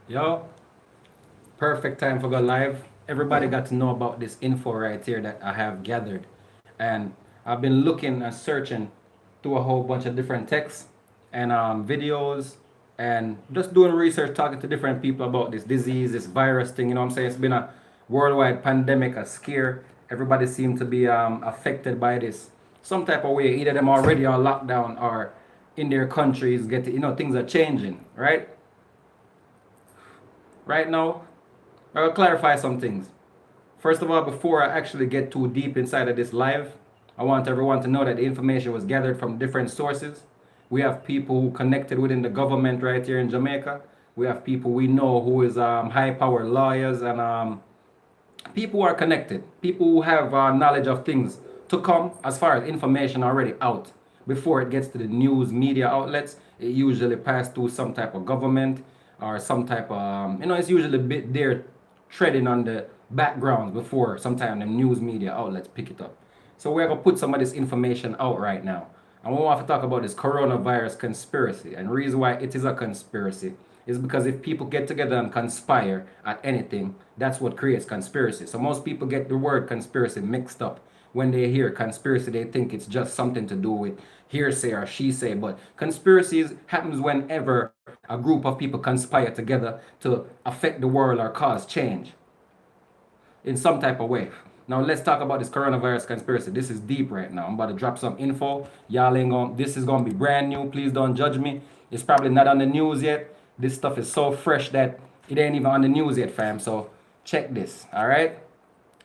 Yo, perfect time for go live. Everybody got to know about this info right here that I have gathered. And I've been looking and searching through a whole bunch of different texts and videos and just doing research, talking to different people about this disease, this virus thing. You know what I'm saying? It's been a worldwide pandemic, a scare. Everybody seems to be affected by this some type of way. Either them already on lockdown or in their countries getting, things are changing, right? Right now, I'll clarify some things. First of all, before I actually get too deep inside of this live, I want everyone to know that the information was gathered from different sources. We have people who connected within the government right here in Jamaica. We have people we know who is high-powered lawyers and people who are connected, people who have knowledge of things to come as far as information already out. Before it gets to the news media outlets, it usually passed through some type of government or some type of, it's usually a bit there treading on the backgrounds before sometimes the news media outlets pick it up. So we're going to put some of this information out right now. And we want to talk about this coronavirus conspiracy. And the reason why it is a conspiracy is because if people get together and conspire at anything, that's what creates conspiracy. So most people get the word conspiracy mixed up. When they hear conspiracy, they think it's just something to do with hearsay or she say. But conspiracies happens whenever a group of people conspire together to affect the world or cause change in some type of way. Now let's talk about this coronavirus conspiracy. This is deep right now. I'm about to drop some info. Y'all ain't gonna, this is gonna be brand new. Please don't judge me. It's probably not on the news yet. This stuff is so fresh that it ain't even on the news yet, fam. So check this, all right?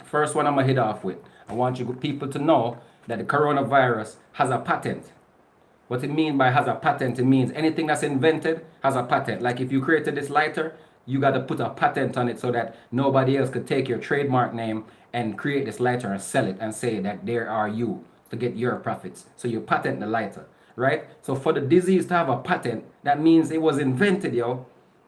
First one I'm gonna hit off with. I want you people to know that the coronavirus has a patent. What it means by has a patent, it means anything that's invented has a patent. Like if you created this lighter, you got to put a patent on it so that nobody else could take your trademark name and create this lighter and sell it and say that there are you to get your profits. So you patent the lighter, right? So for the disease to have a patent, that means it was invented, yo.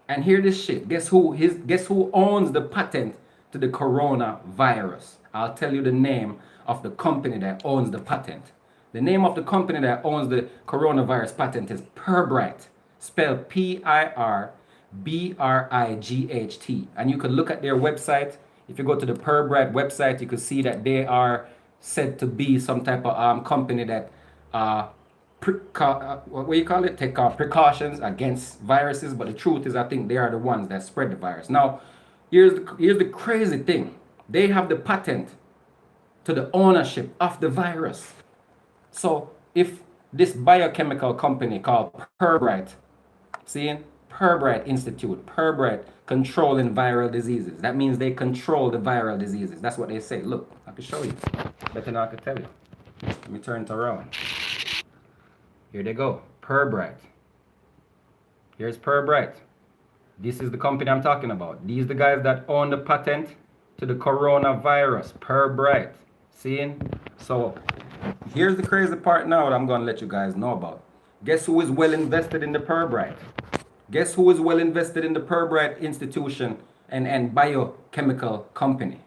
And hear this shit. Guess who owns the patent to the coronavirus? I'll tell you the name of the company that owns the patent. The name of the company that owns the coronavirus patent is Pirbright, spelled Pirbright. And you can look at their website. If you go to the Pirbright website, you can see that they are said to be some type of company that what do you call it? Take precautions against viruses. But the truth is, I think they are the ones that spread the virus. Now, here's the crazy thing. They have the patent to the ownership of the virus. So if this biochemical company called Pirbright, seeing Pirbright Institute, Pirbright controlling viral diseases. That means they control the viral diseases. That's what they say. Look, I can show you. Better than I can tell you. Let me turn it around. Here they go. Pirbright. Here's Pirbright. This is the company I'm talking about. These are the guys that own the patent to the coronavirus. Pirbright. Seeing? So here's the crazy part now that I'm going to let you guys know about. Guess who is well invested in the Pirbright? Guess who is well invested in the Pirbright institution and biochemical company?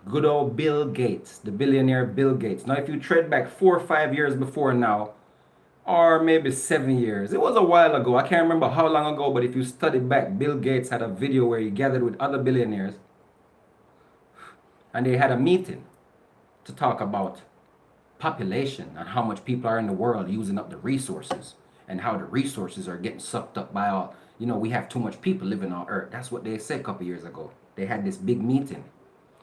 Good old Bill Gates, the billionaire Bill Gates. Now, if you tread back 4 or 5 years before now, or maybe 7 years, it was a while ago. I can't remember how long ago, but if you study back, Bill Gates had a video where he gathered with other billionaires and they had a meeting to talk about population and how much people are in the world using up the resources and how the resources are getting sucked up by all, we have too much people living on earth. That's what they said a couple years ago. They had this big meeting.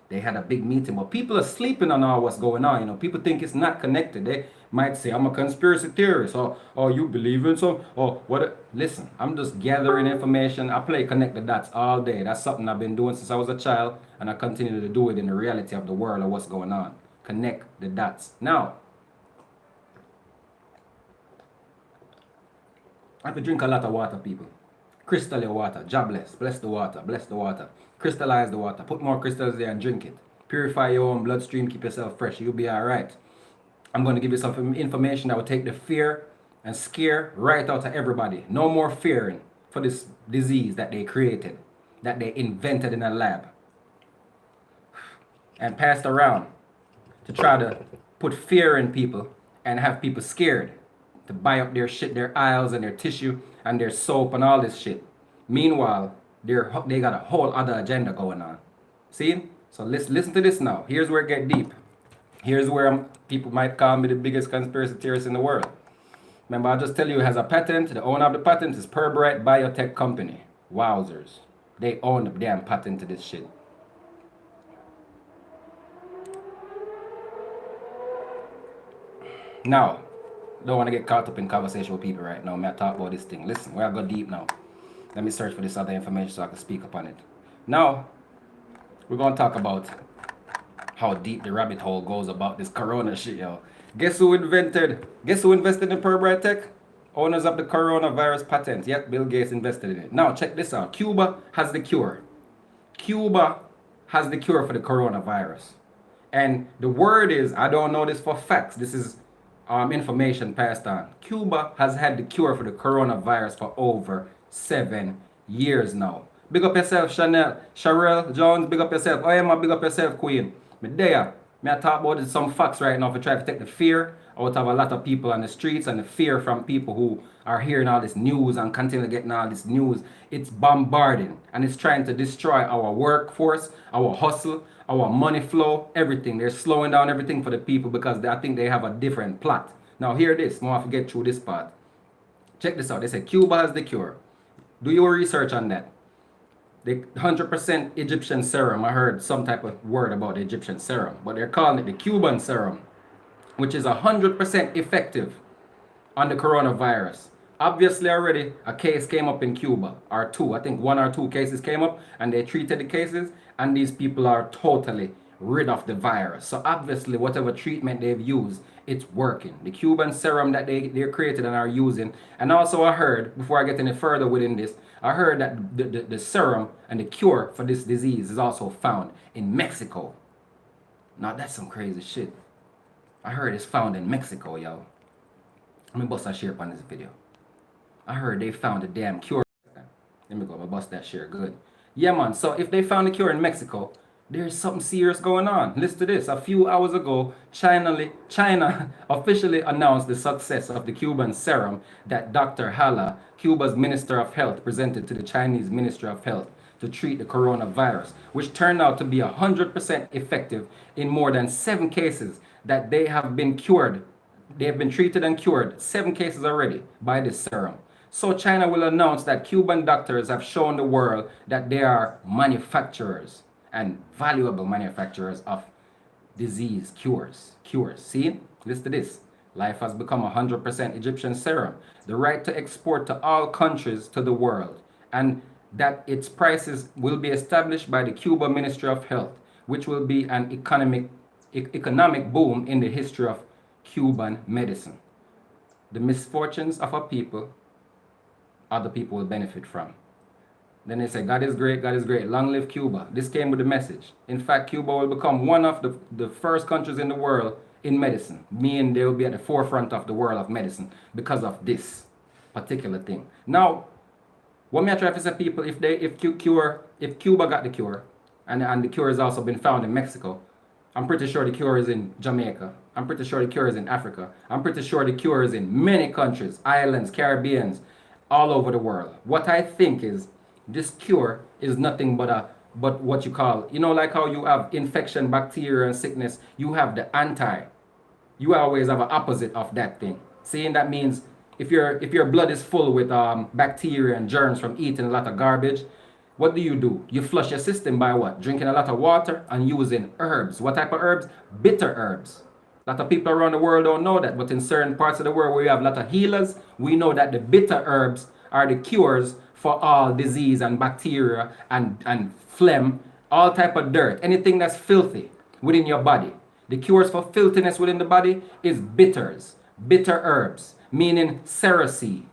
They had a big meeting, but people are sleeping on all what's going on. People think it's not connected. They might say, I'm a conspiracy theorist, or you believe in some, or what. Listen, I'm just gathering information. I play connect the dots all day. That's something I've been doing since I was a child, and I continue to do it in the reality of the world of what's going on. Connect the dots. Now, I have to drink a lot of water, people. Crystal your water. God bless. Bless the water. Bless the water. Crystallize the water. Put more crystals there and drink it. Purify your own bloodstream. Keep yourself fresh. You'll be all right. I'm going to give you some information that will take the fear and scare right out of everybody. No more fearing for this disease that they created, that they invented in a lab and passed around to try to put fear in people and have people scared to buy up their shit, their aisles and their tissue and their soap and all this shit. Meanwhile, they got a whole other agenda going on. See? So listen to this now. Here's where it get deep. Here's where people might call me the biggest conspiracy theorist in the world. Remember, I just tell you, it has a patent. The owner of the patent is Perbright Biotech Company. Wowzers. They own the damn patent to this shit. Now, don't want to get caught up in conversation with people right now. I'm going to talk about this thing. Listen, we're going to go deep now. Let me search for this other information so I can speak upon it. Now, we're going to talk about how deep the rabbit hole goes about this corona shit, yo. Guess who invested in Perbright Tech? Owners of the coronavirus patent. Yep, Bill Gates invested in it. Now, check this out. Cuba has the cure. Cuba has the cure for the coronavirus. And the word is, I don't know this for facts. This is information passed on. Cuba has had the cure for the coronavirus for over 7 years now. Big up yourself, Sharelle Jones. Big up yourself. Oh, yeah, big up yourself, Queen. Me there. Me I talk about some facts right now for try to take the fear out of a lot of people on the streets and the fear from people who are hearing all this news and continue getting all this news. It's bombarding and it's trying to destroy our workforce, our hustle, our money flow, everything. They're slowing down everything for the people because I think they have a different plot. Now hear this. I want to get through this part. Check this out. They say Cuba has the cure. Do your research on that. The 100% Egyptian serum. I heard some type of word about the Egyptian serum, but they're calling it the Cuban serum, which is 100% effective on the coronavirus. Obviously already a case came up in Cuba, or two. I think 1 or 2 cases came up and they treated the cases and these people are totally rid of the virus. So obviously whatever treatment they've used, it's working. The Cuban serum that they created and are using. And also I heard, before I get any further within this, I heard that the serum and the cure for this disease is also found in Mexico. Now that's some crazy shit. I heard it's found in Mexico, yo. Let me bust that share on this video. I heard they found a damn cure. Let me go, I bust that share, good. Yeah, man, so if they found a cure in Mexico, there's something serious going on. Listen to this. A few hours ago, China officially announced the success of the Cuban serum that Dr. Hala, Cuba's Minister of Health, presented to the Chinese Ministry of Health to treat the coronavirus, which turned out to be 100% effective in more than 7 cases that they have been cured. They have been treated and cured 7 cases already by this serum. So China will announce that Cuban doctors have shown the world that they are manufacturers and valuable manufacturers of disease cures. See, listen to this. Life has become 100% Egyptian serum. The right to export to all countries to the world, and that its prices will be established by the Cuba Ministry of Health, which will be an economic boom in the history of Cuban medicine. The misfortunes of a people, other people will benefit from. Then they say, God is great, long live Cuba. This came with the message. In fact, Cuba will become one of the first countries in the world in medicine, meaning they will be at the forefront of the world of medicine because of this particular thing. Now, what may I try to say, people, if Cuba got the cure, and the cure has also been found in Mexico, I'm pretty sure the cure is in Jamaica. I'm pretty sure the cure is in Africa. I'm pretty sure the cure is in many countries, islands, Caribbeans, all over the world. What I think is this cure is nothing but what you call, like how you have infection, bacteria, and sickness, you have the you always have an opposite of that thing. Saying that means if your blood is full with bacteria and germs from eating a lot of garbage, what do? You flush your system by what? Drinking a lot of water and using herbs. What type of herbs? Bitter herbs. A lot of people around the world don't know that, but in certain parts of the world where we have a lot of healers, we know that the bitter herbs are the cures for all disease and bacteria and phlegm, all type of dirt, anything that's filthy within your body. The cures for filthiness within the body is bitter herbs, meaning cerasee.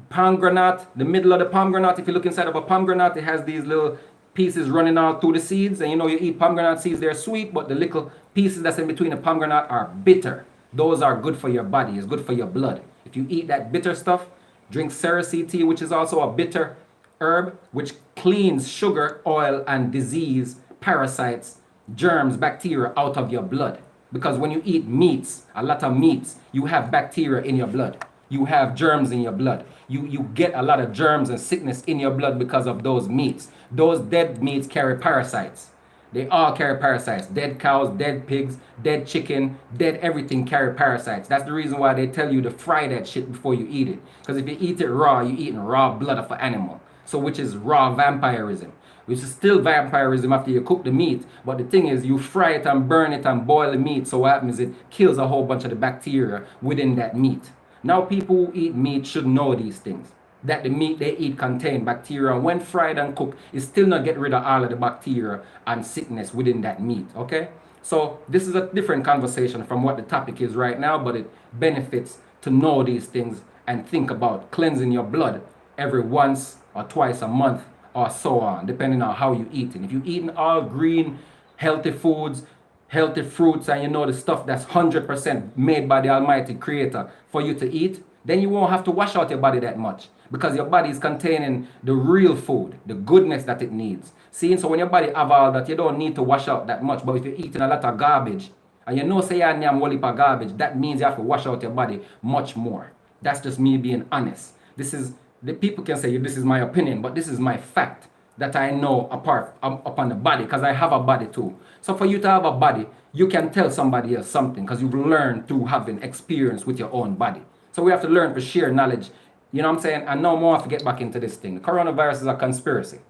Pomegranate, the middle of the pomegranate, if you look inside of a pomegranate, it has these little pieces running out through the seeds, and you eat pomegranate seeds, they're sweet, but the little pieces that's in between the pomegranate are bitter. Those are good for your body, it's good for your blood. If you eat that bitter stuff, drink cerasee tea, which is also a bitter herb, which cleans sugar, oil, and disease, parasites, germs, bacteria out of your blood. Because when you eat meats, a lot of meats, you have bacteria in your blood. you have germs in your blood. You get a lot of germs and sickness in your blood because of those meats. Those dead meats carry parasites. They all carry parasites. Dead cows, dead pigs, dead chicken, dead everything carry parasites. That's the reason why they tell you to fry that shit before you eat it. Because if you eat it raw, you're eating raw blood of an animal. So which is raw vampirism. Which is still vampirism after you cook the meat. But the thing is, you fry it and burn it and boil the meat. So what happens is it kills a whole bunch of the bacteria within that meat. Now people who eat meat should know these things. That the meat they eat contain bacteria. When fried and cooked, it still not get rid of all of the bacteria and sickness within that meat. Okay? So this is a different conversation from what the topic is right now, but it benefits to know these things and think about cleansing your blood every once or twice a month or so on, depending on how you eat it. If you're eating all green, healthy foods, healthy fruits, and you know the stuff that's 100% made by the Almighty Creator for you to eat, then you won't have to wash out your body that much because your body is containing the real food, the goodness that it needs. See, so when your body have all that, you don't need to wash out that much. But if you're eating a lot of garbage, and you know say you're nyam whole heap of garbage, that means you have to wash out your body much more. That's just me being honest. This is, the people can say this is my opinion, but this is my fact that I know apart upon the body, because I have a body too. So for you to have a body, you can tell somebody else something because you've learned through having experience with your own body. So we have to learn to share knowledge. You know what I'm saying? And no more to get back into this thing. The coronavirus is a conspiracy.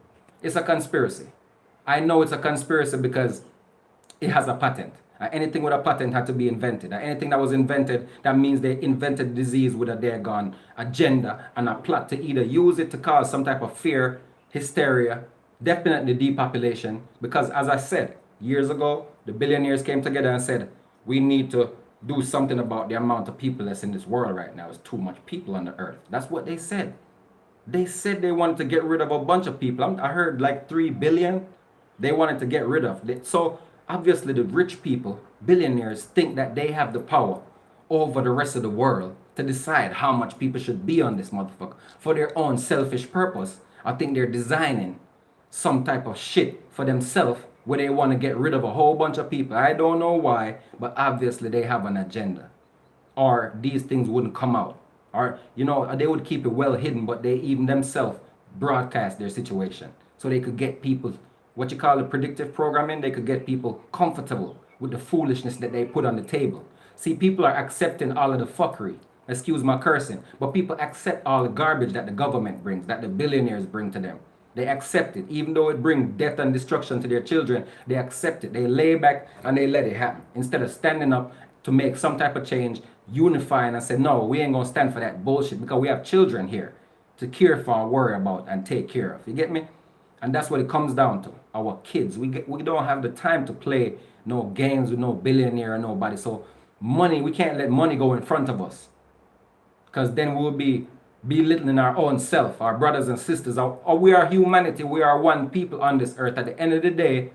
It's a conspiracy. I know it's a conspiracy because it has a patent. Anything with a patent had to be invented. Anything that was invented, that means they invented disease with a daggone agenda and a plot to either use it to cause some type of fear, hysteria, definitely depopulation. Because as I said, years ago, the billionaires came together and said, we need to do something about the amount of people that's in this world right now. It's too much people on the earth. That's what they said. They said they wanted to get rid of a bunch of people. I heard like 3 billion they wanted to get rid of. So obviously the rich people, billionaires, think that they have the power over the rest of the world to decide how much people should be on this motherfucker for their own selfish purpose. I think they're designing some type of shit for themselves where they want to get rid of a whole bunch of people. I don't know why, but obviously they have an agenda. Or these things wouldn't come out. Or, you know, they would keep it well hidden, but they even themselves broadcast their situation. So they could get people, what you call the predictive programming, they could get people comfortable with the foolishness that they put on the table. See, people are accepting all of the fuckery. Excuse my cursing. But people accept all the garbage that the government brings, that the billionaires bring to them. They accept it. Even though it brings death and destruction to their children, they accept it. They lay back and they let it happen. Instead of standing up to make some type of change, unifying and say, no, we ain't going to stand for that bullshit because we have children here to care for and worry about and take care of. You get me? And that's what it comes down to. Our kids. We don't have the time to play no games with no billionaire or nobody. So money, we can't let money go in front of us. Because then we'll be belittling our own self, our brothers and sisters. Or we are humanity. We are one people on this earth. At the end of the day,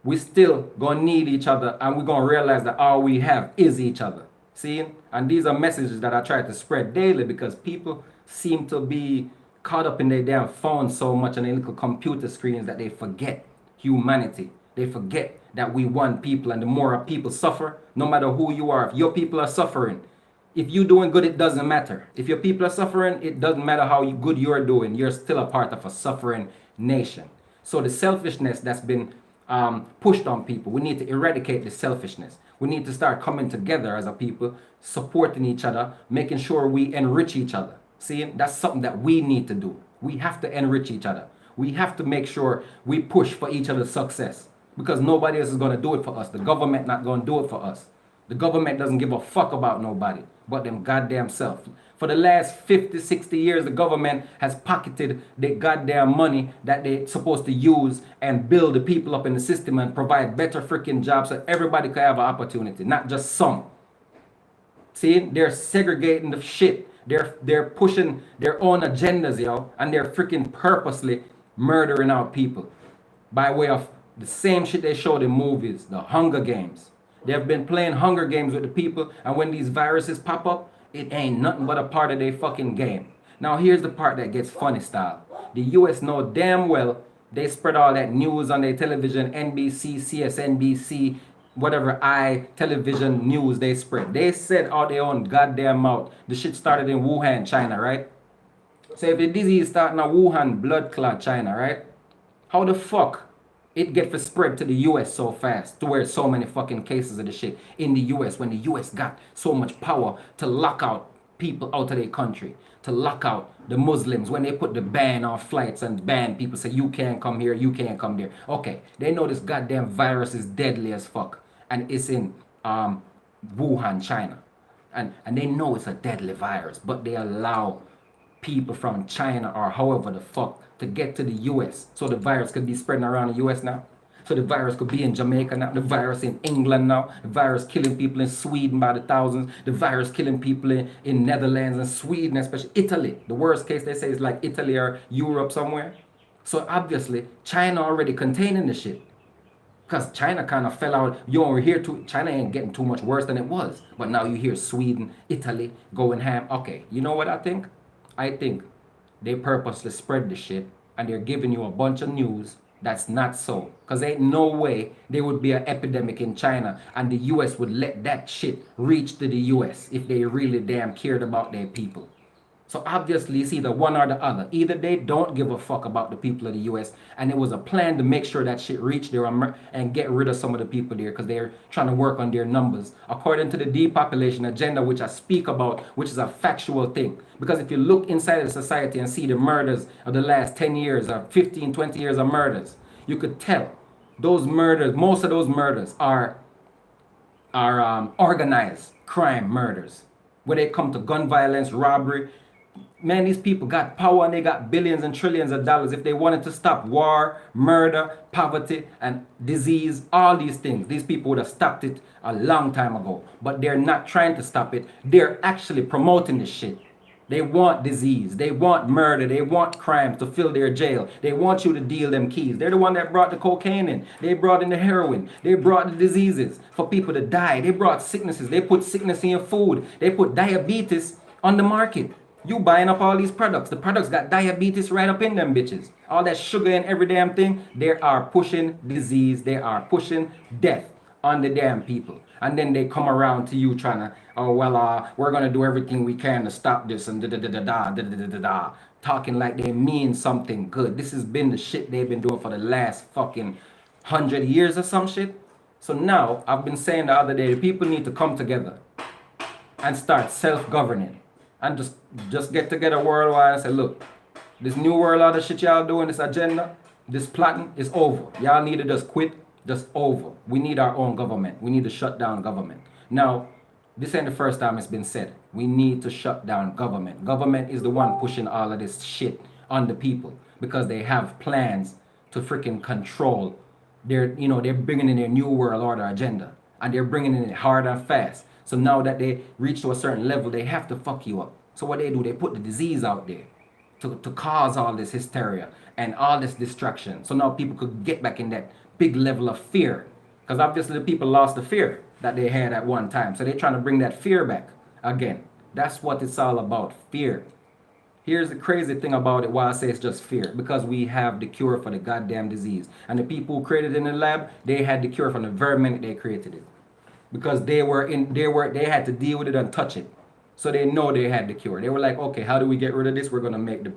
we still gonna need each other, and we're gonna realize that all we have is each other. See? And these are messages that I try to spread daily because people seem to be caught up in their damn phones so much and their little computer screens that they forget humanity. They forget that we one people, and the more our people suffer, no matter who you are, if your people are suffering, if you're doing good, it doesn't matter. If your people are suffering, it doesn't matter how good you're doing. You're still a part of a suffering nation. So the selfishness that's been pushed on people, we need to eradicate the selfishness. We need to start coming together as a people, supporting each other, making sure we enrich each other. See, that's something that we need to do. We have to enrich each other. We have to make sure we push for each other's success because nobody else is going to do it for us. The government not going to do it for us. The government doesn't give a fuck about nobody but them goddamn self. For the last 50, 60 years, the government has pocketed the goddamn money that they're supposed to use and build the people up in the system and provide better freaking jobs so everybody could have an opportunity, not just some. See, they're segregating the shit. They're pushing their own agendas, yo, and they're freaking purposely murdering our people by way of the same shit they showed in movies, the Hunger Games. They have been playing Hunger Games with the people, and when these viruses pop up, it ain't nothing but a part of their fucking game. Now here's the part that gets funny style. The US know damn well they spread all that news on their television, NBC, CSNBC, whatever television news they spread. They said out their own goddamn mouth. The shit started in Wuhan, China, right? So if the disease started in Wuhan, blood clot, China, right? How the fuck it get for spread to the US so fast, to where so many fucking cases of the shit in the US, when the US got so much power to lock out people out of their country, to lock out the Muslims, when they put the ban on flights and ban people, say you can't come here, you can't come there. Okay, they know this goddamn virus is deadly as fuck, and it's in Wuhan, China, and they know it's a deadly virus, but they allow people from China or however the fuck to get to the US so the virus could be spreading around the US now. So the virus could be in Jamaica now, the virus in England now, the virus killing people in Sweden by the thousands, the virus killing people in Netherlands and Sweden, especially Italy. The worst case they say is like Italy or Europe somewhere. So obviously China already containing the shit. Because China kind of fell out. You don't hear China ain't getting too much worse than it was. But now you hear Sweden, Italy going ham. Okay, you know what I think? I think they purposely spread the shit and they're giving you a bunch of news that's not so. Because ain't no way there would be an epidemic in China and the US would let that shit reach to the US if they really damn cared about their people. So obviously it's either one or the other. Either they don't give a fuck about the people of the US and it was a plan to make sure that shit reached there and get rid of some of the people there because they're trying to work on their numbers. According to the depopulation agenda, which I speak about, which is a factual thing. Because if you look inside of society and see the murders of the last 10 years or 15, 20 years of murders, you could tell those murders, most of those murders are organized crime murders. Where they come to gun violence, robbery. Man, these people got power and they got billions and trillions of dollars. If they wanted to stop war, murder, poverty, and disease, all these things, these people would have stopped it a long time ago. But they're not trying to stop it. They're actually promoting this shit. They want disease. They want murder. They want crime to fill their jail. They want you to deal them keys. They're the one that brought the cocaine in. They brought in the heroin. They brought the diseases for people to die. They brought sicknesses. They put sickness in your food. They put diabetes on the market. You buying up all these products. The products got diabetes right up in them bitches. All that sugar and every damn thing. They are pushing disease. They are pushing death on the damn people. And then they come around to you trying to, oh, well, we're going to do everything we can to stop this and da-da-da-da-da. Talking like they mean something good. This has been the shit they've been doing for the last fucking 100 years or some shit. So now, I've been saying the other day, the people need to come together and start self-governing. And just get together worldwide and say, look, this new world order shit y'all doing, this agenda, this plotting is over. Y'all need to just quit, just over. We need our own government. We need to shut down government. Now, this ain't the first time it's been said. We need to shut down government. Government is the one pushing all of this shit on the people because they have plans to freaking control they're bringing in their new world order agenda and they're bringing in it hard and fast. So now that they reach to a certain level, they have to fuck you up. So what they do, they put the disease out there to cause all this hysteria and all this distraction. So now people could get back in that big level of fear. Because obviously the people lost the fear that they had at one time. So they're trying to bring that fear back again. That's what it's all about, fear. Here's the crazy thing about it, why I say it's just fear. Because we have the cure for the goddamn disease. And the people who created it in the lab, they had the cure from the very minute they created it. Because they had to deal with it and touch it. So they know they had the cure. They were like, okay, how do we get rid of this? We're going to make the...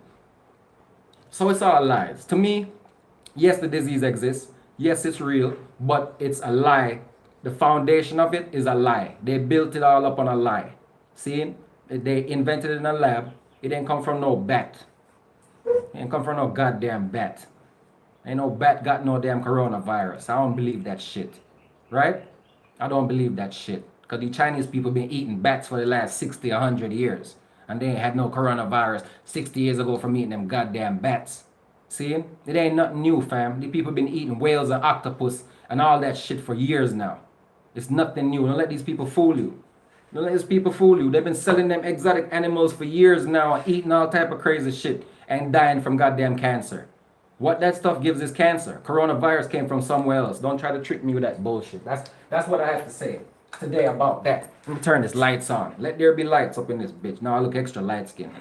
So it's all lies. To me, yes, the disease exists. Yes, it's real, but it's a lie. The foundation of it is a lie. They built it all up on a lie. See? They invented it in a lab. It didn't come from no bat. It didn't come from no goddamn bat. Ain't no bat got no damn coronavirus. I don't believe that shit. Right? I don't believe that shit. Because the Chinese people been eating bats for the last 60, 100 years. And they ain't had no coronavirus 60 years ago from eating them goddamn bats. See? It ain't nothing new, fam. The people been eating whales and octopus and all that shit for years now. It's nothing new. Don't let these people fool you. Don't let these people fool you. They've been selling them exotic animals for years now and eating all type of crazy shit and dying from goddamn cancer. What that stuff gives is cancer. Coronavirus came from somewhere else. Don't try to trick me with that bullshit. That's what I have to say today about that. Let me turn this lights on. Let there be lights up in this bitch. Now I look extra light skinned.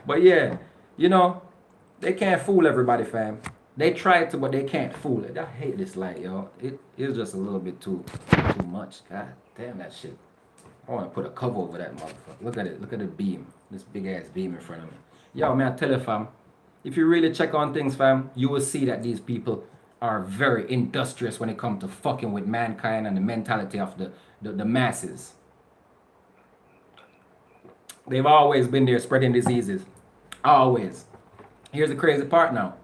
But yeah, they can't fool everybody, fam. They try to, but they can't fool it. I hate this light, yo. It is just a little bit too much. God damn that shit. I want to put a cover over that motherfucker. Look at it. Look at the beam. This big ass beam in front of me. Yo, man, I tell you, fam. If you really check on things, fam, you will see that these people are very industrious when it comes to fucking with mankind and the mentality of the masses. They've always been there spreading diseases. Always. Here's the crazy part now.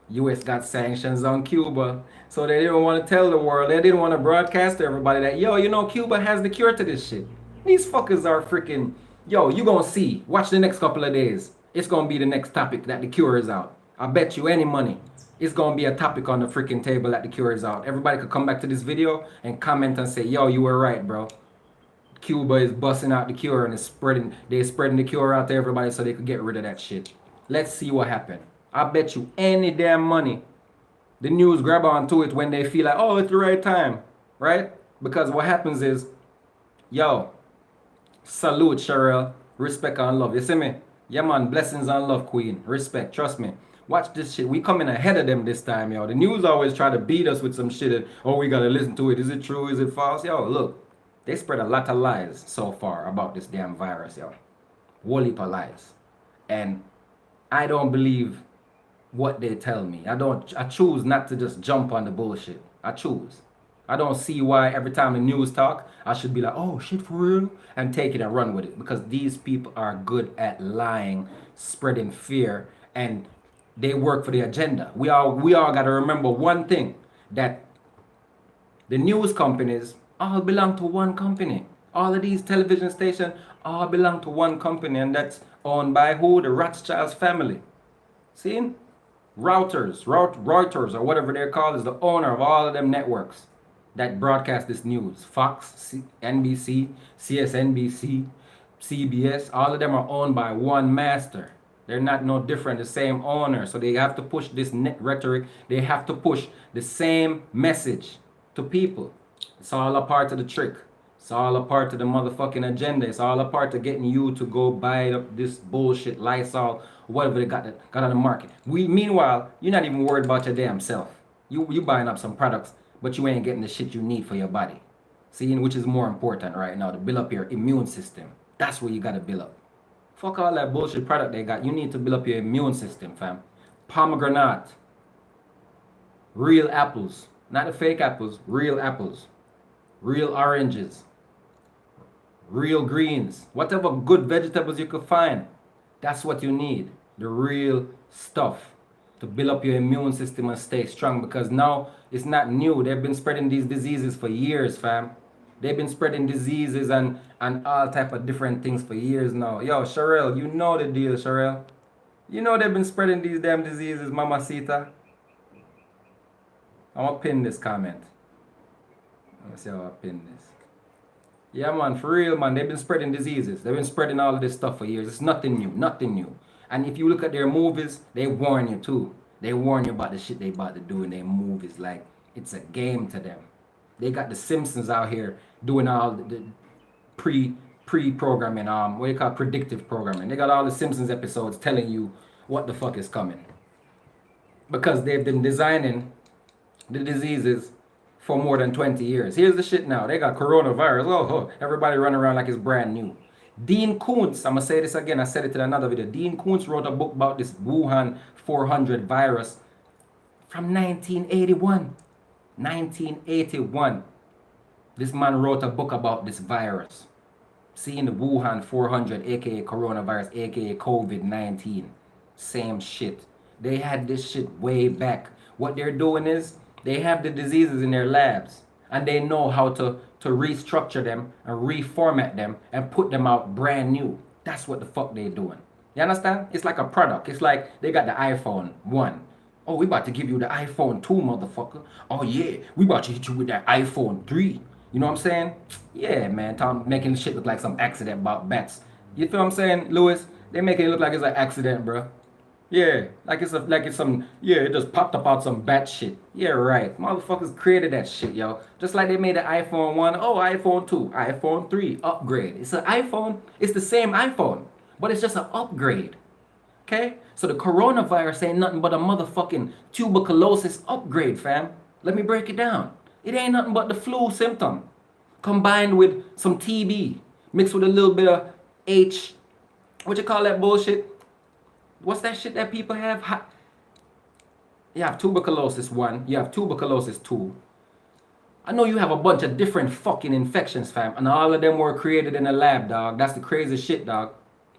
US got sanctions on Cuba, so they didn't want to tell the world, they didn't want to broadcast to everybody that, yo, you know, Cuba has the cure to this shit. These fuckers are freaking, yo, you gonna see, watch the next couple of days. It's gonna be the next topic that the cure is out. I bet you any money, it's gonna be a topic on the freaking table that the cure is out. Everybody could come back to this video and comment and say, yo, you were right, bro. Cuba is busting out the cure and they're spreading the cure out to everybody so they could get rid of that shit. Let's see what happened. I bet you any damn money the news grab onto it when they feel like, oh, it's the right time, right? Because what happens is, yo, salute, Cheryl, respect and love. You see me? Yeah, man, blessings and love, queen. Respect, trust me. Watch this shit. We coming ahead of them this time, yo. The news always try to beat us with some shit. Oh, we gotta listen to it. Is it true? Is it false? Yo, look, they spread a lot of lies so far about this damn virus, yo. Whole heap of lies. And I don't believe what they tell me. I choose not to just jump on the bullshit. I choose. I don't see why every time the news talk, I should be like, oh shit, for real? And take it and run with it. Because these people are good at lying, spreading fear, and they work for the agenda. We all gotta remember one thing, that the news companies all belong to one company. All of these television stations all belong to one company, and that's owned by who? The Rothschilds family. See? Reuters, or whatever they're called, is the owner of all of them networks that broadcast this news. Fox, NBC, CSNBC, CBS, all of them are owned by one master. They're not no different, the same owner. So they have to push this net rhetoric. They have to push the same message to people. It's all a part of the trick. It's all a part of the motherfucking agenda. It's all a part of getting you to go buy up this bullshit Lysol, whatever they got on the market. Meanwhile, you're not even worried about your damn self. You buying up some products, but you ain't getting the shit you need for your body. See, which is more important right now, to build up your immune system. That's what you gotta build up. Fuck all that bullshit product they got. You need to build up your immune system, fam. Pomegranate. Real apples. Not the fake apples, real apples. Real oranges. Real greens. Whatever good vegetables you could find. That's what you need. The real stuff to build up your immune system and stay strong, because now it's not new. They've been spreading these diseases for years, fam. They've been spreading diseases and all type of different things for years now. Yo, Sherelle, you know the deal, Sherelle. You know they've been spreading these damn diseases, Mamacita. I'm gonna pin this comment. Let me see how I pin this. Yeah, man, for real, man. They've been spreading diseases. They've been spreading all of this stuff for years. It's nothing new, nothing new. And if you look at their movies, they warn you too. They warn you about the shit they about to do in their movies. Like, it's a game to them. They got the Simpsons out here doing all the pre-programming, what do you call predictive programming. They got all the Simpsons episodes telling you what the fuck is coming. Because they've been designing the diseases for more than 20 years. Here's the shit now. They got coronavirus. Oh, everybody running around like it's brand new. Dean Koontz, I'm going to say this again. I said it in another video. Dean Koontz wrote a book about this Wuhan 400 virus from 1981. 1981. This man wrote a book about this virus. Seeing the Wuhan 400, aka coronavirus, aka COVID-19. Same shit. They had this shit way back. What they're doing is, they have the diseases in their labs, and they know how to restructure them and reformat them and put them out brand new. That's what the fuck they're doing. You understand? It's like a product. It's like they got the iPhone 1. Oh, we about to give you the iPhone 2, motherfucker. Oh yeah, we about to hit you with that iPhone 3. You know what I'm saying? Yeah, man. Tom making shit look like some accident about bats. You feel what I'm saying, Lewis? They making it look like it's an accident, bro. Yeah, it just popped up out some bat shit. Yeah, right. Motherfuckers created that shit, yo. Just like they made the iPhone 1, iPhone 2, iPhone 3, upgrade. It's an iPhone, it's the same iPhone, but it's just an upgrade. Okay? So the coronavirus ain't nothing but a motherfucking tuberculosis upgrade, fam. Let me break it down. It ain't nothing but the flu symptom combined with some TB mixed with a little bit of what you call that bullshit? What's that shit that people have? You have tuberculosis 1, you have tuberculosis 2. I know you have a bunch of different fucking infections, fam, and all of them were created in a lab, dog. That's the crazy shit, dog.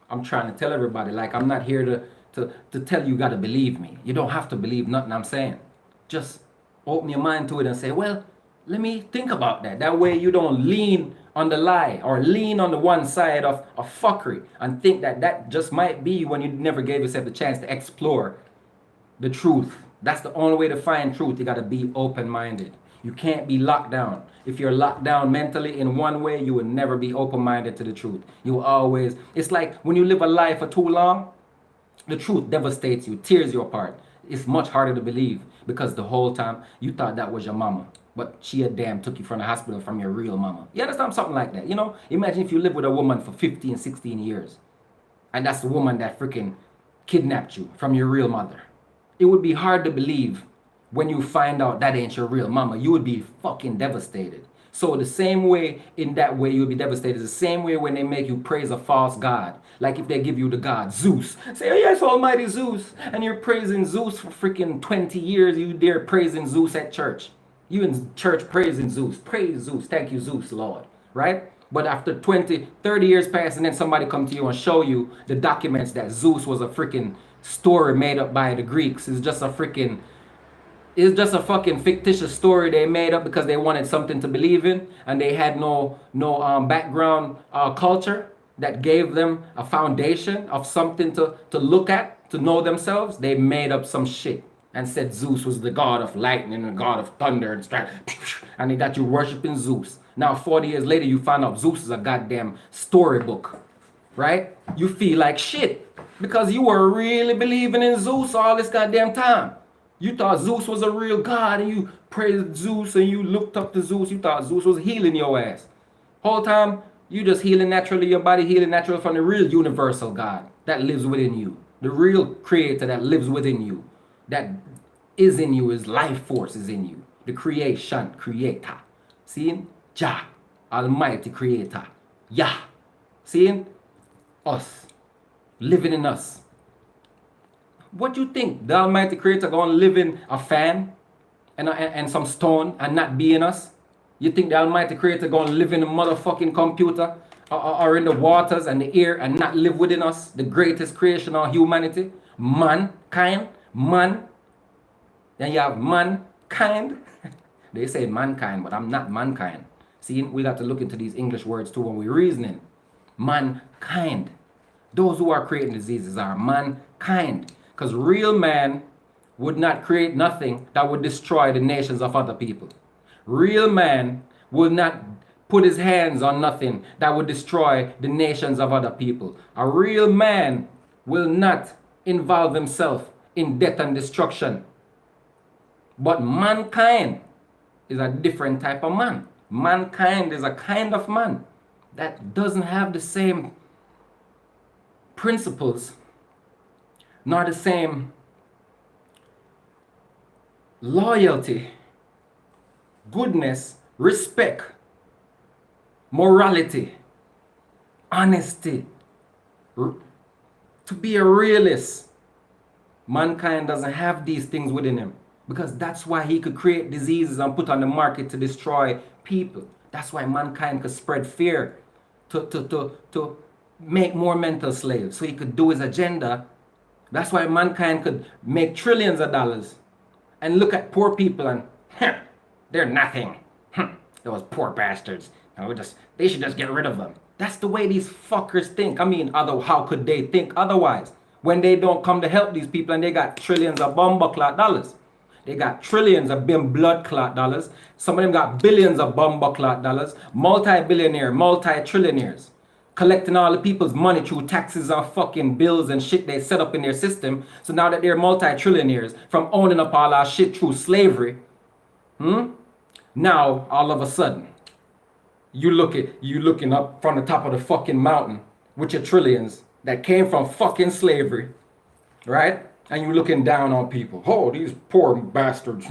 I'm trying to tell everybody, like, I'm not here to tell you gotta believe me. You don't have to believe nothing I'm saying. Just open your mind to it and say, well, let me think about that. That way you don't lean on the lie or lean on the one side of fuckery and think that that just might be when you never gave yourself the chance to explore the truth. That's the only way to find truth. You got to be open-minded. You can't be locked down. If you're locked down mentally in one way, you will never be open-minded to the truth. You will always, it's like when you live a lie for too long, the truth devastates you, tears you apart. It's much harder to believe because the whole time you thought that was your mama, but she a damn took you from the hospital from your real mama. You understand? Something like that. You know, imagine if you live with a woman for 15, 16 years and that's the woman that freaking kidnapped you from your real mother. It would be hard to believe when you find out that ain't your real mama. You would be fucking devastated. So the same way, in that way, you'll be devastated. The same way when they make you praise a false god. Like if they give you the god Zeus. Say, oh yes, almighty Zeus. And you're praising Zeus for freaking 20 years. You there praising Zeus at church. You in church praising Zeus. Praise Zeus. Thank you, Zeus, Lord. Right? But after 20, 30 years pass and then somebody come to you and show you the documents that Zeus was a freaking story made up by the Greeks. It's just a fucking fictitious story they made up because they wanted something to believe in and they had no background culture that gave them a foundation of something to look at, to know themselves. They made up some shit and said Zeus was the god of lightning and the god of thunder and strike, and they got you worshiping Zeus. Now 40 years later you find out Zeus is a goddamn storybook, right? You feel like shit because you were really believing in Zeus all this goddamn time. You thought Zeus was a real god and you praised Zeus and you looked up to Zeus. You thought Zeus was healing your ass. Whole time, you just healing naturally, your body healing naturally from the real universal God that lives within you. The real creator that lives within you. That is in you, is life force is in you. The creation, creator. Seeing? Jah, almighty creator. Yah. Seeing? Us. Living in us. What you think? The almighty creator gonna live in a fan and some stone and not be in us? You think the almighty creator gonna live in a motherfucking computer or in the waters and the air and not live within us? The greatest creation of humanity? Mankind? Man? Then you have mankind. They say mankind, but I'm not mankind. See, we got to look into these English words too when we're reasoning. Mankind. Those who are creating diseases are mankind. Because real man would not create nothing that would destroy the nations of other people. Real man will not put his hands on nothing that would destroy the nations of other people. A real man will not involve himself in death and destruction. But mankind is a different type of man. Mankind is a kind of man that doesn't have the same principles nor the same loyalty, goodness, respect, morality, honesty. To be a realist, mankind doesn't have these things within him because that's why he could create diseases and put on the market to destroy people. That's why mankind could spread fear to make more mental slaves so he could do his agenda. That's why mankind could make trillions of dollars and look at poor people and they're nothing. Those poor bastards. They should just get rid of them. That's the way these fuckers think. I mean, how could they think otherwise? When they don't come to help these people and they got trillions of bomber clot dollars. They got trillions of blood clot dollars. Some of them got billions of bomber clot dollars. Multi-billionaire, multi-trillionaires. Collecting all the people's money through taxes and fucking bills and shit they set up in their system. So now that they're multi-trillionaires from owning up all our shit through slavery, now all of a sudden, you looking up from the top of the fucking mountain with your trillions that came from fucking slavery, right? And you looking down on people. Oh, these poor bastards.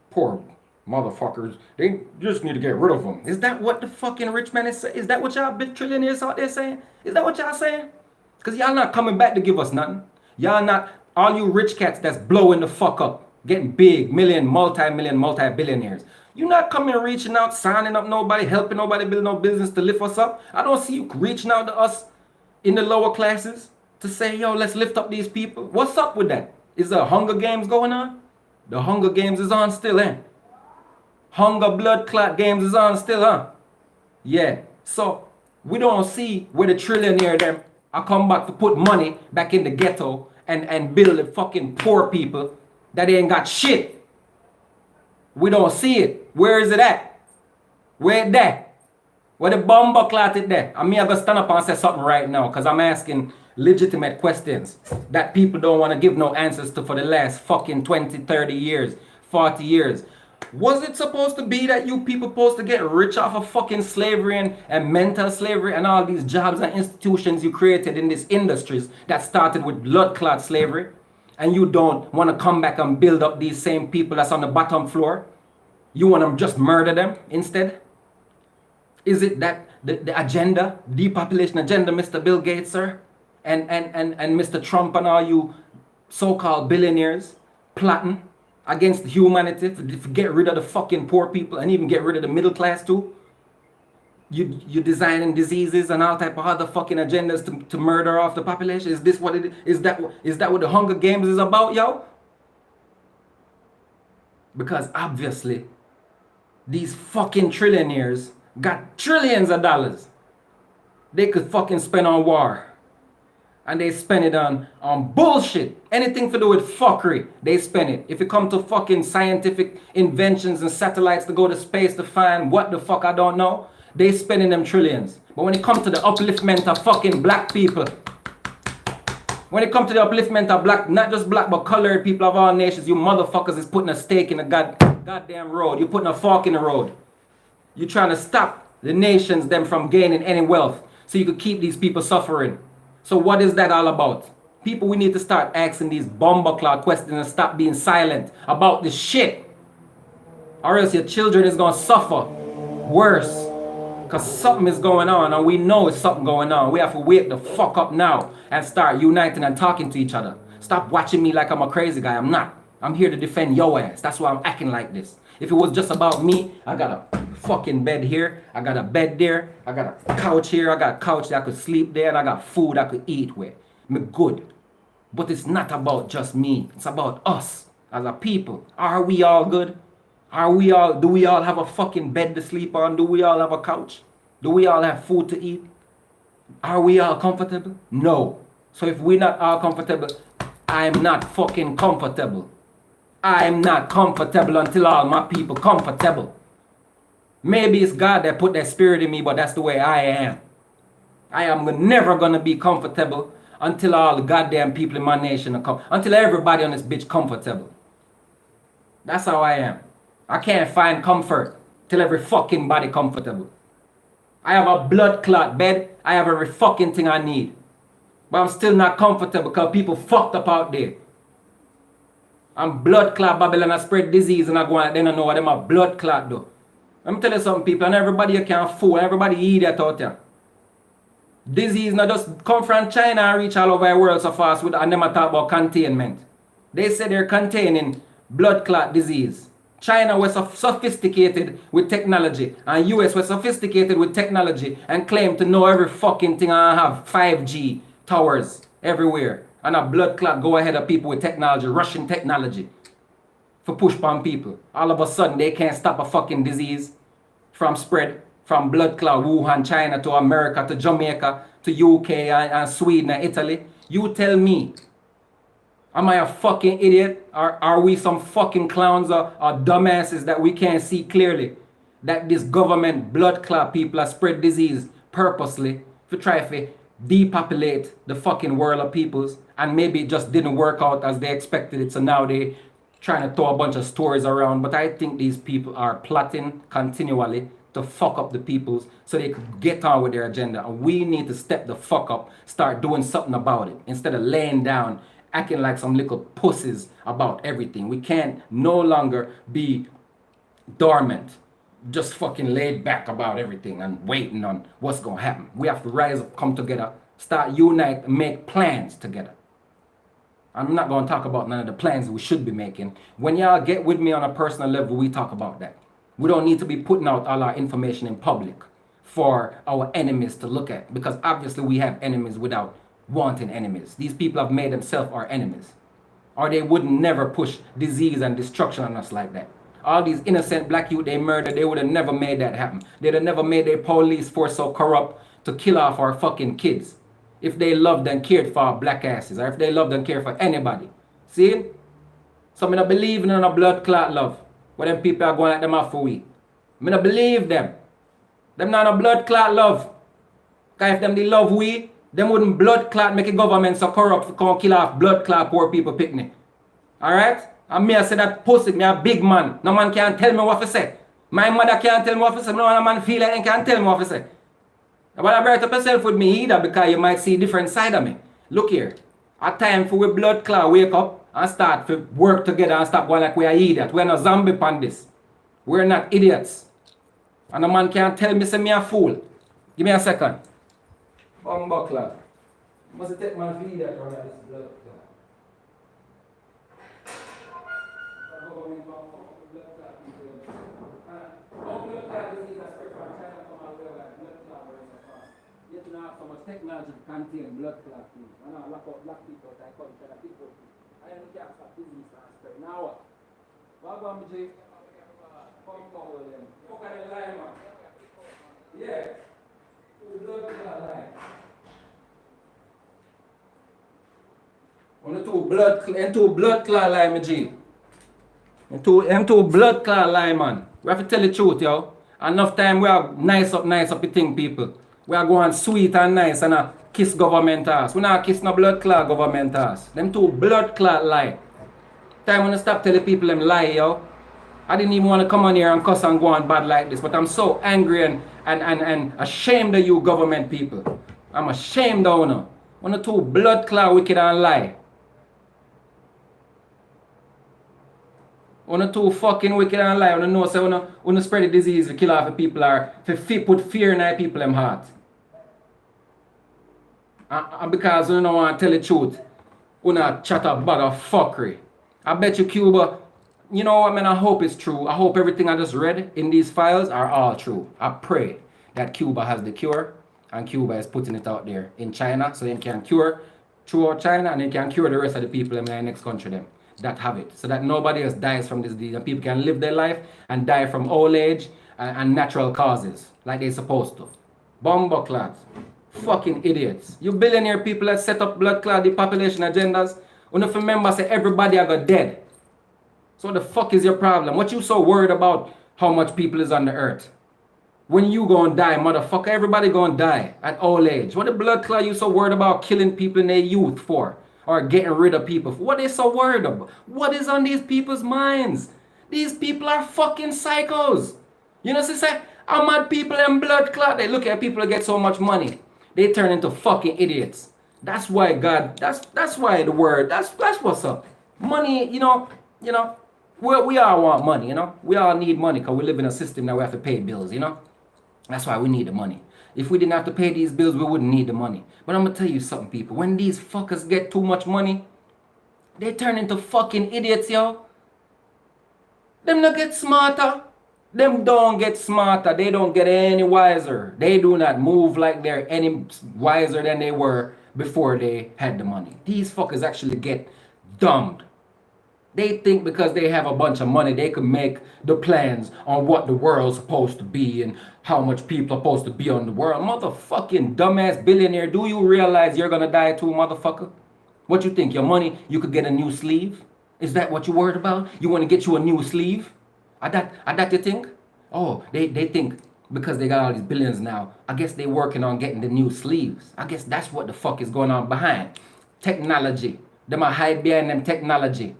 Poor motherfuckers. They just need to get rid of them. Is that what the fucking rich man is saying? Is that what y'all big trillionaires out there saying? Is that what y'all saying? Because y'all not coming back to give us nothing. Y'all not, all you rich cats that's blowing the fuck up, getting big, million, multi-million, multi-billionaires. You not coming reaching out, signing up nobody, helping nobody build no business to lift us up. I don't see you reaching out to us in the lower classes to say, yo, let's lift up these people. What's up with that? Is there Hunger Games going on? The Hunger Games is on still, eh? Hunger blood clot games is on still, huh? Yeah. So we don't see where the trillionaire them are come back to put money back in the ghetto and build the fucking poor people that ain't got shit. We don't see it. Where is it at? Where it there? Where the bomber clot it there? I mean, I'm gonna stand up and say something right now because I'm asking legitimate questions that people don't want to give no answers to for the last fucking 20, 30 years, 40 years. Was it supposed to be that you people supposed to get rich off of fucking slavery and mental slavery and all these jobs and institutions you created in these industries that started with blood clot slavery? And you don't want to come back and build up these same people that's on the bottom floor? You want to just murder them instead? Is it that the agenda, depopulation agenda, Mr. Bill Gates, sir? And Mr. Trump and all you so-called billionaires plotting against humanity to get rid of the fucking poor people and even get rid of the middle class too? You designing diseases and all type of other fucking agendas to murder off the population? Is this what it is? Is that what the Hunger Games is about, yo? Because obviously these fucking trillionaires got trillions of dollars they could fucking spend on war. And they spend it on bullshit. Anything to do with fuckery, they spend it. If it comes to fucking scientific inventions and satellites to go to space to find what the fuck I don't know, they spending them trillions. But when it comes to the upliftment of fucking black people, when it comes to the upliftment of black, not just black, but colored people of all nations, you motherfuckers is putting a stake in the goddamn road. You're putting a fork in the road. You're trying to stop the nations them from gaining any wealth so you could keep these people suffering. So what is that all about? People, we need to start asking these bomber-cloud questions and stop being silent about this shit. Or else your children is going to suffer worse. Because something is going on and we know it's something going on. We have to wake the fuck up now and start uniting and talking to each other. Stop watching me like I'm a crazy guy. I'm not. I'm here to defend your ass. That's why I'm acting like this. If it was just about me, I got a fucking bed here, I got a bed there, I got a couch here, I got a couch that I could sleep there, and I got food I could eat with. Me good. But it's not about just me. It's about us as a people. Are we all good? Do we all have a fucking bed to sleep on? Do we all have a couch? Do we all have food to eat? Are we all comfortable? No. So if we're not all comfortable, I'm not fucking comfortable. I'm not comfortable until all my people comfortable. Maybe it's God that put that spirit in me, but that's the way I am. I am never gonna be comfortable until all the goddamn people in my nation are comfortable. Until everybody on this bitch comfortable. That's how I am. I can't find comfort till every fucking body comfortable. I have a blood clot bed. I have every fucking thing I need. But I'm still not comfortable because people fucked up out there. I'm blood clot Babylon, I spread disease and I go out there and I know what them a blood clot do. Let me tell you something, people, and everybody you can fool, everybody idiot out there. Disease not just come from China and reach all over the world so fast and them talk about containment. They say they're containing blood clot disease. China was sophisticated with technology and US was sophisticated with technology and claim to know every fucking thing and have 5G towers everywhere. And a blood clot go ahead of people with technology, Russian technology, for push upon people. All of a sudden, they can't stop a fucking disease from spread from blood clot, Wuhan, China, to America, to Jamaica, to UK, and Sweden, and Italy. You tell me, am I a fucking idiot? Or are we some fucking clowns or dumbasses that we can't see clearly that this government blood clot people are spread disease purposely to try to depopulate the fucking world of peoples, and maybe it just didn't work out as they expected it, so now they trying to throw a bunch of stories around. But I think these people are plotting continually to fuck up the peoples so they could get on with their agenda. And we need to step the fuck up, start doing something about it instead of laying down, acting like some little pussies about everything. We can't no longer be dormant, just fucking laid back about everything and waiting on what's gonna happen. We have to rise up, come together, start unite, and make plans together. I'm not going to talk about none of the plans we should be making. When y'all get with me on a personal level, we talk about that. We don't need to be putting out all our information in public for our enemies to look at, because obviously we have enemies without wanting enemies. These people have made themselves our enemies, or they would never push disease and destruction on us like that. All these innocent black youth they murdered, they would have never made that happen. They'd have never made their police force so corrupt to kill off our fucking kids if they loved and cared for our black asses, or if they loved and cared for anybody. See? So I don't believe in a blood clot love, where them people are going at them off for we. I don't believe them. Them not a blood clot love. Because if them they love we, them wouldn't blood clot make a government so corrupt to come kill off blood clot poor people picnic. Alright? And me I say that pussy, me a big man. No man can tell me what to say. My mother can't tell me what to say. No man feel like they can't tell me what to say. But I brought up yourself with me either, because you might see a different side of me. Look here. A time for we blood clot wake up and start to work together and stop going like we are idiots. We're not zombie on this. We're not idiots. And a man can't tell me say me a fool. Give me a second. Bumbuckler. Must take my video from this blood clot. So much technology to contain blood clot things. I know lock up black people that come to the people. I don't care stop disease and spread. Now what? What about me, G? Come forward then. Fuck at the line, man. Yeah. Blood clot line. On the two blood clot line, my G. And two blood clot line, man. We have to tell the truth, yo. Enough time we have nice up the thing, people. We are going sweet and nice and kiss government ass. We not kiss no blood clot government ass. Them two blood clot lie. Time when I stop telling people them lie, yo. I didn't even want to come on here and cuss and go on bad like this, but I'm so angry and ashamed of you government people. I'm ashamed of you. One of two blood clot wicked and lie. One or two fucking wicked and lie. One know say one spread the disease to kill off the people or to put fear in our people them heart. And because you don't want to tell the truth, you not chat a bag of fuckery. I bet you Cuba, you know what, man, I hope it's true. I hope everything I just read in these files are all true. I pray that Cuba has the cure and Cuba is putting it out there in China so they can cure throughout China and they can cure the rest of the people in the next country them that have it. So that nobody else dies from this disease and people can live their life and die from old age and natural causes like they're supposed to. Bomber clads. Fucking idiots. You billionaire people that set up blood clot depopulation agendas. You know, if remember, say everybody are got dead. So what the fuck is your problem? What you so worried about how much people is on the earth? When you gonna die, motherfucker, everybody gonna die at old age. What the blood clot you so worried about killing people in their youth for? Or getting rid of people for? What they so worried about? What is on these people's minds? These people are fucking psychos. You know what I'm saying? I'm mad people and blood clot. They look at people that get so much money. They turn into fucking idiots. That's why God, that's why the word, that's what's up. Money, you know, we all want money, you know. We all need money because we live in a system that we have to pay bills, you know. That's why we need the money. If we didn't have to pay these bills, we wouldn't need the money. But I'm going to tell you something, people. When these fuckers get too much money, they turn into fucking idiots, yo. Them not get smarter. Them don't get smarter. They don't get any wiser. They do not move like they're any wiser than they were before they had the money. These fuckers actually get dumbed. They think because they have a bunch of money, they can make the plans on what the world's supposed to be and how much people are supposed to be on the world. Motherfucking dumbass billionaire, do you realize you're gonna die too, motherfucker? What you think, your money, you could get a new sleeve? Is that what you're worried about? You want to get you a new sleeve? Are that you think? Oh, they think because they got all these billions now, I guess they're working on getting the new sleeves. I guess that's what the fuck is going on behind. Technology. Them are hide behind them technology.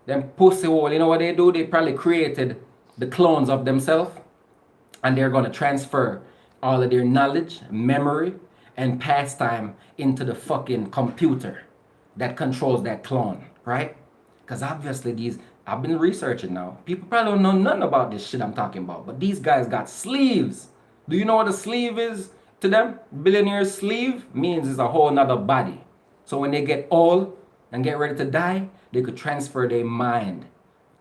Them pussy hole, you know what they do? They probably created the clones of themselves and they're going to transfer all of their knowledge, memory, and pastime into the fucking computer that controls that clone, right? Because obviously I've been researching now. People probably don't know nothing about this shit I'm talking about, but these guys got sleeves. Do you know what a sleeve is to them? Billionaire's sleeve means it's a whole nother body. So when they get old and get ready to die, they could transfer their mind,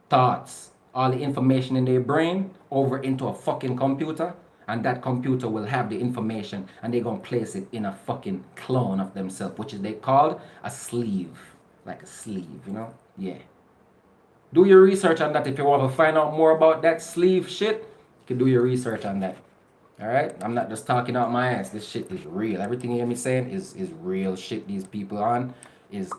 thoughts, all the information in their brain over into a fucking computer, and that computer will have the information, and they're gonna place it in a fucking clone of themselves, which is they called a sleeve. Like a sleeve, you know? Yeah. Do your research on that. If you want to find out more about that sleeve shit, you can do your research on that. Alright? I'm not just talking out my ass. This shit is real. Everything you hear me saying is real shit these people on. Is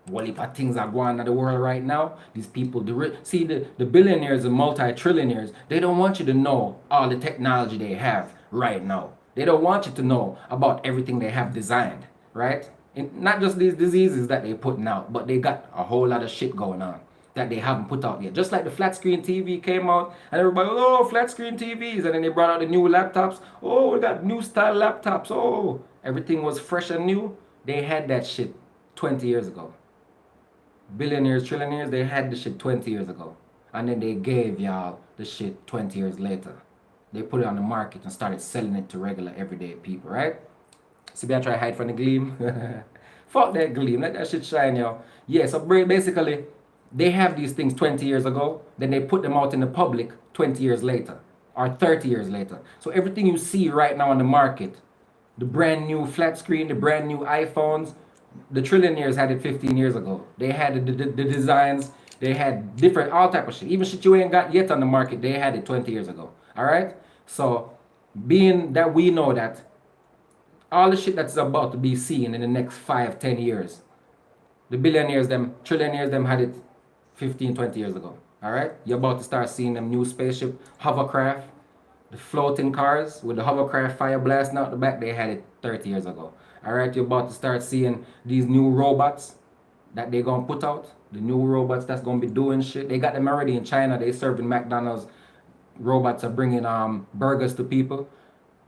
what if things are going on in the world right now? These people, see the billionaires and multi-trillionaires, they don't want you to know all the technology they have right now. They don't want you to know about everything they have designed, right? And not just these diseases that they're putting out, but they got a whole lot of shit going on that they haven't put out yet. Just like the flat screen TV came out, and everybody, oh, flat screen TVs, and then they brought out the new laptops. Oh, we got new style laptops. Oh, everything was fresh and new. They had that shit 20 years ago. Billionaires, trillionaires, they had the shit 20 years ago. And then they gave y'all the shit 20 years later. They put it on the market and started selling it to regular everyday people, right? See, I try to hide from the gleam. Fuck that gleam, let that shit shine, yo. Yeah, so basically, they have these things 20 years ago, then they put them out in the public 20 years later, or 30 years later. So everything you see right now on the market, the brand new flat screen, the brand new iPhones, the trillionaires had it 15 years ago. They had the designs, they had different, all type of shit. Even shit you ain't got yet on the market, they had it 20 years ago. All right? So, being that we know that all the shit that's about to be seen in the next 5-10 years, the billionaires, them, trillionaires, them had it 15-20 years ago. All right? You're about to start seeing them new spaceship, hovercraft, the floating cars with the hovercraft fire blasting out the back, they had it 30 years ago. Alright, you're about to start seeing these new robots that they're gonna put out. The new robots that's gonna be doing shit. They got them already in China. They serving McDonald's. Robots are bringing burgers to people.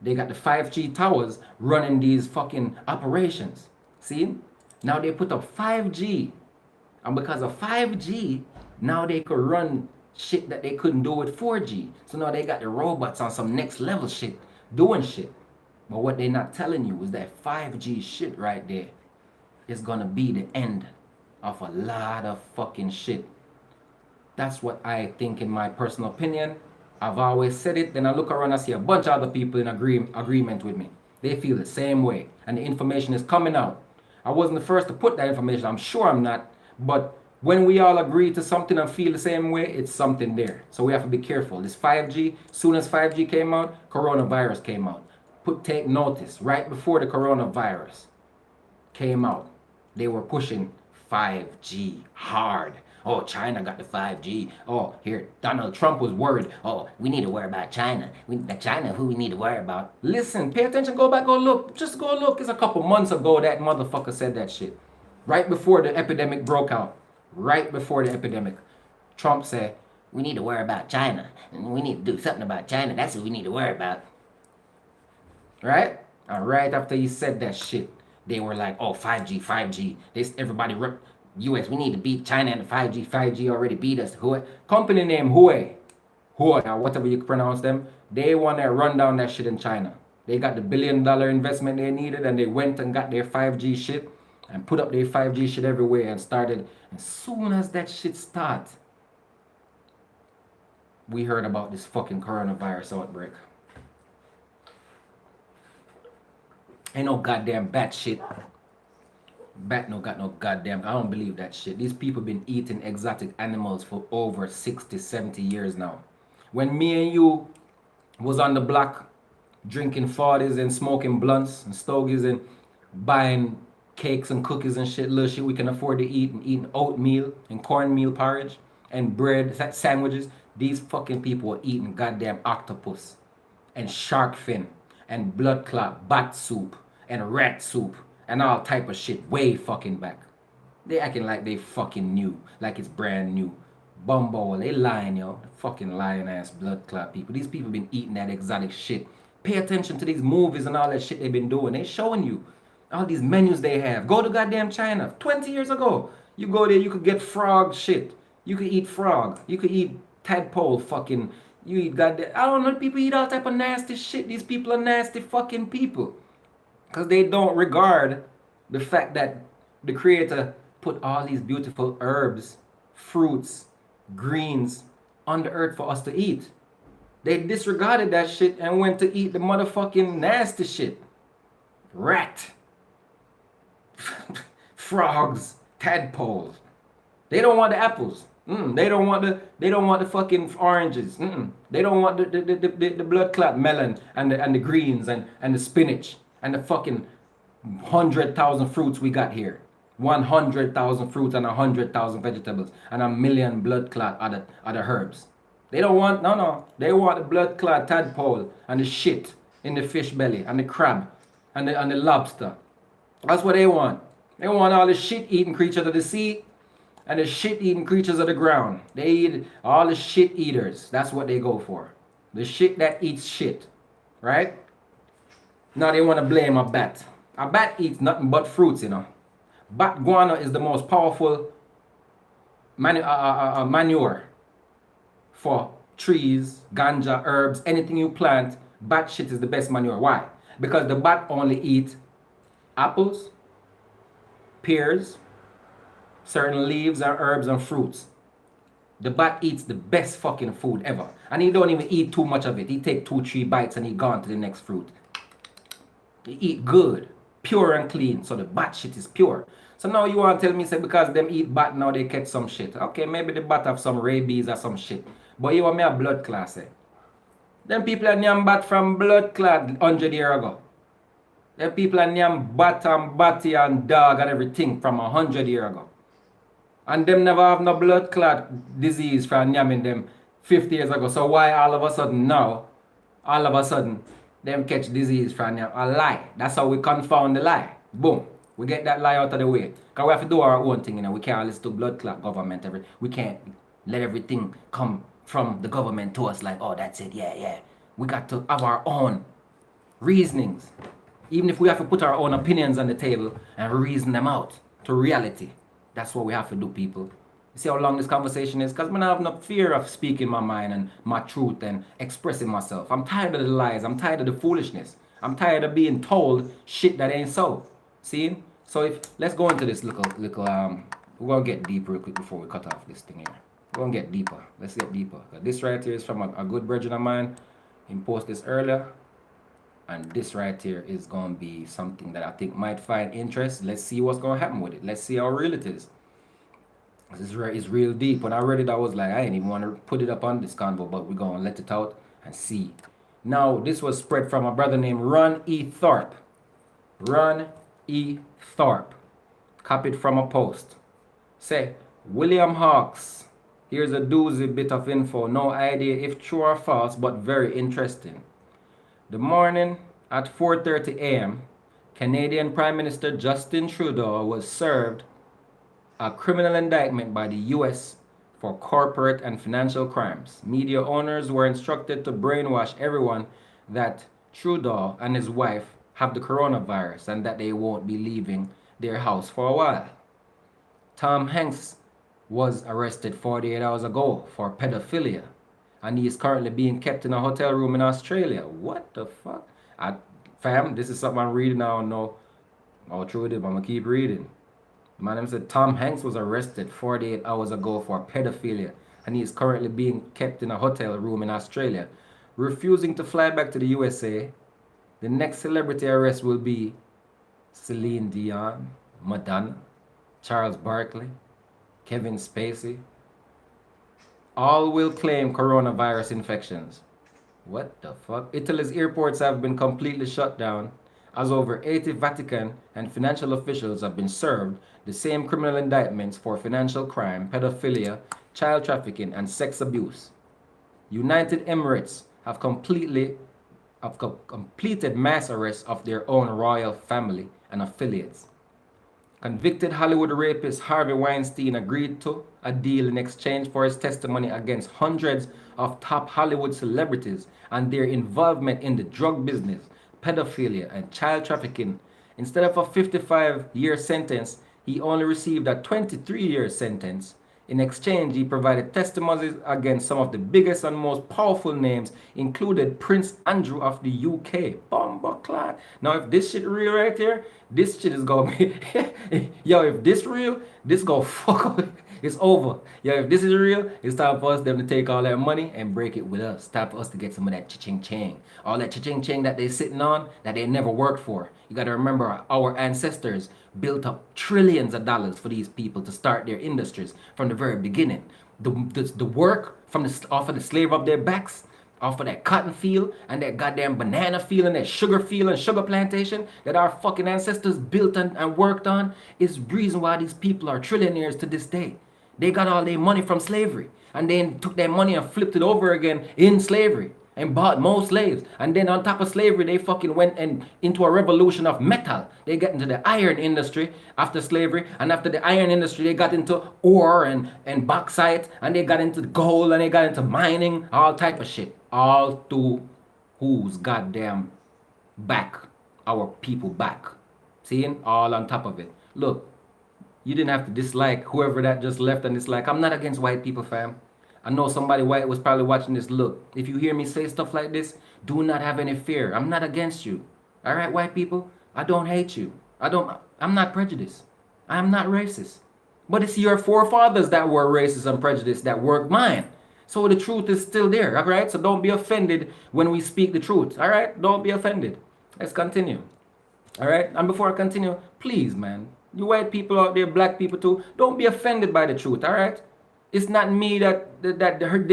They got the 5G towers running these fucking operations. See? Now they put up 5G. And because of 5G, now they could run shit that they couldn't do with 4G. So now they got the robots on some next level shit, doing shit. But what they're not telling you is that 5G shit right there is gonna be the end of a lot of fucking shit. That's what I think in my personal opinion. I've always said it, then I look around and see a bunch of other people in agreement with me. They feel the same way, and the information is coming out. I wasn't the first to put that information, I'm sure I'm not, but when we all agree to something and feel the same way, it's something there. So we have to be careful. This 5G, soon as 5G came out, coronavirus came out. Take notice, right before the coronavirus came out, they were pushing 5G hard. Oh, China got the 5G. Oh, here, Donald Trump was worried. Oh, we need to worry about China. China, who we need to worry about. Listen, pay attention, go back, go look. Just go look. It's a couple months ago that motherfucker said that shit. Right before the epidemic broke out. Right before the epidemic. Trump said, we need to worry about China. And we need to do something about China. That's what we need to worry about. Right? And right after he said that shit, they were like, oh, 5G, 5G. Everybody, US, we need to beat China and 5G. 5G already beat us. Company name Huawei, or whatever you pronounce them. They want to run down that shit in China. They got the $1 billion investment they needed, and they went and got their 5G shit and put up their 5G shit everywhere and started. As soon as that shit started, we heard about this fucking coronavirus outbreak. Ain't no goddamn bat shit. Bat no got no goddamn, I don't believe that shit. These people been eating exotic animals for over 60-70 years now. When me and you was on the block drinking 40s and smoking blunts and stogies and buying cakes and cookies and shit, little shit we can afford to eat, and eating oatmeal and cornmeal porridge and bread sandwiches, these fucking people were eating goddamn octopus and shark fin and blood clot bat soup and rat soup and all type of shit way fucking back. They acting like they fucking new, like it's brand new. Bumbo, they lying, yo. Fucking lying ass blood clot people. These people been eating that exotic shit. Pay attention to these movies and all that shit they've been doing. They showing you all these menus they have. Go to goddamn China. 20 years ago, you go there, you could get frog shit. You could eat frog. You could eat tadpole fucking. You eat goddamn. I don't know. People eat all type of nasty shit. These people are nasty fucking people. Because they don't regard the fact that the creator put all these beautiful herbs, fruits, greens on the earth for us to eat. They disregarded that shit and went to eat the motherfucking nasty shit. Rat. Frogs. Tadpoles. They don't want the apples. They don't want the fucking oranges. They don't want the blood clot melon and the greens and the spinach and the fucking 100,000 fruits we got here. 100,000 fruits and 100,000 vegetables and a million blood clot other herbs. They don't want no. They want the blood clot tadpole and the shit in the fish belly and the crab and the lobster. That's what they want. They want all the shit eating creatures of the sea and the shit eating creatures of the ground. They eat all the shit eaters. That's what they go for. The shit that eats shit. Right? Now they want to blame a bat. A bat eats nothing but fruits, you know. Bat guano is the most powerful manure for trees, ganja, herbs, anything you plant. Bat shit is the best manure. Why? Because the bat only eat apples, pears, certain leaves and herbs and fruits. The bat eats the best fucking food ever. And he don't even eat too much of it. He take 2-3 bites and he gone to the next fruit. He eat good, pure and clean. So the bat shit is pure. So now you want to tell me, say, because them eat bat, now they catch some shit. Okay, maybe the bat have some rabies or some shit. But you want me a blood clot, say. Them people are nyam bat from blood clot 100 years ago. Them people are nyam bat and batty and dog and everything from 100 years ago. And them never have no blood clot disease from nyamming them 50 years ago. So why all of a sudden now, them catch disease from nyam? A lie. That's how we confound the lie. Boom. We get that lie out of the way. Because we have to do our own thing, you know. We can't listen to blood clot government. We can't let everything come from the government to us like, oh, that's it, yeah. We got to have our own reasonings. Even if we have to put our own opinions on the table and reason them out to reality. That's what we have to do, people. You see how long this conversation is? Because I don't have no fear of speaking my mind and my truth and expressing myself. I'm tired of the lies. I'm tired of the foolishness. I'm tired of being told shit that ain't so. See? So let's go into this little we're going to get deeper real quick before we cut off this thing here. We're going to get deeper. Let's get deeper. This right here is from a good brethren of mine. He posted this earlier. And this right here is going to be something that I think might find interest. Let's see what's going to happen with it. Let's see how real it is. This is real deep. When I read it, I was like, I didn't even want to put it up on this convo, but we're going to let it out and see. Now, this was spread from a brother named Ron E. Thorpe. Ron E. Thorpe. Copied from a post. Say, William Hawks. Here's a doozy bit of info. No idea if true or false, but very interesting. The morning at 4:30 a.m., Canadian Prime Minister Justin Trudeau was served a criminal indictment by the U.S. for corporate and financial crimes. Media owners were instructed to brainwash everyone that Trudeau and his wife have the coronavirus and that they won't be leaving their house for a while. Tom Hanks was arrested 48 hours ago for pedophilia. And he is currently being kept in a hotel room in Australia. What the fuck? Fam, this is something I'm reading now. I don't know how true it is, but I'm going to keep reading. My name said Tom Hanks was arrested 48 hours ago for pedophilia. And he is currently being kept in a hotel room in Australia. Refusing to fly back to the USA. The next celebrity arrest will be Celine Dion, Madonna, Charles Barkley, Kevin Spacey. All will claim coronavirus infections. What the fuck? Italy's airports have been completely shut down as over 80 Vatican and financial officials have been served the same criminal indictments for financial crime, pedophilia, child trafficking, and sex abuse. United Emirates have completed mass arrests of their own royal family and affiliates. Convicted Hollywood rapist Harvey Weinstein agreed to a deal in exchange for his testimony against hundreds of top Hollywood celebrities and their involvement in the drug business, pedophilia, and child trafficking. Instead of a 55-year sentence, he only received a 23-year sentence. In exchange, he provided testimonies against some of the biggest and most powerful names, included Prince Andrew of the UK. Bomboclat. Now, if this shit real right here, this shit is gonna be yo, if this real, this go fuck up. It's over. Yo, if this is real, it's time for us them to take all that money and break it with us. It's time for us to get some of that cha-ching ching. All that cha-ching ching that they sitting on that they never worked for. You gotta remember our ancestors built up trillions of dollars for these people to start their industries from the very beginning. The work from off of the slave up their backs, off of that cotton field and that goddamn banana field and that sugar field and sugar plantation that our fucking ancestors built and worked on is reason why these people are trillionaires to this day. They got all their money from slavery and then took that money and flipped it over again in slavery and bought more slaves. And then on top of slavery, they fucking went and into a revolution of metal. They got into the iron industry after slavery. And after the iron industry, they got into ore and bauxite. And they got into gold and they got into mining, all type of shit. All to whose goddamn back? Our people back. Seeing? All on top of it. Look, you didn't have to dislike whoever that just left and dislike. I'm not against white people, fam. I know somebody white was probably watching this. Look, if you hear me say stuff like this, do not have any fear. I'm not against you. All right, white people? I don't hate you. I'm not prejudiced. I'm not racist. But it's your forefathers that were racist and prejudiced that worked mine. So the truth is still there, all right? So don't be offended when we speak the truth, all right? Don't be offended. Let's continue, all right? And before I continue, please, man, you white people out there, black people too, don't be offended by the truth, all right? It's not me that did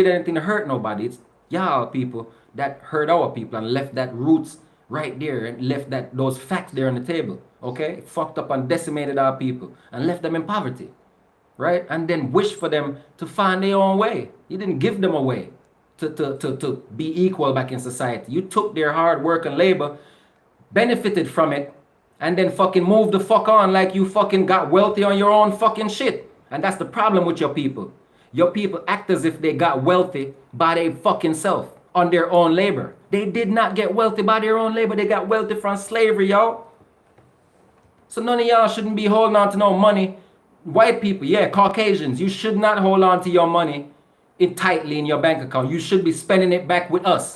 anything to hurt nobody. It's y'all people that hurt our people and left that roots right there and left those facts there on the table, okay? Fucked up and decimated our people and left them in poverty, right? And then wish for them to find their own way. You didn't give them a way to be equal back in society. You took their hard work and labor, benefited from it, and then fucking moved the fuck on like you fucking got wealthy on your own fucking shit. And that's the problem with your people. Your people act as if they got wealthy by their fucking self on their own labor. They did not get wealthy by their own labor. They got wealthy from slavery, y'all. So none of y'all shouldn't be holding on to no money. White people, yeah, Caucasians, you should not hold on to your money tightly in your bank account. You should be spending it back with us.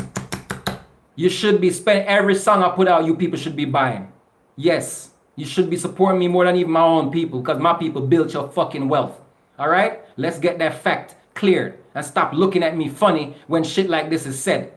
You should be spending every song I put out, you people should be buying. Yes, you should be supporting me more than even my own people because my people built your fucking wealth. All right? Let's get that fact cleared and stop looking at me funny when shit like this is said.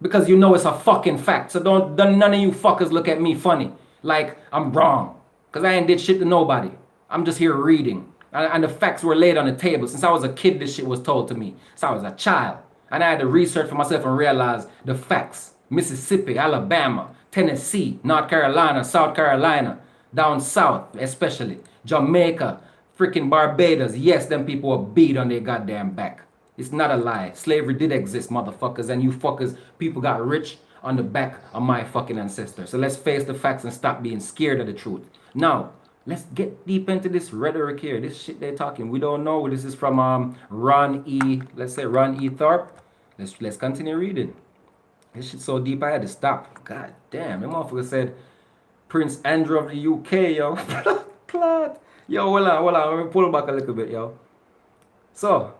Because you know it's a fucking fact. So don't none of you fuckers look at me funny like I'm wrong. Because I ain't did shit to nobody. I'm just here reading. And the facts were laid on the table. Since I was a kid, this shit was told to me. Since I was a child. And I had to research for myself and realize the facts. Mississippi, Alabama, Tennessee, North Carolina, South Carolina, down south especially, Jamaica, freaking Barbados. Yes, them people were beat on their goddamn back. It's not a lie. Slavery did exist, motherfuckers. And you fuckers, people got rich on the back of my fucking ancestors. So let's face the facts and stop being scared of the truth. Now, let's get deep into this rhetoric here. This shit they're talking. We don't know. This is from Ron E. Let's say Ron E. Thorpe. Let's continue reading. This shit's so deep I had to stop. God damn. The motherfucker said Prince Andrew of the UK, yo. Clad. Yo, hold on. Let me pull back a little bit, yo. So,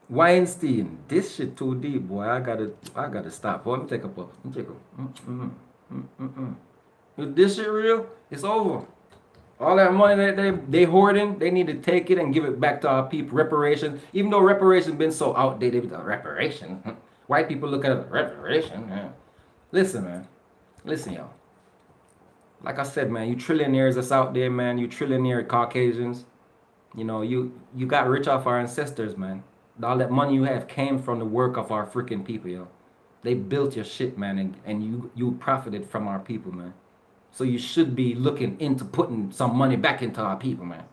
Weinstein. This shit too deep, boy. I gotta stop. Let me take a puff. If this shit real, it's over. All that money that they hoarding, they need to take it and give it back to our people. Reparations. Even though reparations been so outdated, reparation. White people look at it, reparation. Yeah. Listen, man. Listen, y'all. Like I said, man, you trillionaires that's out there, man. You trillionaire Caucasians. You know, you got rich off our ancestors, man. All that money you have came from the work of our freaking people, yo. They built your shit, man, and you profited from our people, man. So you should be looking into putting some money back into our people, man.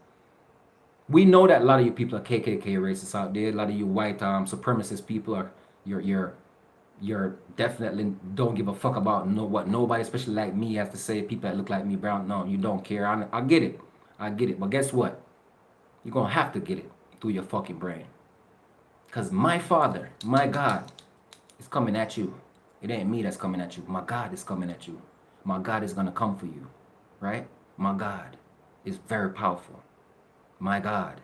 We know that a lot of you people are KKK racists out there. A lot of you white supremacist people are you're definitely don't give a fuck about what nobody, especially like me, has to say. People that look like me, brown, no, you don't care. I get it. I get it. But guess what? You're going to have to get it through your fucking brain. Because my Father, my God, is coming at you. It ain't me that's coming at you. My God is coming at you. My God is going to come for you. Right? My God is very powerful. My God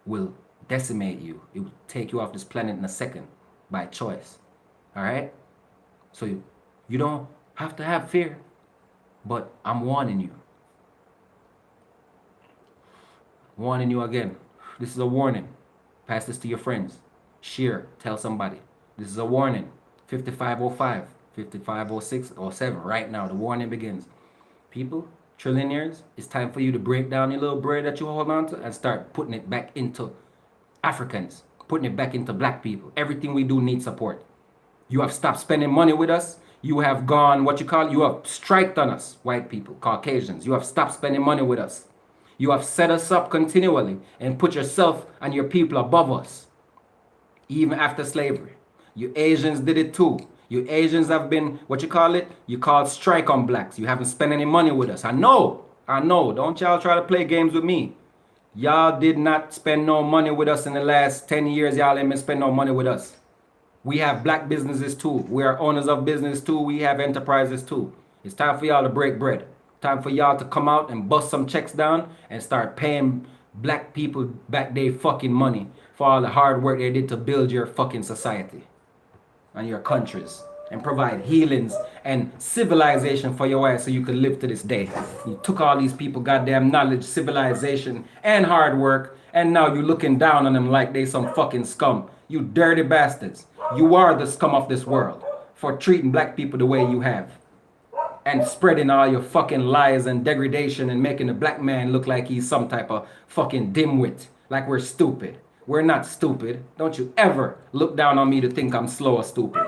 will decimate you. It will take you off this planet in a second by choice. All right? So you don't have to have fear, but I'm warning you. Warning you again. This is a warning. Pass this to your friends. Share. Tell somebody. This is a warning. 5505, 5506, or 7. Right now, the warning begins. People, trillionaires, it's time for you to break down your little bread that you hold on to and start putting it back into Africans, putting it back into black people. Everything we do needs support. You have stopped spending money with us. You have gone, you have striked on us, white people, Caucasians. You have stopped spending money with us. You have set us up continually and put yourself and your people above us, even after slavery. You Asians did it too. You Asians have been, you call strike on blacks. You haven't spent any money with us. I know. Don't y'all try to play games with me. Y'all did not spend no money with us in the last 10 years. Y'all ain't been spend no money with us. We have black businesses too. We are owners of business too. We have enterprises too. It's time for y'all to break bread. Time for y'all to come out and bust some checks down and start paying black people back their fucking money for all the hard work they did to build your fucking society and your countries and provide healings and civilization for your ass so you could live to this day. You took all these people goddamn knowledge, civilization, and hard work, and now you looking down on them like they some fucking scum. You dirty bastards. You are the scum of this world for treating black people the way you have. And spreading all your fucking lies and degradation and making the black man look like he's some type of fucking dimwit. Like we're stupid. We're not stupid. Don't you ever look down on me to think I'm slow or stupid.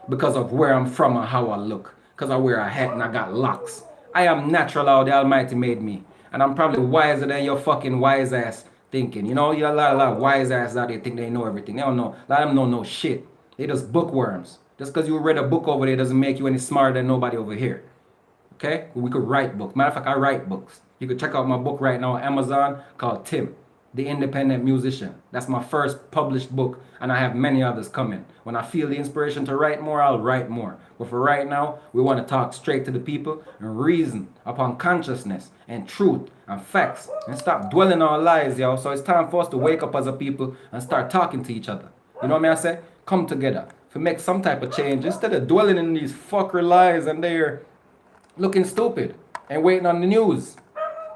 Because of where I'm from and how I look. Because I wear a hat and I got locks. I am natural how the Almighty made me. And I'm probably wiser than your fucking wise ass thinking. You know, you got a lot of wise ass out there think they know everything. They don't know. A lot of them don't know shit. They just bookworms. Just because you read a book over there doesn't make you any smarter than nobody over here. Okay? We could write books. Matter of fact, I write books. You could check out my book right now on Amazon called Tim, the Independent Musician. That's my first published book, and I have many others coming. When I feel the inspiration to write more, I'll write more. But for right now, we want to talk straight to the people and reason upon consciousness and truth and facts and stop dwelling on lies, yo. So it's time for us to wake up as a people and start talking to each other. You know what I say? Come together to make some type of change instead of dwelling in these fucker lies and they're looking stupid and waiting on the news.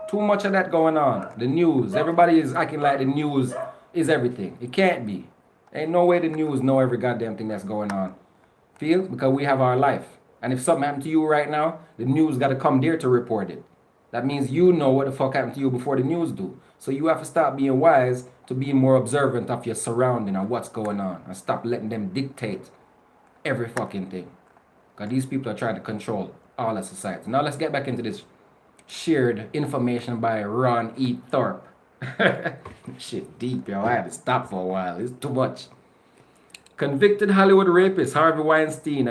Too much of that going on. The news. Everybody is acting like the news is everything. It can't be. Ain't no way the news know every goddamn thing that's going on. Feel? Because we have our life. And if something happened to you right now, the news got to come there to report it. That means you know what the fuck happened to you before the news do. So you have to stop being wise to be more observant of your surrounding and what's going on. And stop letting them dictate every fucking thing. Because these people are trying to control all of society. Now let's get back into this shared information by Ron E. Thorpe. Shit deep, yo. I had to stop for a while. It's too much. Convicted Hollywood rapist Harvey Weinstein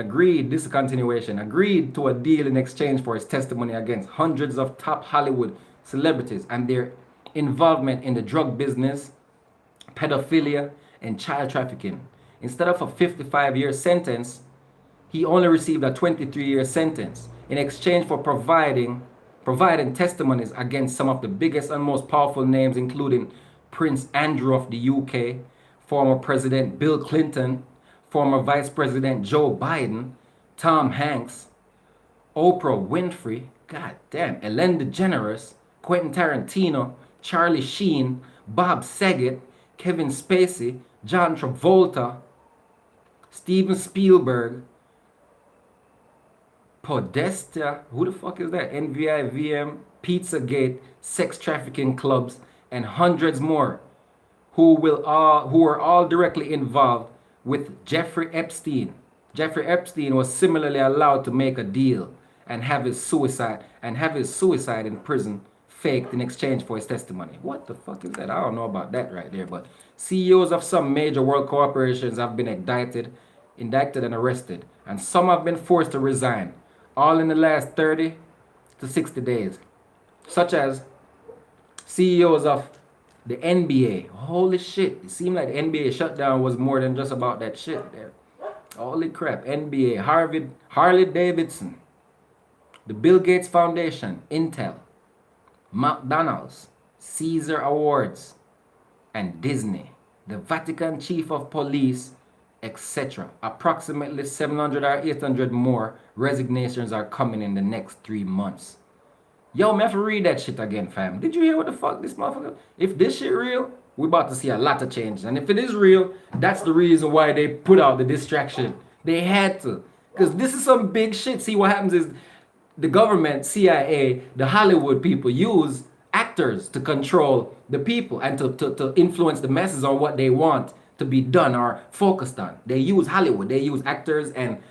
this is a continuation, agreed to a deal in exchange for his testimony against hundreds of top Hollywood celebrities and their involvement in the drug business, pedophilia, and child trafficking. Instead of a 55-year sentence, he only received a 23-year sentence in exchange for providing testimonies against some of the biggest and most powerful names, including Prince Andrew of the UK, former President Bill Clinton, former Vice President Joe Biden, Tom Hanks, Oprah Winfrey, goddamn, Ellen DeGeneres, Quentin Tarantino, Charlie Sheen, Bob Saget, Kevin Spacey, John Travolta, Steven Spielberg, Podesta, who the fuck is that? NVIVM, Pizzagate, sex trafficking clubs, and hundreds more who are all directly involved with Jeffrey Epstein. Jeffrey Epstein was similarly allowed to make a deal and have his suicide in prison faked in exchange for his testimony. What the fuck is that? I don't know about that right there, but CEOs of some major world corporations have been indicted and arrested, and some have been forced to resign, all in the last 30 to 60 days, such as CEOs of the NBA. Holy shit. It seemed like the NBA shutdown was more than just about that shit there. Holy crap. NBA, Harley Davidson, the Bill Gates Foundation, Intel, McDonald's, Caesar Awards, and Disney, the Vatican Chief of Police, etc. Approximately 700 or 800 more resignations are coming in the next 3 months. Yo, me have to read that shit again, fam. Did you hear what the fuck this motherfucker? If this shit real, we about to see a lot of change. And if it is real, that's the reason why they put out the distraction. They had to. Because this is some big shit. See, what happens is the government, CIA, the Hollywood people use actors to control the people and to influence the masses on what they want to be done or focused on. They use Hollywood. They use actors and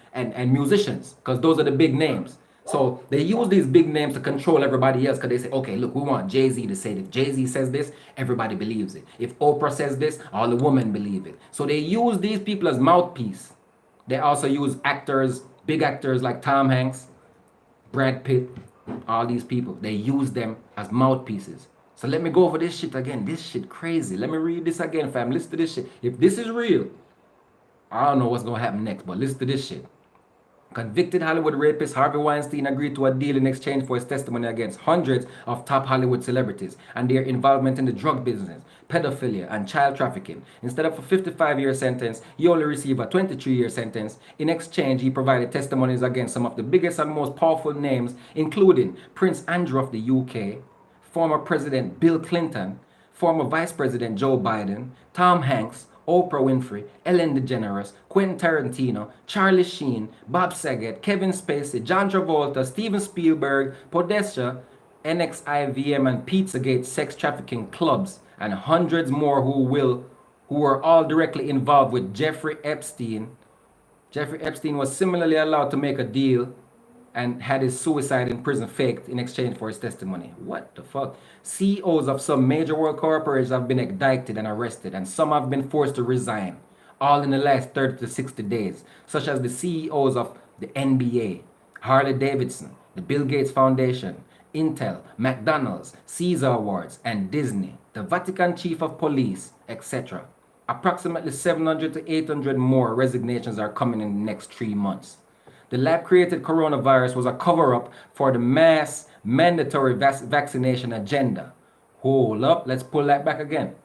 musicians because those are the big names. So they use these big names to control everybody else because they say, okay, look, we want Jay-Z to say this. If Jay-Z says this, everybody believes it. If Oprah says this, all the women believe it. So they use these people as mouthpiece. They also use actors, big actors like Tom Hanks, Brad Pitt, all these people. They use them as mouthpieces. So let me go over this shit again. This shit crazy. Let me read this again, fam. Listen to this shit. If this is real, I don't know what's going to happen next, but listen to this shit. Convicted Hollywood rapist Harvey Weinstein agreed to a deal in exchange for his testimony against hundreds of top Hollywood celebrities and their involvement in the drug business, pedophilia, and child trafficking. Instead of a 55-year sentence, he only received a 23-year sentence. In exchange, he provided testimonies against some of the biggest and most powerful names, including Prince Andrew of the UK, former President Bill Clinton, former Vice President Joe Biden, Tom Hanks, Oprah Winfrey, Ellen DeGeneres, Quentin Tarantino, Charlie Sheen, Bob Saget, Kevin Spacey, John Travolta, Steven Spielberg, Podesta, NXIVM and Pizzagate sex trafficking clubs, and hundreds more who were all directly involved with Jeffrey Epstein. Jeffrey Epstein was similarly allowed to make a deal and had his suicide in prison faked in exchange for his testimony. What the fuck? CEOs of some major world corporations have been indicted and arrested, and some have been forced to resign, all in the last 30 to 60 days, such as the CEOs of the NBA, Harley Davidson, the Bill Gates Foundation, Intel, McDonald's, Caesar Awards, and Disney, the Vatican Chief of Police, etc. Approximately 700 to 800 more resignations are coming in the next 3 months. The lab-created coronavirus was a cover-up for the mass mandatory vaccination agenda. Hold up, let's pull that back again.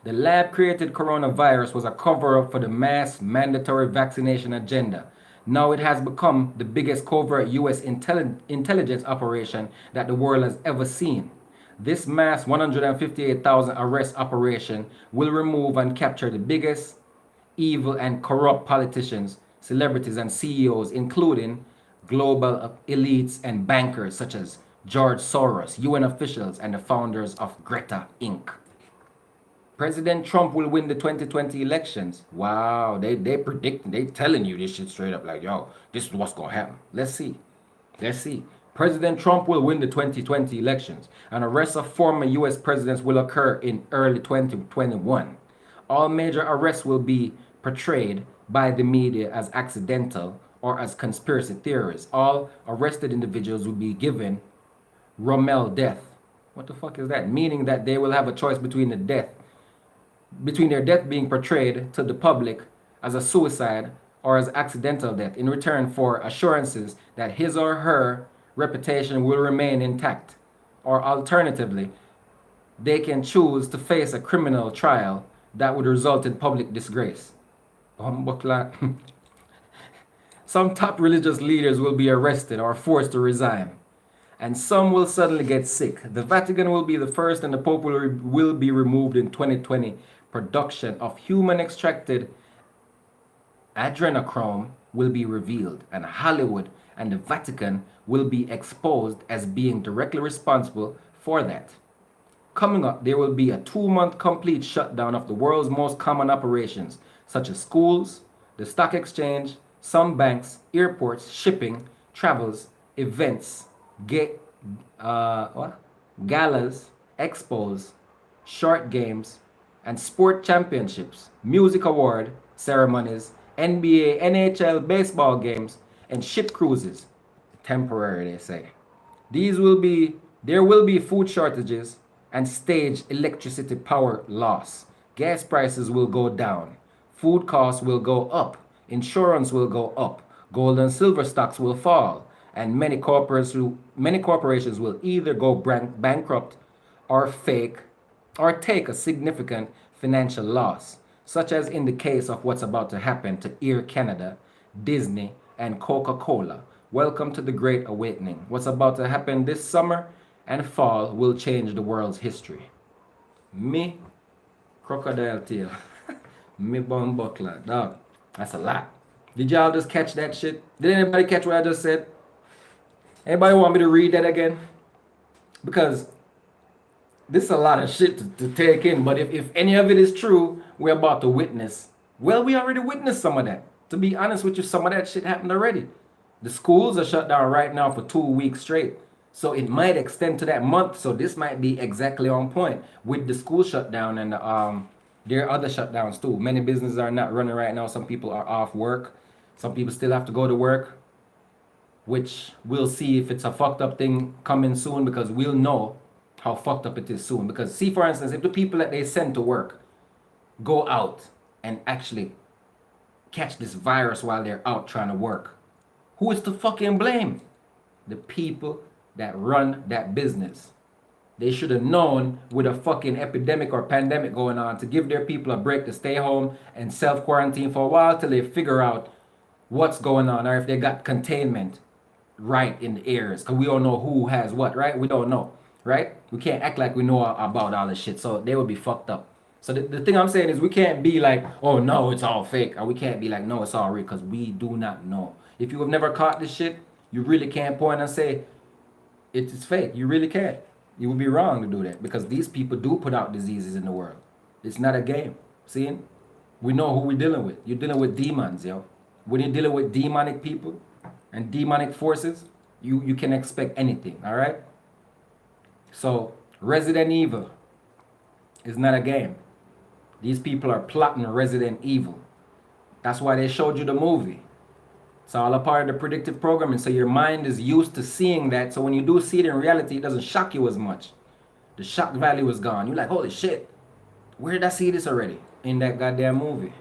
The lab-created coronavirus was a cover-up for the mass mandatory vaccination agenda. Now it has become the biggest covert U.S. intelligence operation that the world has ever seen. This mass 158,000 arrest operation will remove and capture the biggest, evil, and corrupt politicians, celebrities, and CEOs, including global elites and bankers such as George Soros, UN officials, and the founders of Greta Inc. President Trump will win the 2020 elections. Wow, they predict, they telling you this shit straight up like, yo, this is what's gonna happen. Let's see. President Trump will win the 2020 elections, and arrests of former US presidents will occur in early 2021. All major arrests will be portrayed by the media as accidental or as conspiracy theories. All arrested individuals will be given Rommel death. What the fuck is that? Meaning that they will have a choice between their death being portrayed to the public as a suicide or as accidental death in return for assurances that his or her reputation will remain intact. Or alternatively, they can choose to face a criminal trial that would result in public disgrace. Some top religious leaders will be arrested or forced to resign, and some will suddenly get sick. The Vatican will be the first, and the Pope will be removed in 2020. Production of human extracted adrenochrome will be revealed, and Hollywood and the Vatican will be exposed as being directly responsible for that. Coming up, there will be a 2-month complete shutdown of the world's most common operations, such as schools, the stock exchange, some banks, airports, shipping, travels, events, galas, expos, short games, and sport championships, music award ceremonies, NBA, NHL, baseball games, and ship cruises. Temporary, they say. There will be food shortages and stage electricity power loss. Gas prices will go down. Food costs will go up. Insurance will go up. Gold and silver stocks will fall. And many corporations will either go bankrupt or fake or take a significant financial loss, such as in the case of what's about to happen to Air Canada, Disney, and Coca-Cola. Welcome to the Great Awakening. What's about to happen this summer and fall will change the world's history. Me, crocodile tail. Me bum buckler. Dog, that's a lot. Did y'all just catch that shit? Did anybody catch what I just said? Anybody want me to read that again? Because this is a lot of shit to take in, but if any of it is true, we're about to witness. Well, we already witnessed some of that. To be honest with you, some of that shit happened already. The schools are shut down right now for 2 weeks straight. So it might extend to that month. So this might be exactly on point with the school shutdown and there are other shutdowns too. Many businesses are not running right now. Some people are off work. Some people still have to go to work, which we'll see if it's a fucked up thing coming soon, because we'll know how fucked up it is soon. Because see, for instance, if the people that they send to work go out and actually catch this virus while they're out trying to work, who is to fucking blame? The people that run that business. They should have known with a fucking epidemic or pandemic going on to give their people a break to stay home and self-quarantine for a while till they figure out what's going on, or if they got containment right in the areas. Because we don't know who has what, right? We don't know, right? We can't act like we know about all this shit. So they would be fucked up. So the thing I'm saying is we can't be like, oh no, it's all fake. Or we can't be like, no, it's all real, because we do not know. If you have never caught this shit, you really can't point and say it's fake. You really can't. You would be wrong to do that, because these people do put out diseases in the world. It's not a game. See? We know who we're dealing with. You're dealing with demons, yo. When you're dealing with demonic people and demonic forces, you can expect anything, all right? So Resident Evil is not a game. These people are plotting Resident Evil. That's why they showed you the movie. It's all a part of the predictive programming. So your mind is used to seeing that. So when you do see it in reality, it doesn't shock you as much. The shock value is gone. You're like, holy shit, where did I see this already? In that goddamn movie.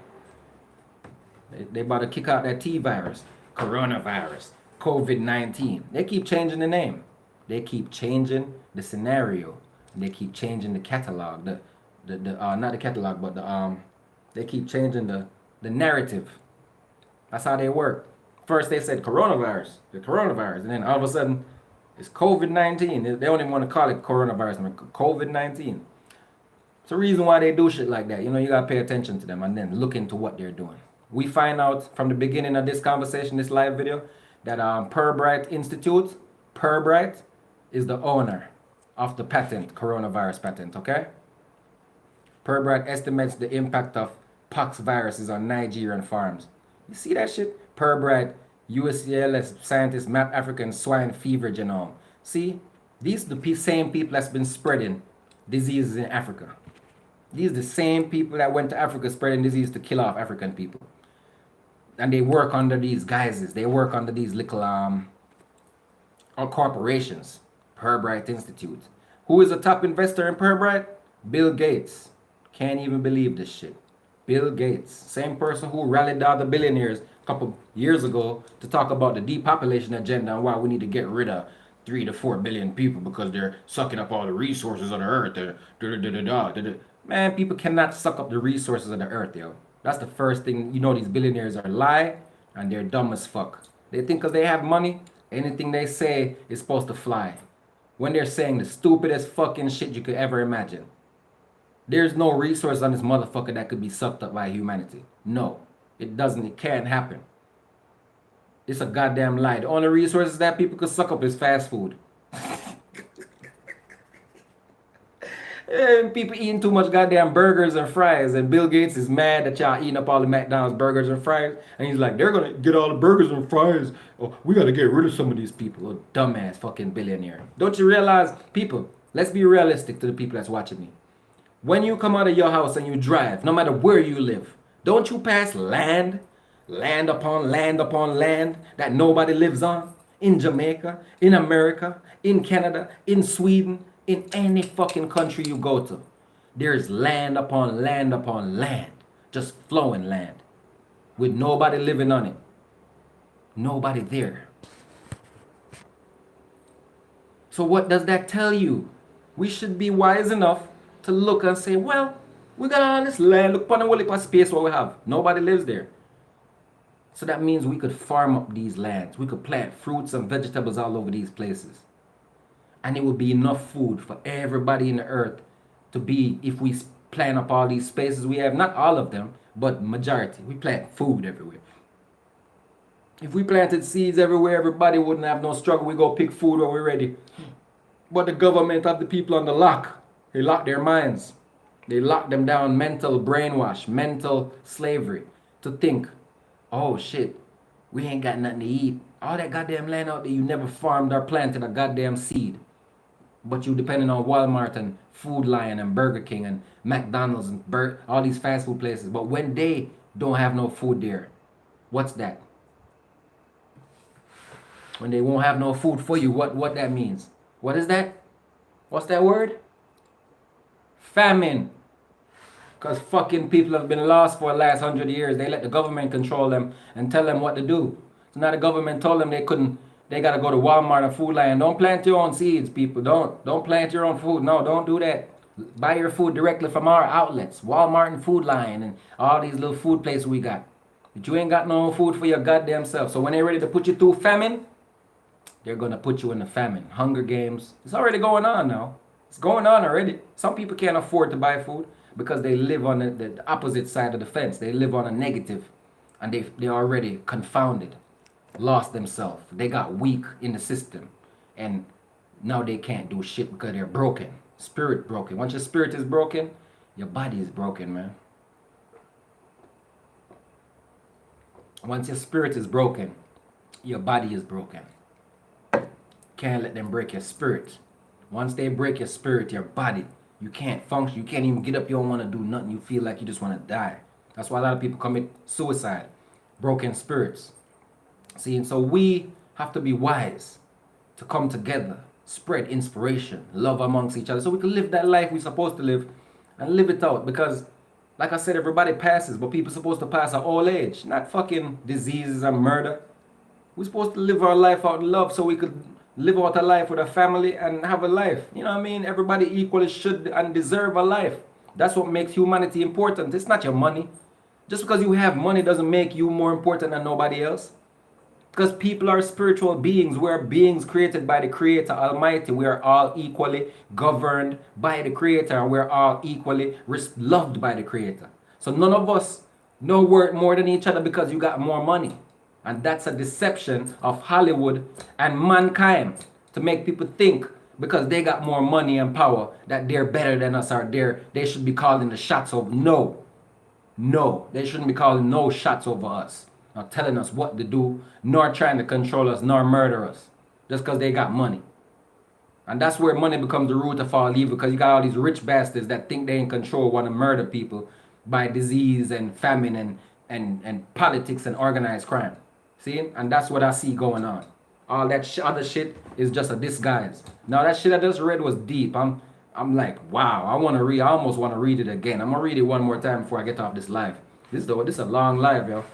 They about to kick out that T virus, coronavirus, COVID-19. They keep changing the name. They keep changing the scenario. They keep changing the catalog. Not the catalog, but they keep changing the narrative. That's how they work. First they said coronavirus, the coronavirus, and then all of a sudden it's COVID-19. They don't even want to call it coronavirus, COVID-19. It's the reason why they do shit like that. You know, you gotta pay attention to them and then look into what they're doing. We find out from the beginning of this conversation, this live video, that Pirbright Institute, Pirbright is the owner of the patent, coronavirus patent, okay? Pirbright estimates the impact of pox viruses on Nigerian farms. You see that shit? Pirbright, USCLS scientists map African swine fever genome. See, these are the same people that's been spreading diseases in Africa. These are the same people that went to Africa spreading disease to kill off African people. And they work under these guises. They work under these little corporations. Pirbright Institute. Who is a top investor in Pirbright? Bill Gates. Can't even believe this shit. Bill Gates. Same person who rallied all the billionaires a couple years ago to talk about the depopulation agenda and why we need to get rid of 3 to 4 billion people because they're sucking up all the resources of the earth. Man, people cannot suck up the resources of the earth, yo. That's the first thing. You know, these billionaires are lie and they're dumb as fuck. They think because they have money, anything they say is supposed to fly. When they're saying the stupidest fucking shit you could ever imagine. There's no resource on this motherfucker that could be sucked up by humanity. No, it doesn't. It can't happen. It's a goddamn lie. The only resources that people could suck up is fast food. And people eating too much goddamn burgers and fries, and Bill Gates is mad that y'all eating up all the McDonald's burgers and fries, and he's like, they're gonna get all the burgers and fries. Oh, we gotta get rid of some of these people. Oh, dumbass fucking billionaire. Don't you realize, people, let's be realistic to the people that's watching me. When you come out of your house and you drive, no matter where you live, don't you pass land upon land upon land that nobody lives on? In Jamaica, in America, in Canada, in Sweden. In any fucking country you go to, there's land upon land upon land, just flowing land, with nobody living on it. Nobody there. So what does that tell you? We should be wise enough to look and say, well, we got all this land, look upon the whole heap of space what we have. Nobody lives there. So that means we could farm up these lands. We could plant fruits and vegetables all over these places. And it would be enough food for everybody in the earth to be, if we plant up all these spaces we have, not all of them, but majority. We plant food everywhere. If we planted seeds everywhere, everybody wouldn't have no struggle. We go pick food when we're ready. But the government have the people on the lock. They lock their minds. They lock them down, mental brainwash, mental slavery, to think, oh shit, we ain't got nothing to eat. All that goddamn land out there, you never farmed or planted a goddamn seed. But you depending on Walmart and Food Lion and Burger King and McDonald's and all these fast food places. But when they don't have no food there, what's that? When they won't have no food for you, what that means? What is that? What's that word? Famine. Because fucking people have been lost for the last 100 years. They let the government control them and tell them what to do. So now the government told them they got to go to Walmart and Food Lion. Don't plant your own seeds, people. Don't plant your own food. No, don't do that. Buy your food directly from our outlets. Walmart and Food Lion and all these little food places we got. But you ain't got no food for your goddamn self. So when they're ready to put you through famine, they're going to put you in the famine. Hunger Games. It's already going on now. It's going on already. Some people can't afford to buy food because they live on the opposite side of the fence. They live on a negative, and they're already confounded, lost themselves. They got weak in the system, and now they can't do shit because they're broken. Spirit broken. Once your spirit is broken, your body is broken, man. Once your spirit is broken, your body is broken. Can't let them break your spirit. Once they break your spirit, your body, you can't function. You can't even get up. You don't want to do nothing. You feel like you just want to die. That's why a lot of people commit suicide. Broken spirits. See, and so we have to be wise to come together, spread inspiration, love amongst each other, so we can live that life we're supposed to live and live it out. Because, like I said, everybody passes, but people are supposed to pass at old age, not fucking diseases and murder. We're supposed to live our life out in love so we could live out a life with a family and have a life. You know what I mean? Everybody equally should and deserve a life. That's what makes humanity important. It's not your money. Just because you have money doesn't make you more important than nobody else. Because people are spiritual beings. We're beings created by the Creator Almighty. We are all equally governed by the Creator. We're all equally loved by the Creator. So none of us know worth more than each other because you got more money. And that's a deception of Hollywood and mankind to make people think because they got more money and power that they're better than us or they should be calling the shots over. No, they shouldn't be calling no shots over us. Not telling us what to do, nor trying to control us, nor murder us. Just because they got money. And that's where money becomes the root of all evil, because you got all these rich bastards that think they in control, want to murder people by disease and famine and politics and organized crime. See? And that's what I see going on. All that other shit is just a disguise. Now that shit I just read was deep. I'm like, wow, I almost want to read it again. I'm going to read it one more time before I get off this live. This is a long live, yo.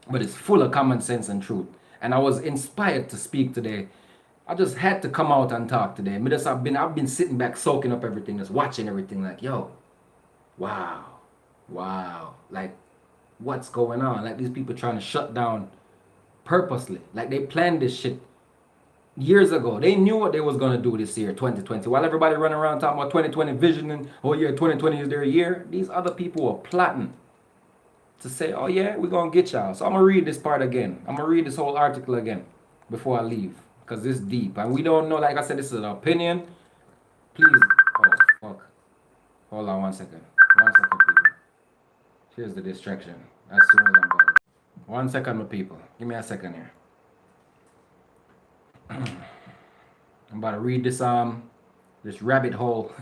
But it's full of common sense and truth. And I was inspired to speak today. I just had to come out and talk today. I've been sitting back soaking up everything, just watching everything like, yo, wow. Like, what's going on? Like, these people trying to shut down purposely. Like, they planned this shit years ago. They knew what they was going to do this year, 2020. While everybody running around talking about 2020 vision and, oh yeah, 2020 is their year, these other people were plotting to say, oh yeah, we're going to get y'all. So I'm going to read this part again. I'm going to read this whole article again before I leave. Because it's deep. And we don't know, like I said, this is an opinion. Please. Oh, fuck. Hold on 1 second. 1 second, people. Here's the distraction. As soon as I'm done. 1 second, my people. Give me a second here. I'm about to read this rabbit hole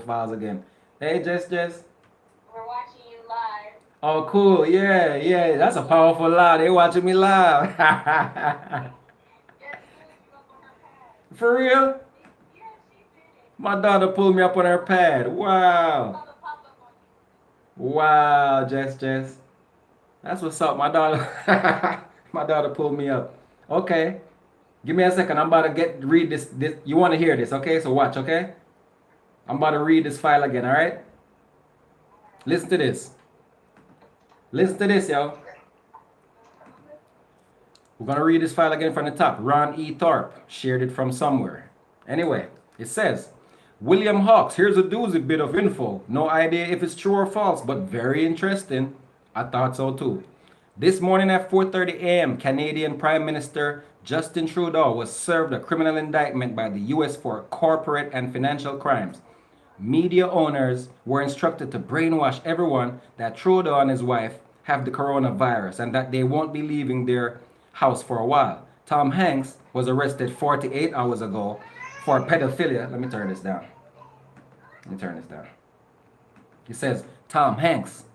files again. Hey, Jess. We're watching you live. Oh, cool. Yeah. That's a powerful live. They watching me live. For real? Yeah, she did it. My daughter pulled me up on her pad. Wow. Mother popped up on Wow, Jess. That's what's up. My daughter my daughter pulled me up. Okay. Give me a second. I'm about to read this. You want to hear this, okay? So watch, okay? I'm about to read this file again, alright? Listen to this. Listen to this, yo. We're going to read this file again from the top. Ron E. Thorpe shared it from somewhere. Anyway, it says, William Hawks, here's a doozy bit of info. No idea if it's true or false, but very interesting. I thought so too. This morning at 4:30 a.m., Canadian Prime Minister Justin Trudeau was served a criminal indictment by the U.S. for corporate and financial crimes. Media owners were instructed to brainwash everyone that Trudeau and his wife have the coronavirus and that they won't be leaving their house for a while. Tom Hanks was arrested 48 hours ago for pedophilia. Let me turn this down. He says Tom Hanks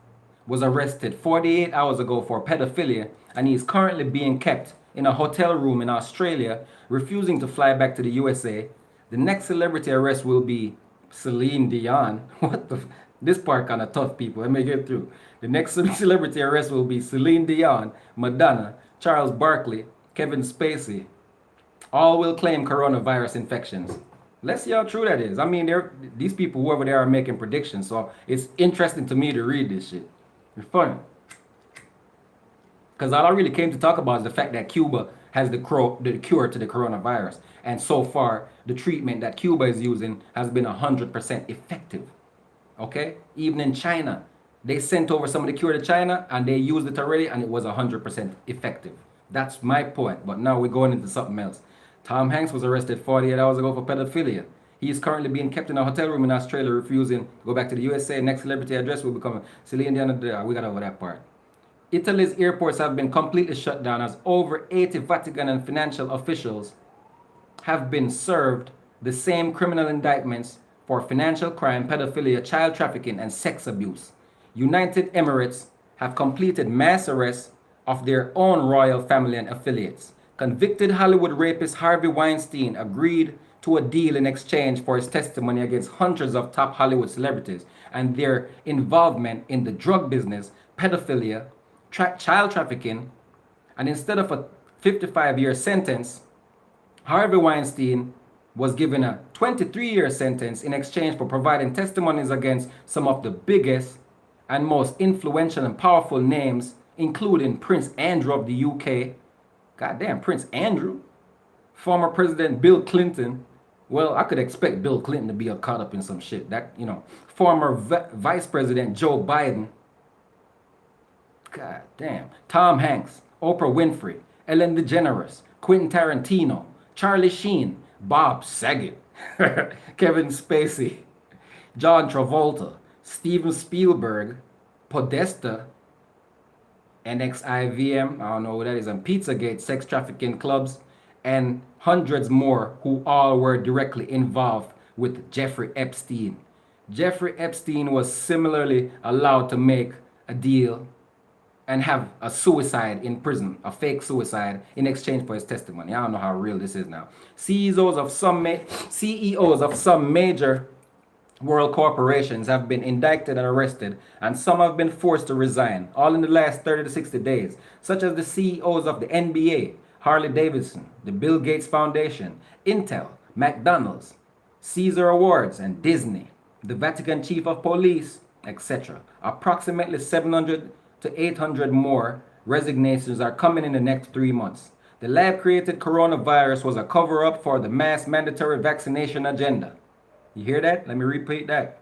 was arrested 48 hours ago for pedophilia and he is currently being kept in a hotel room in Australia, refusing to fly back to the USA. The next celebrity arrest will be Celine Dion. What the? This part kind of tough, people. Let me get through. The next celebrity arrest will be Celine Dion, Madonna, Charles Barkley, Kevin Spacey. All will claim coronavirus infections. Let's see how true that is. I mean, these people, whoever they are making predictions. So it's interesting to me to read this shit. It's funny. Because all I really came to talk about is the fact that Cuba has the cure to the coronavirus. And so far, the treatment that Cuba is using has been 100% effective. Okay? Even in China, they sent over some of the cure to China and they used it already and it was 100% effective. That's my point. But now we're going into something else. Tom Hanks was arrested 48 hours ago for pedophilia. He is currently being kept in a hotel room in Australia, refusing to go back to the USA. Next celebrity address will become Celine Dion. We got over that part. Italy's airports have been completely shut down as over 80 Vatican and financial officials have been served the same criminal indictments for financial crime, pedophilia, child trafficking, and sex abuse. United Emirates have completed mass arrests of their own royal family and affiliates. Convicted Hollywood rapist Harvey Weinstein agreed to a deal in exchange for his testimony against hundreds of top Hollywood celebrities and their involvement in the drug business, pedophilia, child trafficking, and instead of a 55-year sentence, Harvey Weinstein was given a 23-year sentence in exchange for providing testimonies against some of the biggest and most influential and powerful names, including Prince Andrew of the UK. Goddamn, Prince Andrew. Former President Bill Clinton. Well, I could expect Bill Clinton to be caught up in some shit. Former Vice President Joe Biden. God damn. Tom Hanks, Oprah Winfrey, Ellen DeGeneres, Quentin Tarantino, Charlie Sheen, Bob Saget, Kevin Spacey, John Travolta, Steven Spielberg, Podesta, NXIVM, I don't know what that is, and Pizzagate, sex trafficking clubs, and hundreds more who all were directly involved with Jeffrey Epstein. Jeffrey Epstein was similarly allowed to make a deal and have a suicide in prison, a fake suicide, in exchange for his testimony. I don't know how real this is now. CEOs of some major world corporations have been indicted and arrested, and some have been forced to resign, all in the last 30 to 60 days, such as the CEOs of the NBA, Harley Davidson, the Bill Gates Foundation, Intel, McDonald's, Caesar Awards, and Disney, the Vatican Chief of Police, etc. Approximately 700 to 800 more resignations are coming in the next 3 months. The lab-created coronavirus was a cover-up for the mass mandatory vaccination agenda. You hear that? Let me repeat that.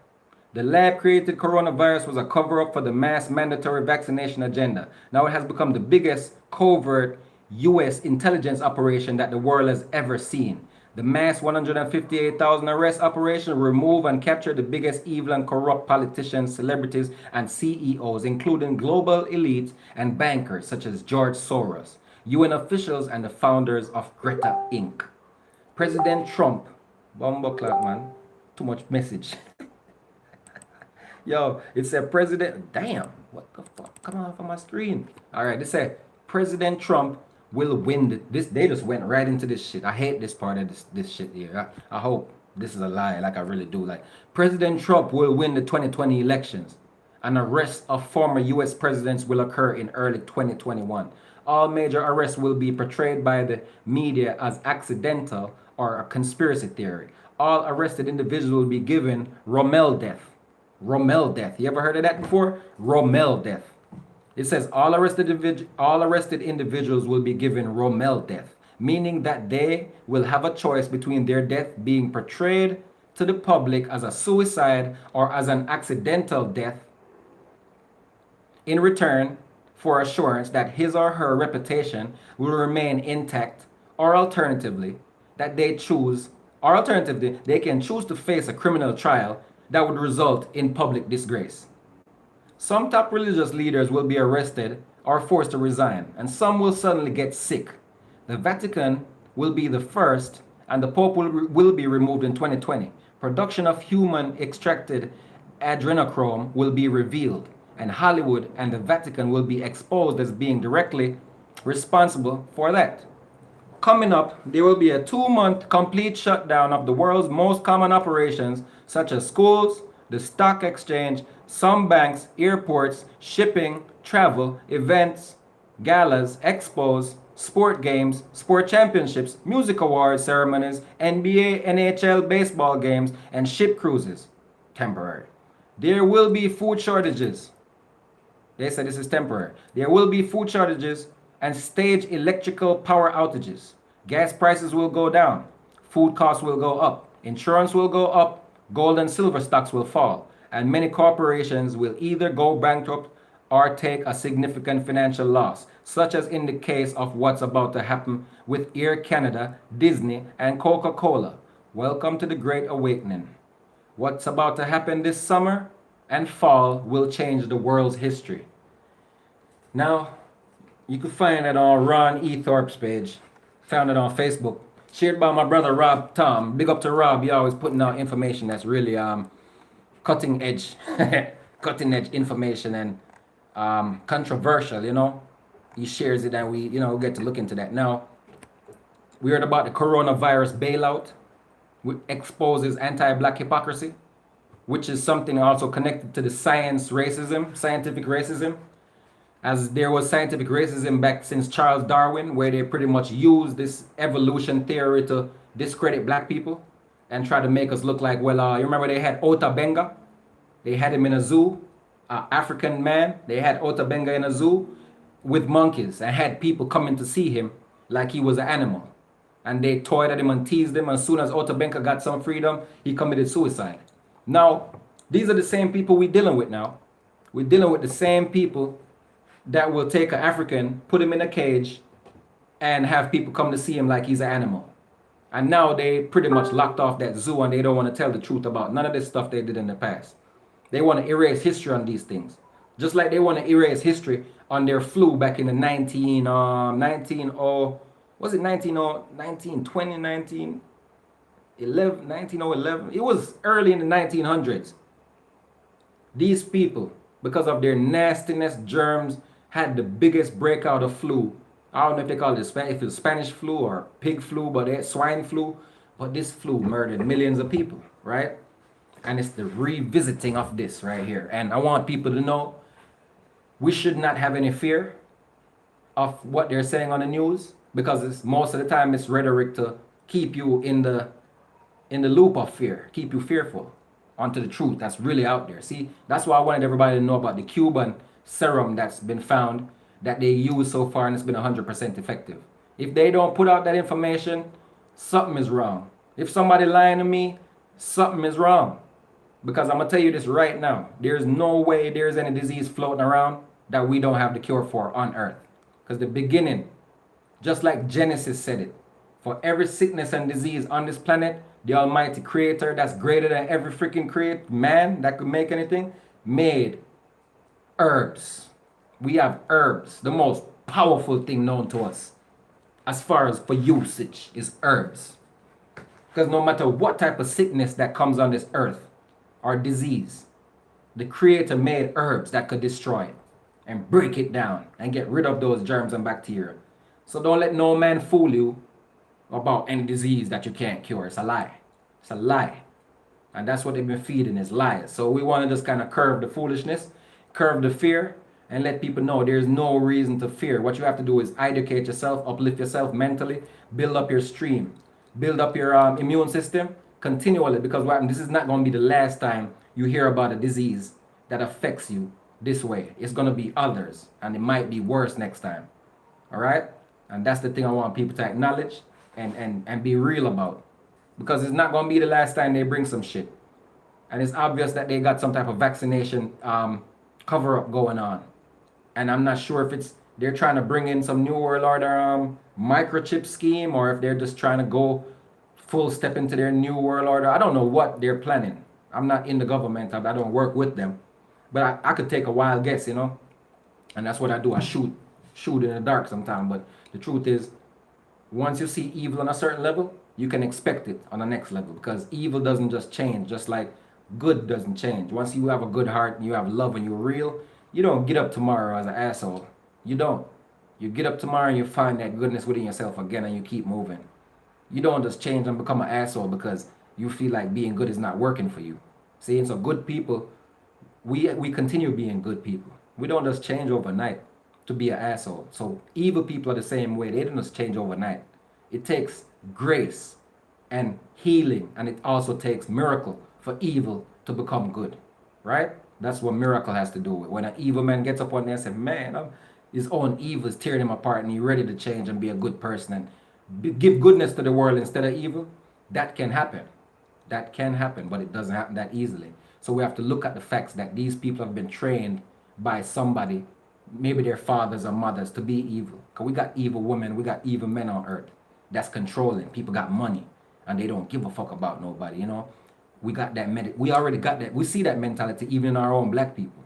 The lab-created coronavirus was a cover-up for the mass mandatory vaccination agenda. Now it has become the biggest covert U.S. intelligence operation that the world has ever seen. The mass 158,000 arrest operation will remove and capture the biggest evil and corrupt politicians, celebrities, and CEOs, including global elites and bankers such as George Soros, UN officials, and the founders of Greta Inc. President Trump, bumbleclap man, too much message. Yo, it said President, damn, what the fuck, come on from my screen. All right, it said President Trump will win this. They just went right into this shit. I hate this part of this shit here. I hope This is a lie, like I really do. Like, President Trump will win the 2020 elections. An arrest of former US presidents will occur in early 2021. All major arrests will be portrayed by the media as accidental or a conspiracy theory. All arrested individuals will be given Rommel death. Rommel death. You ever heard of that before? Rommel death. It says all arrested individuals will be given Rommel death, meaning that they will have a choice between their death being portrayed to the public as a suicide or as an accidental death in return for assurance that his or her reputation will remain intact, or alternatively they can choose to face a criminal trial that would result in public disgrace. Some top religious leaders will be arrested or forced to resign, and some will suddenly get sick. The Vatican will be the first, and the Pope will be removed in 2020. Production of human extracted adrenochrome will be revealed, and Hollywood and the Vatican will be exposed as being directly responsible for that. Coming up, there will be a 2-month complete shutdown of the world's most common operations, such as schools, the stock exchange, some banks, airports, shipping, travel, events, galas, expos, sport games, sport championships, music awards ceremonies, NBA, NHL baseball games, and ship cruises. Temporary. There will be food shortages. They said this is temporary. There will be food shortages and stage electrical power outages. Gas prices will go down. Food costs will go up. Insurance will go up. Gold and silver stocks will fall. And many corporations will either go bankrupt or take a significant financial loss, such as in the case of what's about to happen with Air Canada, Disney, and Coca-Cola. Welcome to the Great Awakening. What's about to happen this summer and fall will change the world's history. Now, you can find it on Ron E. Thorpe's page. Found it on Facebook. Shared by my brother Rob Tom. Big up to Rob. He always putting out information that's really cutting edge cutting edge information and controversial, you know. He shares it and we, you know, get to look into that. Now, we heard about the coronavirus bailout, which exposes anti-black hypocrisy, which is something also connected to the scientific racism, as there was scientific racism back since Charles Darwin, where they pretty much used this evolution theory to discredit black people and try to make us look like, well, you remember they had Ota Benga? They had him in a zoo, African man. They had Ota Benga in a zoo with monkeys and had people coming to see him like he was an animal. And they toyed at him and teased him. As soon as Ota Benga got some freedom, he committed suicide. Now, these are the same people we're dealing with now. We're dealing with the same people that will take an African, put him in a cage, and have people come to see him like he's an animal. And now they pretty much locked off that zoo and they don't want to tell the truth about none of this stuff they did in the past. They want to erase history on these things. Just like they want to erase history on their flu back in the 1920, 1911. It was early in the 1900s. These people, because of their nastiness, germs, had the biggest breakout of flu. I don't know if they call it if it's Spanish flu or pig flu, but they had swine flu. But this flu murdered millions of people, right? And it's the revisiting of this right here. And I want people to know we should not have any fear of what they're saying on the news, because it's most of the time it's rhetoric to keep you in the loop of fear, keep you fearful onto the truth that's really out there. See, that's why I wanted everybody to know about the Cuban serum that's been found that they use so far, and it's been 100% effective. If they don't put out that information, something is wrong. If somebody lying to me, something is wrong. Because I'm gonna tell you this right now, there's no way there's any disease floating around that we don't have the cure for on earth. Because the beginning, just like Genesis said it, for every sickness and disease on this planet, the Almighty Creator that's greater than every freaking man that could make anything, made herbs. We have herbs. The most powerful thing known to us as far as for usage is herbs. Because no matter what type of sickness that comes on this earth or disease, the Creator made herbs that could destroy it and break it down and get rid of those germs and bacteria. So don't let no man fool you about any disease that you can't cure. It's a lie. It's a lie. And that's what they've been feeding is lies. So we want to just kind of curve the foolishness, curve the fear, and let people know there's no reason to fear. What you have to do is educate yourself, uplift yourself mentally, build up your stream, build up your immune system continually. Because this is not going to be the last time you hear about a disease that affects you this way. It's going to be others, and it might be worse next time. All right? And that's the thing I want people to acknowledge and be real about. Because it's not going to be the last time they bring some shit. And it's obvious that they got some type of vaccination cover-up going on. And I'm not sure if they're trying to bring in some New World Order microchip scheme, or if they're just trying to go full step into their New World Order. I don't know what they're planning. I'm not in the government. I don't work with them. But I could take a wild guess, you know. And that's what I do. I shoot in the dark sometimes. But the truth is, once you see evil on a certain level, you can expect it on the next level, because evil doesn't just change, just like good doesn't change. Once you have a good heart and you have love and you're real, you don't get up tomorrow as an asshole. You don't. You get up tomorrow and you find that goodness within yourself again and you keep moving. You don't just change and become an asshole because you feel like being good is not working for you. See, and so good people, we continue being good people. We don't just change overnight to be an asshole. So evil people are the same way. They don't just change overnight. It takes grace and healing, and it also takes miracle for evil to become good, right? That's what miracle has to do with. When an evil man gets up on there and says, man, his own evil is tearing him apart and he's ready to change and be a good person and give goodness to the world instead of evil, that can happen. That can happen, but it doesn't happen that easily. So we have to look at the facts that these people have been trained by somebody, maybe their fathers or mothers, to be evil. Because we got evil women, we got evil men on earth that's controlling. People got money and they don't give a fuck about nobody, you know. We got that we already got that. We see that mentality even in our own black people.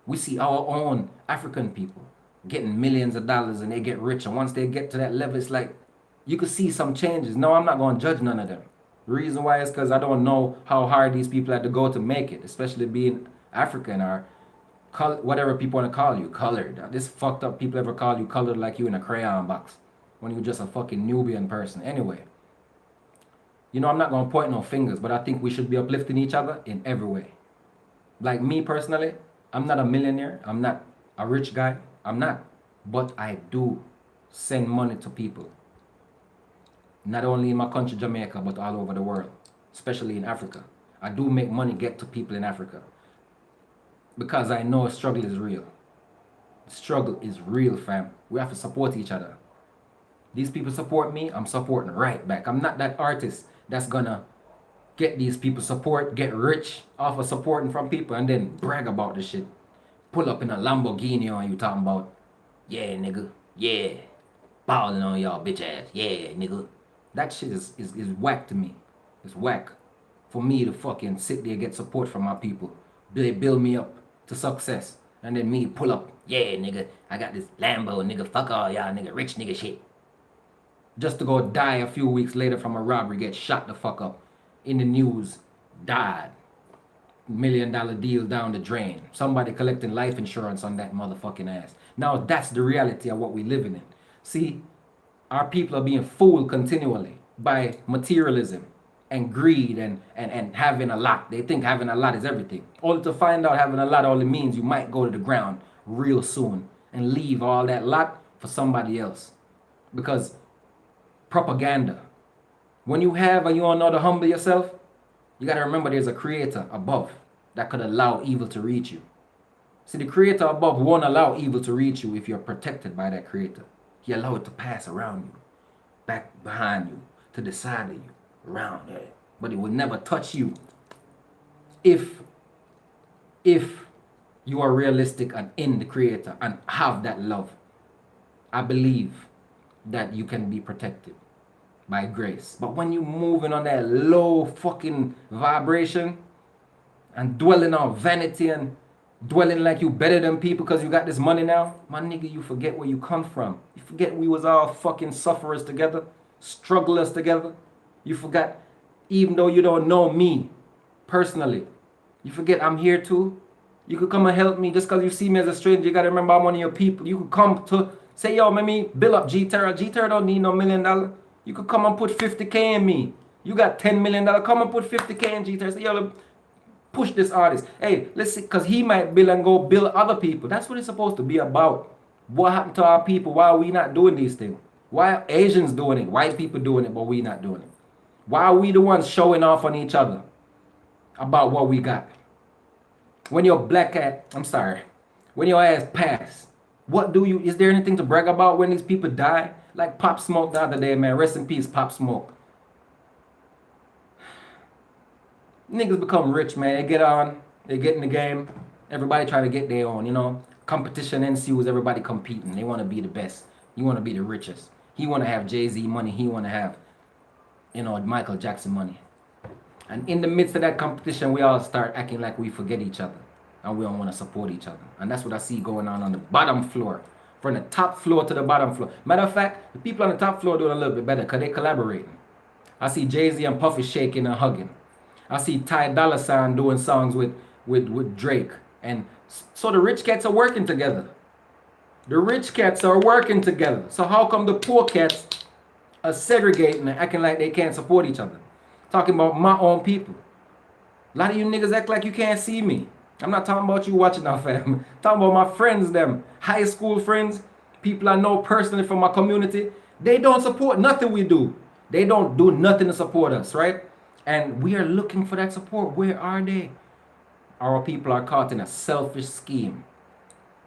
We see our own African people getting millions of dollars and they get rich, and once they get to that level, it's like you could see some changes. No, I'm not going to judge none of them. The reason why is because I don't know how hard these people had to go to make it, especially being African or whatever people want to call you, colored. This fucked up people ever call you colored like you in a crayon box when you're just a fucking Nubian person. Anyway, you know, I'm not going to point no fingers, but I think we should be uplifting each other in every way. Like me personally, I'm not a millionaire. I'm not a rich guy. I'm not. But I do send money to people. Not only in my country, Jamaica, but all over the world, especially in Africa. I do make money get to people in Africa because I know struggle is real. Struggle is real, fam. We have to support each other. These people support me, I'm supporting right back. I'm not that artist that's gonna get these people support, get rich off of supporting from people and then brag about this shit. Pull up in a Lamborghini and you talking about, yeah, nigga, yeah, balling on y'all bitch ass, yeah, nigga. That shit is whack to me. It's whack for me to fucking sit there and get support from my people. They build me up to success. And then me pull up, yeah, nigga, I got this Lambo, nigga, fuck all y'all, nigga, rich nigga shit. Just to go die a few weeks later from a robbery, get shot the fuck up. In the news, died. $1 million deal down the drain. Somebody collecting life insurance on that motherfucking ass. Now that's the reality of what we living in. See, our people are being fooled continually by materialism and greed and having a lot. They think having a lot is everything. Only to find out having a lot only means you might go to the ground real soon and leave all that lot for somebody else. Because propaganda. When you have and you don't know to humble yourself, you got to remember there's a creator above that could allow evil to reach you. See, the creator above won't allow evil to reach you if you're protected by that creator. He allow it to pass around you, back behind you, to the side of you, around there. But it will never touch you if you are realistic and in the creator and have that love. I believe that you can be protected by grace. But when you moving on that low fucking vibration and dwelling on vanity and dwelling like you better than people because you got this money now, my nigga, you forget where you come from. You forget we was all fucking sufferers together, strugglers together. You forgot, even though you don't know me personally, you forget I'm here too. You could come and help me just because you see me as a stranger. You got to remember I'm one of your people. You could come to say, yo, let me build up G-Terra. G-Terra don't need no $1 million. You could come and put 50K in me. You got $10 million. Come and put 50K in G-Terra. Say, yo, look, push this artist. Hey, let's see, because he might build and go build other people. That's what it's supposed to be about. What happened to our people? Why are we not doing these things? Why are Asians doing it? White people doing it, but we not doing it? Why are we the ones showing off on each other about what we got? When your black cat, I'm sorry, when your ass pass, what do you, is there anything to brag about when these people die? Like Pop Smoke the other day, man. Rest in peace, Pop Smoke. Niggas become rich, man. They get on, they get in the game. Everybody try to get their own, you know. Competition ensues, everybody competing. They want to be the best. You want to be the richest. He want to have Jay-Z money. He want to have, you know, Michael Jackson money. And in the midst of that competition, we all start acting like we forget each other. And we don't want to support each other. And that's what I see going on the bottom floor. From the top floor to the bottom floor. Matter of fact, the people on the top floor doing a little bit better because they collaborating. I see Jay-Z and Puffy shaking and hugging. I see Ty Dolla $ign doing songs with Drake. And so the rich cats are working together. The rich cats are working together. So how come the poor cats are segregating and acting like they can't support each other? Talking about my own people. A lot of you niggas act like you can't see me. I'm not talking about you watching our fam. I'm talking about my friends, them. High school friends. People I know personally from my community. They don't support nothing we do. They don't do nothing to support us, right? And we are looking for that support. Where are they? Our people are caught in a selfish scheme.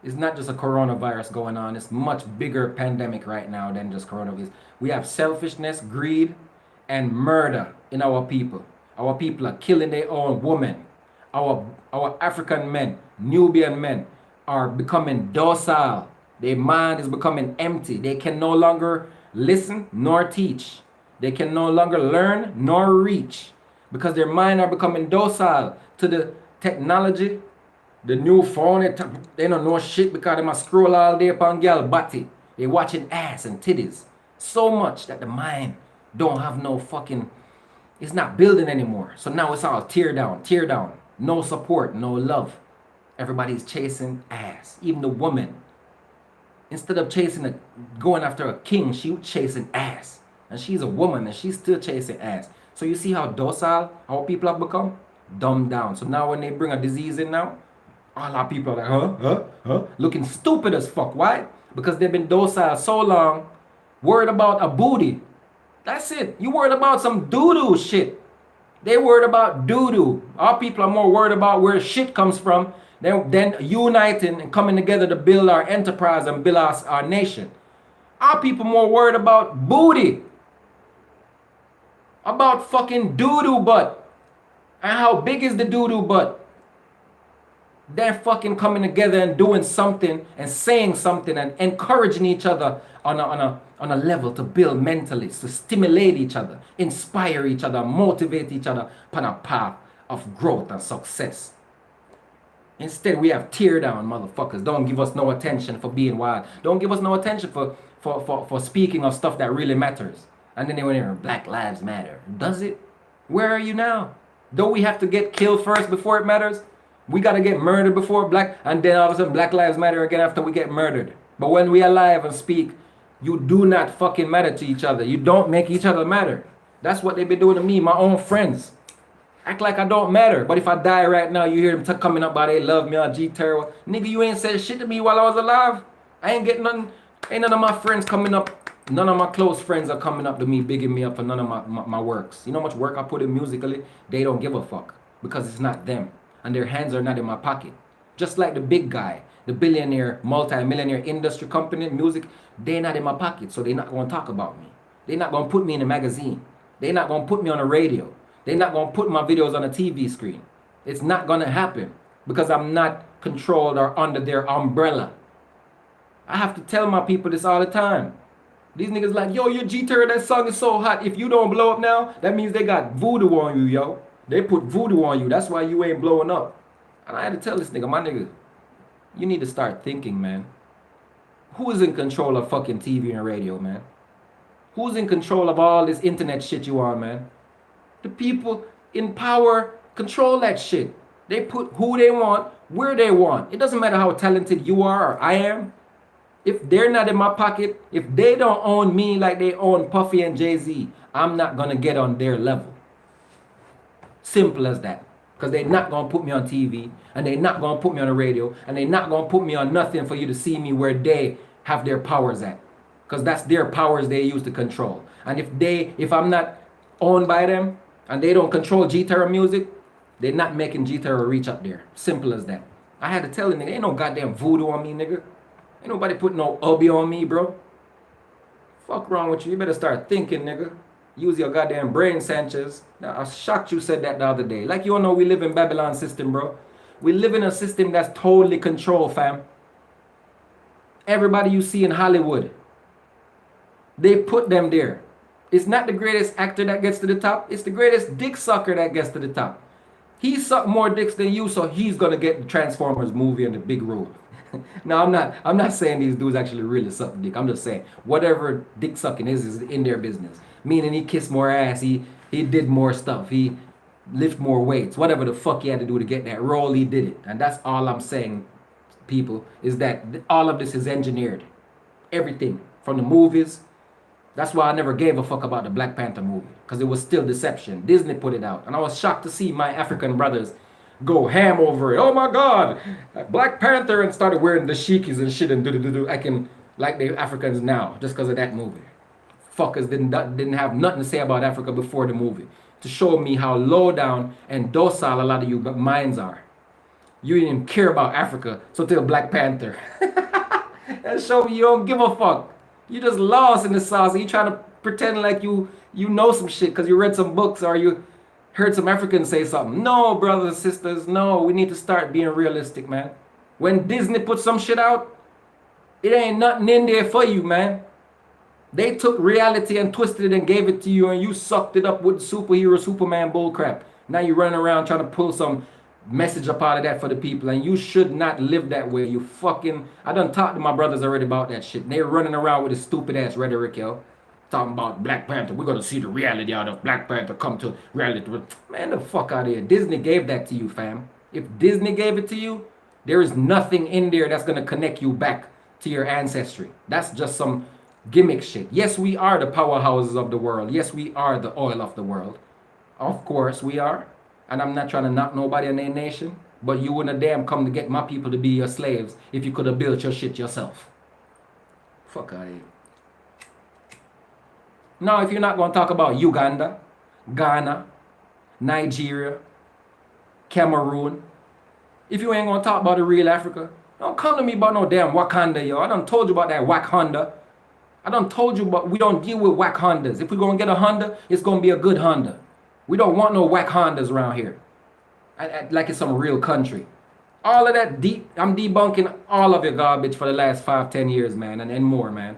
It's not just a coronavirus going on. It's much bigger pandemic right now than just coronavirus. We have selfishness, greed, and murder in our people. Our people are killing their own women. Our African men, Nubian men, are becoming docile. Their mind is becoming empty. They can no longer listen nor teach. They can no longer learn nor reach because their mind are becoming docile to the technology, the new phone. They don't know shit because they must scroll all day upon girl body. They watching ass and titties so much that the mind don't have no fucking, it's not building anymore. So now it's all tear down. No support, no love. Everybody's chasing ass. Even the woman. Instead of going after a king, she chasing ass. And she's a woman and she's still chasing ass. So you see how docile our people have become? Dumbed down. So now when they bring a disease in now, all our people are like, looking stupid as fuck. Why? Because they've been docile so long, worried about a booty. That's it. You worried about some doo-doo shit. They worried about doo-doo. Our people are more worried about where shit comes from than uniting and coming together to build our enterprise and build our nation. Our people more worried about booty. About fucking doo-doo butt. And how big is the doo-doo butt? They're fucking coming together and doing something and saying something and encouraging each other on a level to build mentally, to stimulate each other, inspire each other, motivate each other upon a path of growth and success. Instead, we have tear down motherfuckers. Don't give us no attention for being wild. Don't give us no attention for speaking of stuff that really matters. And then they went here, Black Lives Matter. Does it? Where are you now? Don't we have to get killed first before it matters? We got to get murdered before and then all of a sudden Black Lives Matter again after we get murdered. But when we are alive and speak, you do not fucking matter to each other. You don't make each other matter. That's what they've been doing to me, my own friends. Act like I don't matter. But if I die right now, you hear them coming up by they love me on G-Terra. Nigga, you ain't said shit to me while I was alive. I ain't getting nothing. Ain't none of my friends coming up. None of my close friends are coming up to me, bigging me up for none of my works. You know how much work I put in musically? They don't give a fuck because it's not them. And their hands are not in my pocket. Just like the big guy, the billionaire, multi-millionaire industry company, music, they're not in my pocket, so they're not going to talk about me. They're not going to put me in a magazine. They're not going to put me on a radio. They're not going to put my videos on a TV screen. It's not going to happen because I'm not controlled or under their umbrella. I have to tell my people this all the time. These niggas like, yo, your G-Terra, that song is so hot. If you don't blow up now, that means they got voodoo on you, yo. They put voodoo on you. That's why you ain't blowing up. And I had to tell this nigga, my nigga, you need to start thinking, man. Who's in control of fucking TV and radio, man? Who's in control of all this internet shit you are, man? The people in power control that shit. They put who they want, where they want. It doesn't matter how talented you are or I am. If they're not in my pocket, if they don't own me like they own Puffy and Jay-Z, I'm not gonna get on their level. Simple as that. Because they're not gonna put me on TV, and they're not gonna put me on the radio, and they're not gonna put me on nothing for you to see me where they have their powers at. Because that's their powers they use to control. And if I'm not owned by them, and they don't control G-Terra music, they're not making G-Terra reach up there. Simple as that. I had to tell the nigga, ain't no goddamn voodoo on me, nigga. Ain't nobody putting no ubby on me, bro. Fuck wrong with you? You better start thinking, nigga. Use your goddamn brain, Sanchez. Now, I was shocked you said that the other day. Like you don't know we live in Babylon system, bro. We live in a system that's totally controlled, fam. Everybody you see in Hollywood, they put them there. It's not the greatest actor that gets to the top. It's the greatest dick sucker that gets to the top. He sucked more dicks than you, so he's gonna get the Transformers movie and the big role. Now I'm not saying these dudes actually really suck dick. I'm just saying whatever dick sucking is in their business. Meaning he kissed more ass, he did more stuff, he lift more weights, whatever the fuck he had to do to get that role, he did it. And that's all I'm saying, people, is that all of this is engineered. Everything from the movies. That's why I never gave a fuck about the Black Panther movie, because it was still deception. Disney put it out, and I was shocked to see my African brothers go ham over it. Oh my God, Black Panther, and started wearing the shikis and shit and do acting like they Africans now just because of that movie. Fuckers didn't have nothing to say about Africa before the movie to show me how low down and docile a lot of you minds are. You didn't even care about Africa, so till Black Panther. That show me you don't give a fuck. You just lost in the sauce. And you trying to pretend like you know some shit because you read some books or you heard some Africans say something. No, brothers and sisters, no. We need to start being realistic, man. When Disney put some shit out, it ain't nothing in there for you, man. They took reality and twisted it and gave it to you, and you sucked it up with superhero Superman bullcrap. Now you're running around trying to pull some message up out of that for the people, and you should not live that way. You fucking, I done talked to my brothers already about that shit. They're running around with this stupid ass rhetoric, yo. Talking about Black Panther. We're gonna see the reality out of Black Panther come to reality. Man, the fuck out of here. Disney gave that to you, fam. If Disney gave it to you, there is nothing in there that's gonna connect you back to your ancestry. That's just some gimmick shit. Yes, we are the powerhouses of the world. Yes, we are the oil of the world. Of course we are. And I'm not trying to knock nobody in their nation, but you wouldn't damn come to get my people to be your slaves if you could have built your shit yourself. Fuck out of here. Now, if you're not going to talk about Uganda, Ghana, Nigeria, Cameroon, if you ain't going to talk about the real Africa, don't come to me about no damn Wakanda, yo. I done told you about that whack Honda. I done told you, but we don't deal with whack Hondas. If we're going to get a Honda, it's going to be a good Honda. We don't want no whack Hondas around here. Like it's some real country. All of that, I'm debunking all of your garbage for the last 5-10 years, man, and more, man.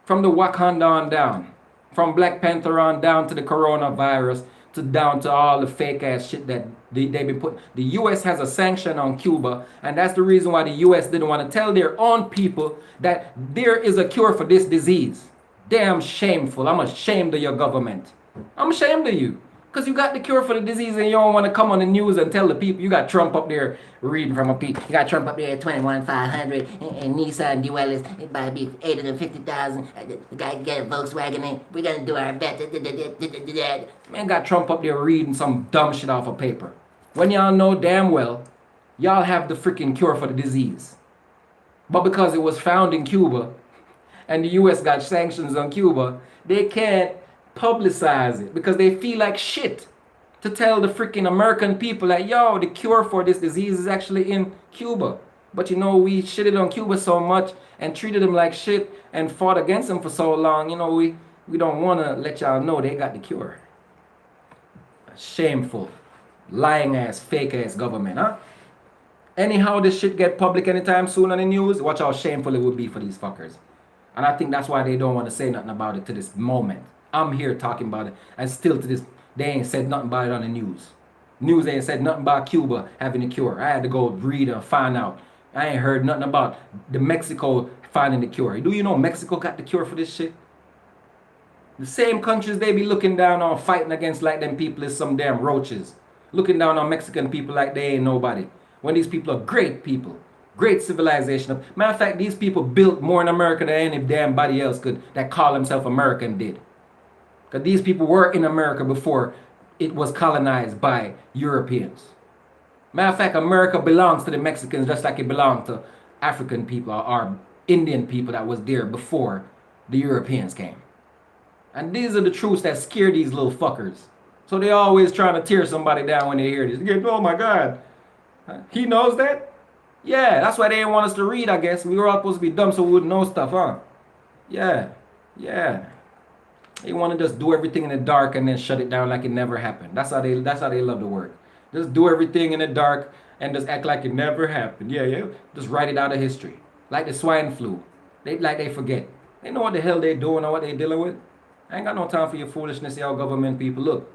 From the Wakanda on down. From Black Panther on down to the coronavirus, to down to all the fake ass shit that they've been putting. The U.S. has a sanction on Cuba, and that's the reason why the U.S. didn't want to tell their own people that there is a cure for this disease. Damn shameful. I'm ashamed of your government. I'm ashamed of you. Because you got the cure for the disease and you don't want to come on the news and tell the people. You got Trump up there reading from a piece. You got Trump up there at 21,500 and Nissan Duelis. It might be 850,000. The guy get a Volkswagen and we're going to do our best. Man got Trump up there reading some dumb shit off of paper. When y'all know damn well, y'all have the freaking cure for the disease. But because it was found in Cuba and the U.S. got sanctions on Cuba, they can't publicize it because they feel like shit to tell the freaking American people that, yo, the cure for this disease is actually in Cuba. But you know, we shitted on Cuba so much and treated them like shit and fought against them for so long, you know, we don't want to let y'all know they got the cure. Shameful, lying ass, fake ass government, huh? Anyhow, this shit get public anytime soon on the news, watch how shameful it would be for these fuckers. And I think that's why they don't want to say nothing about it to this moment. I'm here talking about it, and still to this, they ain't said nothing about it on the news. News ain't said nothing about Cuba having a cure. I had to go read and find out. I ain't heard nothing about the Mexico finding the cure. Do you know Mexico got the cure for this shit? The same countries they be looking down on, fighting against like them people is some damn roaches. Looking down on Mexican people like they ain't nobody. When these people are great people. Great civilization. Matter of fact, these people built more in America than any damn body else could that call himself American did. Because these people were in America before it was colonized by Europeans. Matter of fact, America belongs to the Mexicans just like it belonged to African people or Indian people that was there before the Europeans came. And these are the truths that scare these little fuckers. So they always trying to tear somebody down when they hear this. They go, oh my God, he knows that? Yeah, that's why they didn't want us to read, I guess. We were all supposed to be dumb so we wouldn't know stuff, huh? Yeah, yeah. They want to just do everything in the dark and then shut it down like it never happened. That's how they love to work. Just do everything in the dark and just act like it never happened. Yeah, yeah. Just write it out of history. Like the swine flu. They forget. They know what the hell they doing or what they dealing with. I ain't got no time for your foolishness, y'all government people. Look,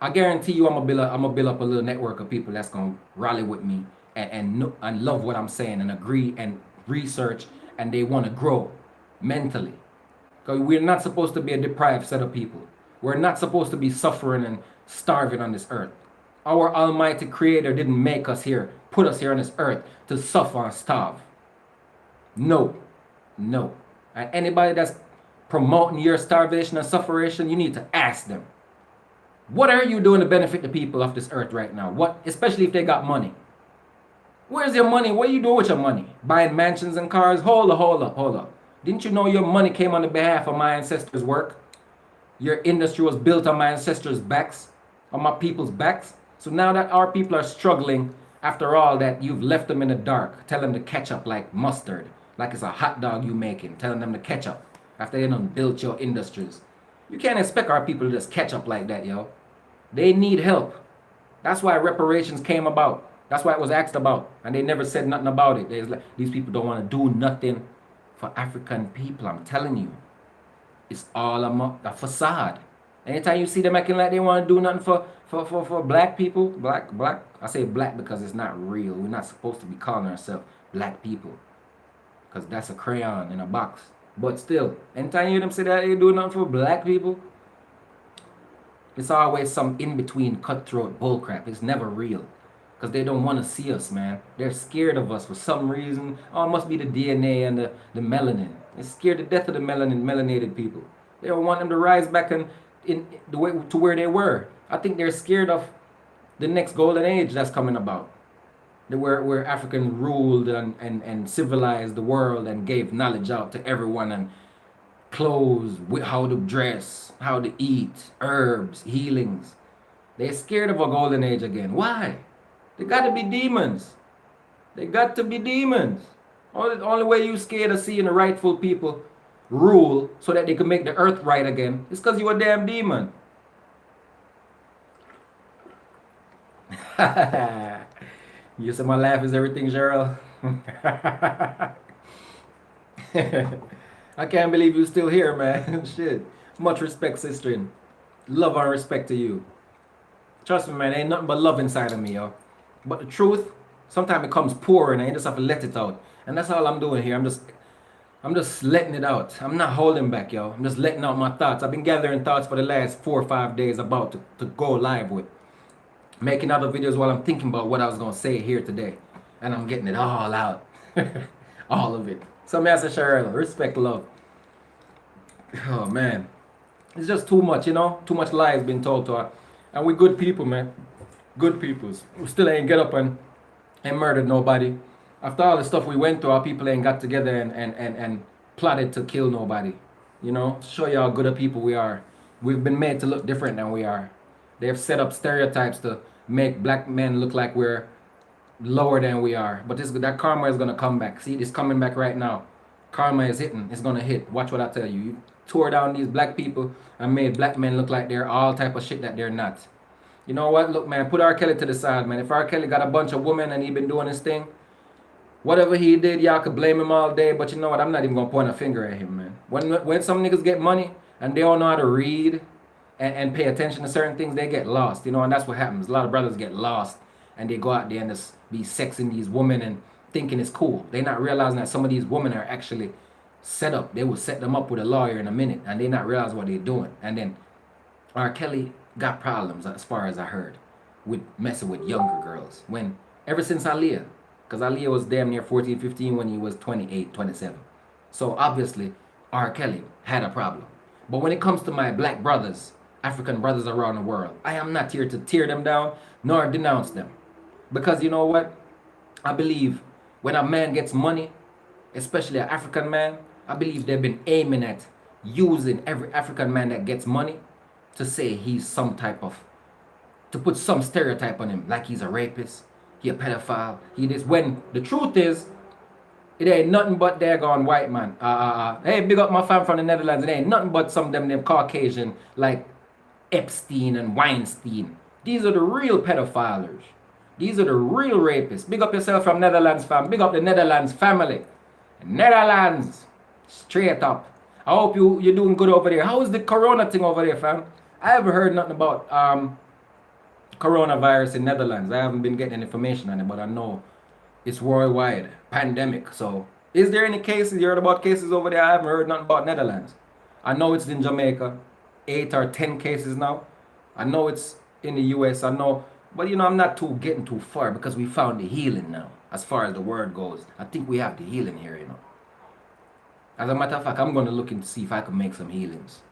I guarantee you I'm gonna build up a little network of people that's gonna rally with me and love what I'm saying and agree and research and they want to grow mentally. Because we're not supposed to be a deprived set of people. We're not supposed to be suffering and starving on this earth. Our almighty creator didn't make us here, put us here on this earth to suffer and starve. No, no. And anybody that's promoting your starvation and sufferation, you need to ask them. What are you doing to benefit the people of this earth right now? What, especially if they got money? Where's your money? What are you doing with your money? Buying mansions and cars? Hold up. Didn't you know your money came on the behalf of my ancestors' work? Your industry was built on my ancestors' backs, on my people's backs. So now that our people are struggling, after all that, you've left them in the dark, tell them to catch up like mustard, like it's a hot dog you making, telling them to catch up after they done built your industries. You can't expect our people to just catch up like that, yo. They need help. That's why reparations came about. That's why it was asked about. And they never said nothing about it. Like, these people don't want to do nothing for African people. I'm telling you. It's all a facade. Anytime you see them acting like they want to do nothing for black people, black, I say black because it's not real. We're not supposed to be calling ourselves black people. Because that's a crayon in a box. But still, anytime you hear them say that they do nothing for black people, it's always some in-between cutthroat bullcrap. It's never real. Because they don't want to see us, man. They're scared of us for some reason. Oh, it must be the DNA and the melanin. They're scared to death of the melanated people. They don't want them to rise back in the way to where they were. I think they're scared of the next golden age that's coming about. Where Africans ruled and civilized the world and gave knowledge out to everyone and clothes, how to dress, how to eat, herbs, healings. They're scared of a golden age again. Why? They got to be demons. They got to be demons. The only way you scared of seeing the rightful people rule so that they can make the earth right again is because you're a damn demon. You said my laugh is everything, Cheryl. I can't believe you're still here, man. Shit. Much respect, sister. Love and respect to you. Trust me, man. Ain't nothing but love inside of me, yo. But the truth, sometimes it comes pouring and you just have to let it out. And that's all I'm doing here. I'm just letting it out. I'm not holding back, yo. I'm just letting out my thoughts. I've been gathering thoughts for the last 4 or 5 days about to go live with. Making other videos while I'm thinking about what I was going to say here today. And I'm getting it all out. All of it. So, Master Cheryl, respect, love. Oh, man. It's just too much, you know? Too much lies being told to us. And we good people, man. Good peoples. We still ain't get up and murdered nobody. After all the stuff we went through, our people ain't got together and plotted to kill nobody. You know? Show you how good a people we are. We've been made to look different than we are. They've set up stereotypes to make black men look like we're lower than we are. But that karma is going to come back. See, it's coming back right now. Karma is hitting. It's going to hit. Watch what I tell you. You tore down these black people and made black men look like they're all type of shit that they're not. You know what? Look, man, put R. Kelly to the side, man. If R. Kelly got a bunch of women and he been doing his thing, whatever he did, y'all could blame him all day. But you know what? I'm not even going to point a finger at him, man. When some niggas get money and they don't know how to read and pay attention to certain things, they get lost, you know, and that's what happens. A lot of brothers get lost and they go out there and just be sexing these women and thinking it's cool. They're not realizing that some of these women are actually set up. They will set them up with a lawyer in a minute and they not realize what they're doing. And then R. Kelly got problems, as far as I heard, with messing with younger girls. When ever since Aaliyah, Because Ali was damn near 14, 15 when he was 28, 27. So obviously, R. Kelly had a problem. But when it comes to my black brothers, African brothers around the world, I am not here to tear them down nor denounce them. Because you know what? I believe when a man gets money, especially an African man, I believe they've been aiming at using every African man that gets money to say he's some type of, to put some stereotype on him, like he's a rapist, he a pedophile, he this. When the truth is, it ain't nothing but daggone white man. Hey, big up my fam from the Netherlands. It ain't nothing but some of them Caucasian like Epstein and Weinstein. These are the real pedophiles. These are the real rapists. Big up yourself from Netherlands, fam. Big up the Netherlands family. Netherlands. Straight up. I hope you're doing good over there. How is the corona thing over there, fam? I haven't heard nothing about coronavirus in Netherlands. I haven't been getting information on it, but I know it's worldwide pandemic. So is there any cases? You heard about cases over there? I haven't heard nothing about Netherlands. I know it's in Jamaica, 8 or 10 cases now. I know it's in the US. I know, but you know, I'm not getting too far because we found the healing now. As far as the word goes, I think we have the healing here, you know. As a matter of fact, I'm going to look and see if I can make some healings.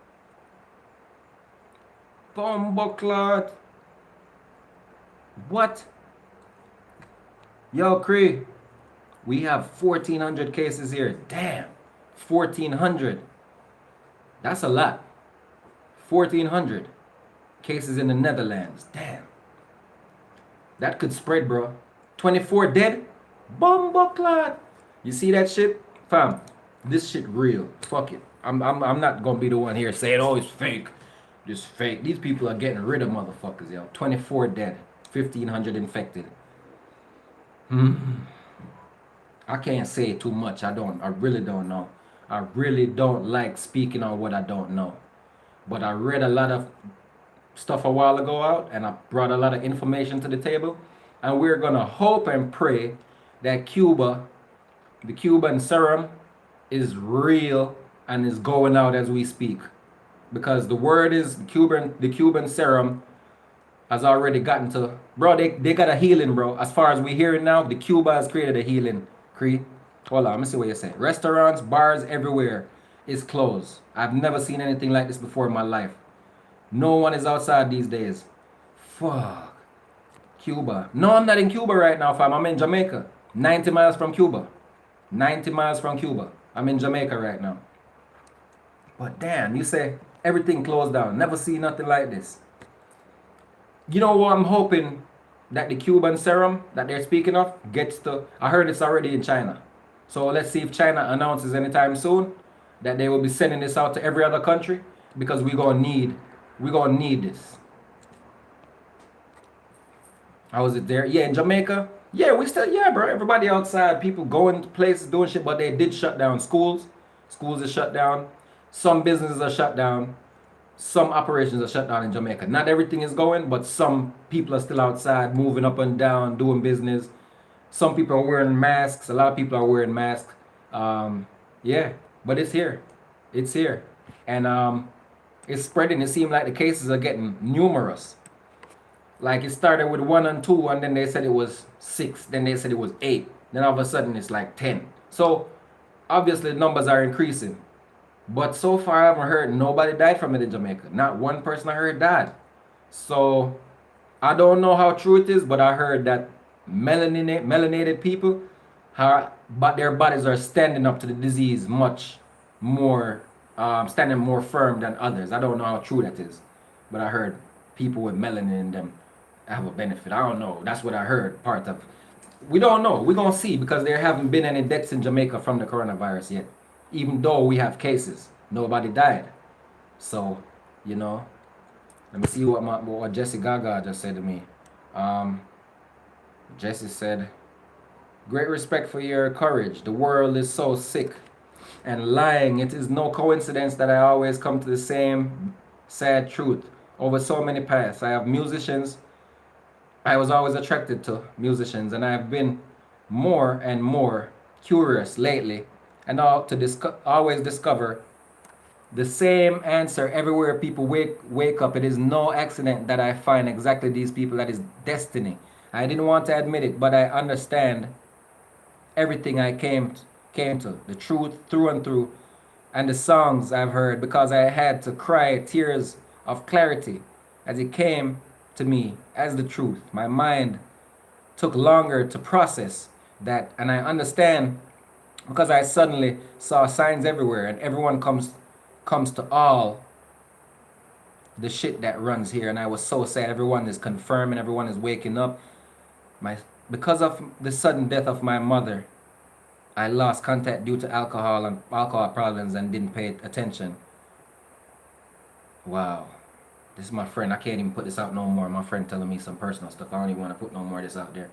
Bumbleclot. What? Yo, Cree, we have 1,400 cases here. Damn, 1,400. That's a lot. 1,400 cases in the Netherlands. Damn. That could spread, bro. 24 dead? Bumbleclot. You see that shit? Fam, this shit real. Fuck it. I'm not gonna be the one here saying, oh, it's fake. Just fake. These people are getting rid of motherfuckers, yo. 24 dead. 1,500 infected. I can't say too much. I really don't know. I really don't like speaking on what I don't know. But I read a lot of stuff a while ago out, and I brought a lot of information to the table. And we're gonna hope and pray that Cuba, the Cuban serum, is real and is going out as we speak. Because the word is the Cuban serum has already gotten to, bro, they got a healing, bro. As far as we hear it now, the Cuba has created a healing. Hold on, let me see what you say. Restaurants, bars, everywhere is closed. I've never seen anything like this before in my life. No one is outside these days. Fuck. Cuba. No, I'm not in Cuba right now, fam. I'm in Jamaica. 90 miles from Cuba. 90 miles from Cuba. I'm in Jamaica right now. But damn, you say everything closed down. Never see nothing like this. You know what I'm hoping that the Cuban serum that they're speaking of gets to, I heard it's already in China. So let's see if China announces anytime soon that they will be sending this out to every other country, because we're gonna need this. How is it there? Yeah, in Jamaica. Yeah, bro. Everybody outside, people going to places doing shit, but they did shut down schools. Schools are shut down. Some businesses are shut down. Some operations are shut down in Jamaica. Not everything is going, but some people are still outside, moving up and down, doing business. Some people are wearing masks. A lot of people are wearing masks. Yeah, but it's here. It's here. And it's spreading. It seems like the cases are getting numerous. Like it started with 1 and 2, and then they said it was 6. Then they said it was 8. Then all of a sudden it's like 10. So obviously the numbers are increasing. But so far I haven't heard nobody died from it in Jamaica. Not one person I heard died. So I don't know how true it is, but I heard that melanated people, but their bodies are standing up to the disease much more, standing more firm than others. I don't know how true that is, but I heard people with melanin in them have a benefit. I don't know. That's what I heard. Part of. We don't know. We're gonna see, because there haven't been any deaths in Jamaica from the coronavirus yet. Even though we have cases, nobody died. So, you know, let me see what Jesse Gaga just said to me. Jesse said, "Great respect for your courage. The world is so sick and lying. It is no coincidence that I always come to the same sad truth over so many paths. I have musicians. I was always attracted to musicians, and I have been more and more curious lately, and always discover the same answer everywhere people wake up. It is no accident that I find exactly these people. That is destiny. I didn't want to admit it, but I understand everything I came to, the truth through and through, and the songs I've heard because I had to cry tears of clarity as it came to me as the truth. My mind took longer to process that, and I understand because I suddenly saw signs everywhere, and everyone comes to all the shit that runs here, and I was so sad. Everyone is confirming, everyone is waking up. My because of the sudden death of my mother, I lost contact due to alcohol problems and didn't pay attention. Wow. This is my friend. I can't even put this out no more. My friend telling me some personal stuff. I don't even want to put no more of this out there.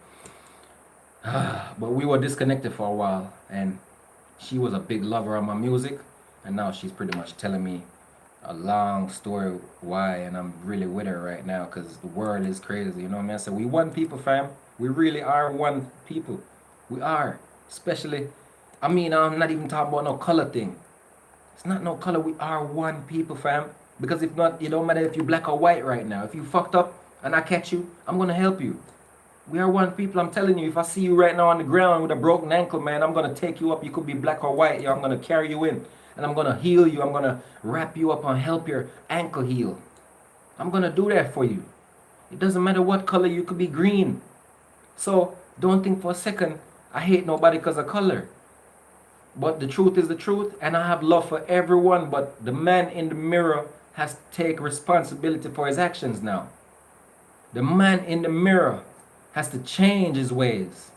But we were disconnected for a while, and she was a big lover of my music, and now she's pretty much telling me a long story why, and I'm really with her right now because the world is crazy. You know what I mean? So we one people, fam. We really are one people. We are. Especially, I mean, I'm not even talking about no color thing. It's not no color. We are one people, fam. Because if not, it don't matter if you're black or white right now. If you fucked up and I catch you, I'm gonna help you. We are one people. I'm telling you, if I see you right now on the ground with a broken ankle, man, I'm gonna take you up. You could be black or white. I'm gonna carry you in, and I'm gonna heal you. I'm gonna wrap you up and help your ankle heal. I'm gonna do that for you. It doesn't matter what color. You could be green. So don't think for a second I hate nobody because of color. But the truth is the truth, and I have love for everyone. But the man in the mirror has to take responsibility for his actions now. The man in the mirror has to change his ways.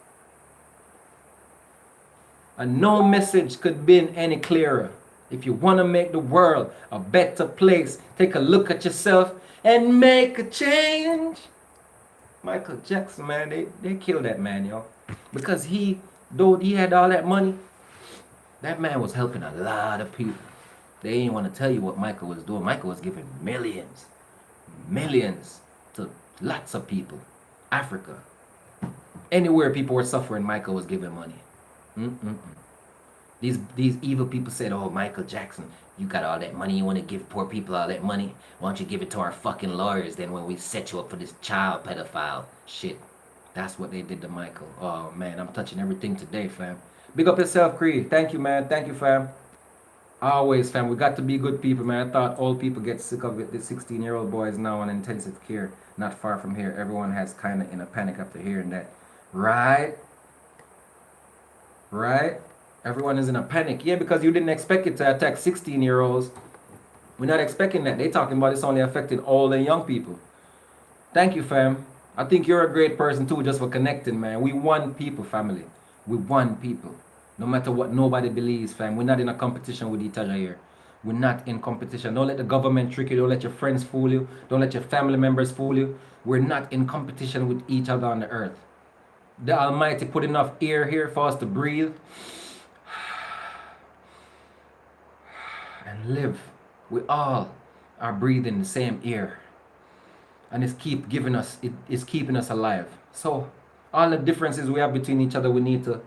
And no message could be any clearer. If you want to make the world a better place, take a look at yourself and make a change. Michael Jackson, man, they killed that man, yo. Because though he had all that money, that man was helping a lot of people. They ain't want to tell you what Michael was doing. Michael was giving millions to lots of people. Africa. Anywhere people were suffering, Michael was giving money. Mm-mm-mm. These evil people said, oh, Michael Jackson, you got all that money, you want to give poor people all that money? Why don't you give it to our fucking lawyers then when we set you up for this child pedophile shit? That's what they did to Michael. Oh, man, I'm touching everything today, fam. Big up yourself, Creed. Thank you, man. Thank you, fam. Always, fam. We got to be good people, man. I thought old people get sick of it. The 16-year-old boy is now on intensive care, not far from here. Everyone has kind of in a panic after hearing that. Right? Right? Everyone is in a panic. Yeah, because you didn't expect it to attack 16-year-olds. We're not expecting that. They talking about it's only affecting old and young people. Thank you, fam. I think you're a great person too, just for connecting, man. We one people, family. We one people. No matter what nobody believes, fam. We're not in a competition with each other here. We're not in competition. Don't let the government trick you. Don't let your friends fool you. Don't let your family members fool you. We're not in competition with each other on the earth. The Almighty put enough air here for us to breathe and live. We all are breathing the same air. And it's keeping us alive. So all the differences we have between each other, we need to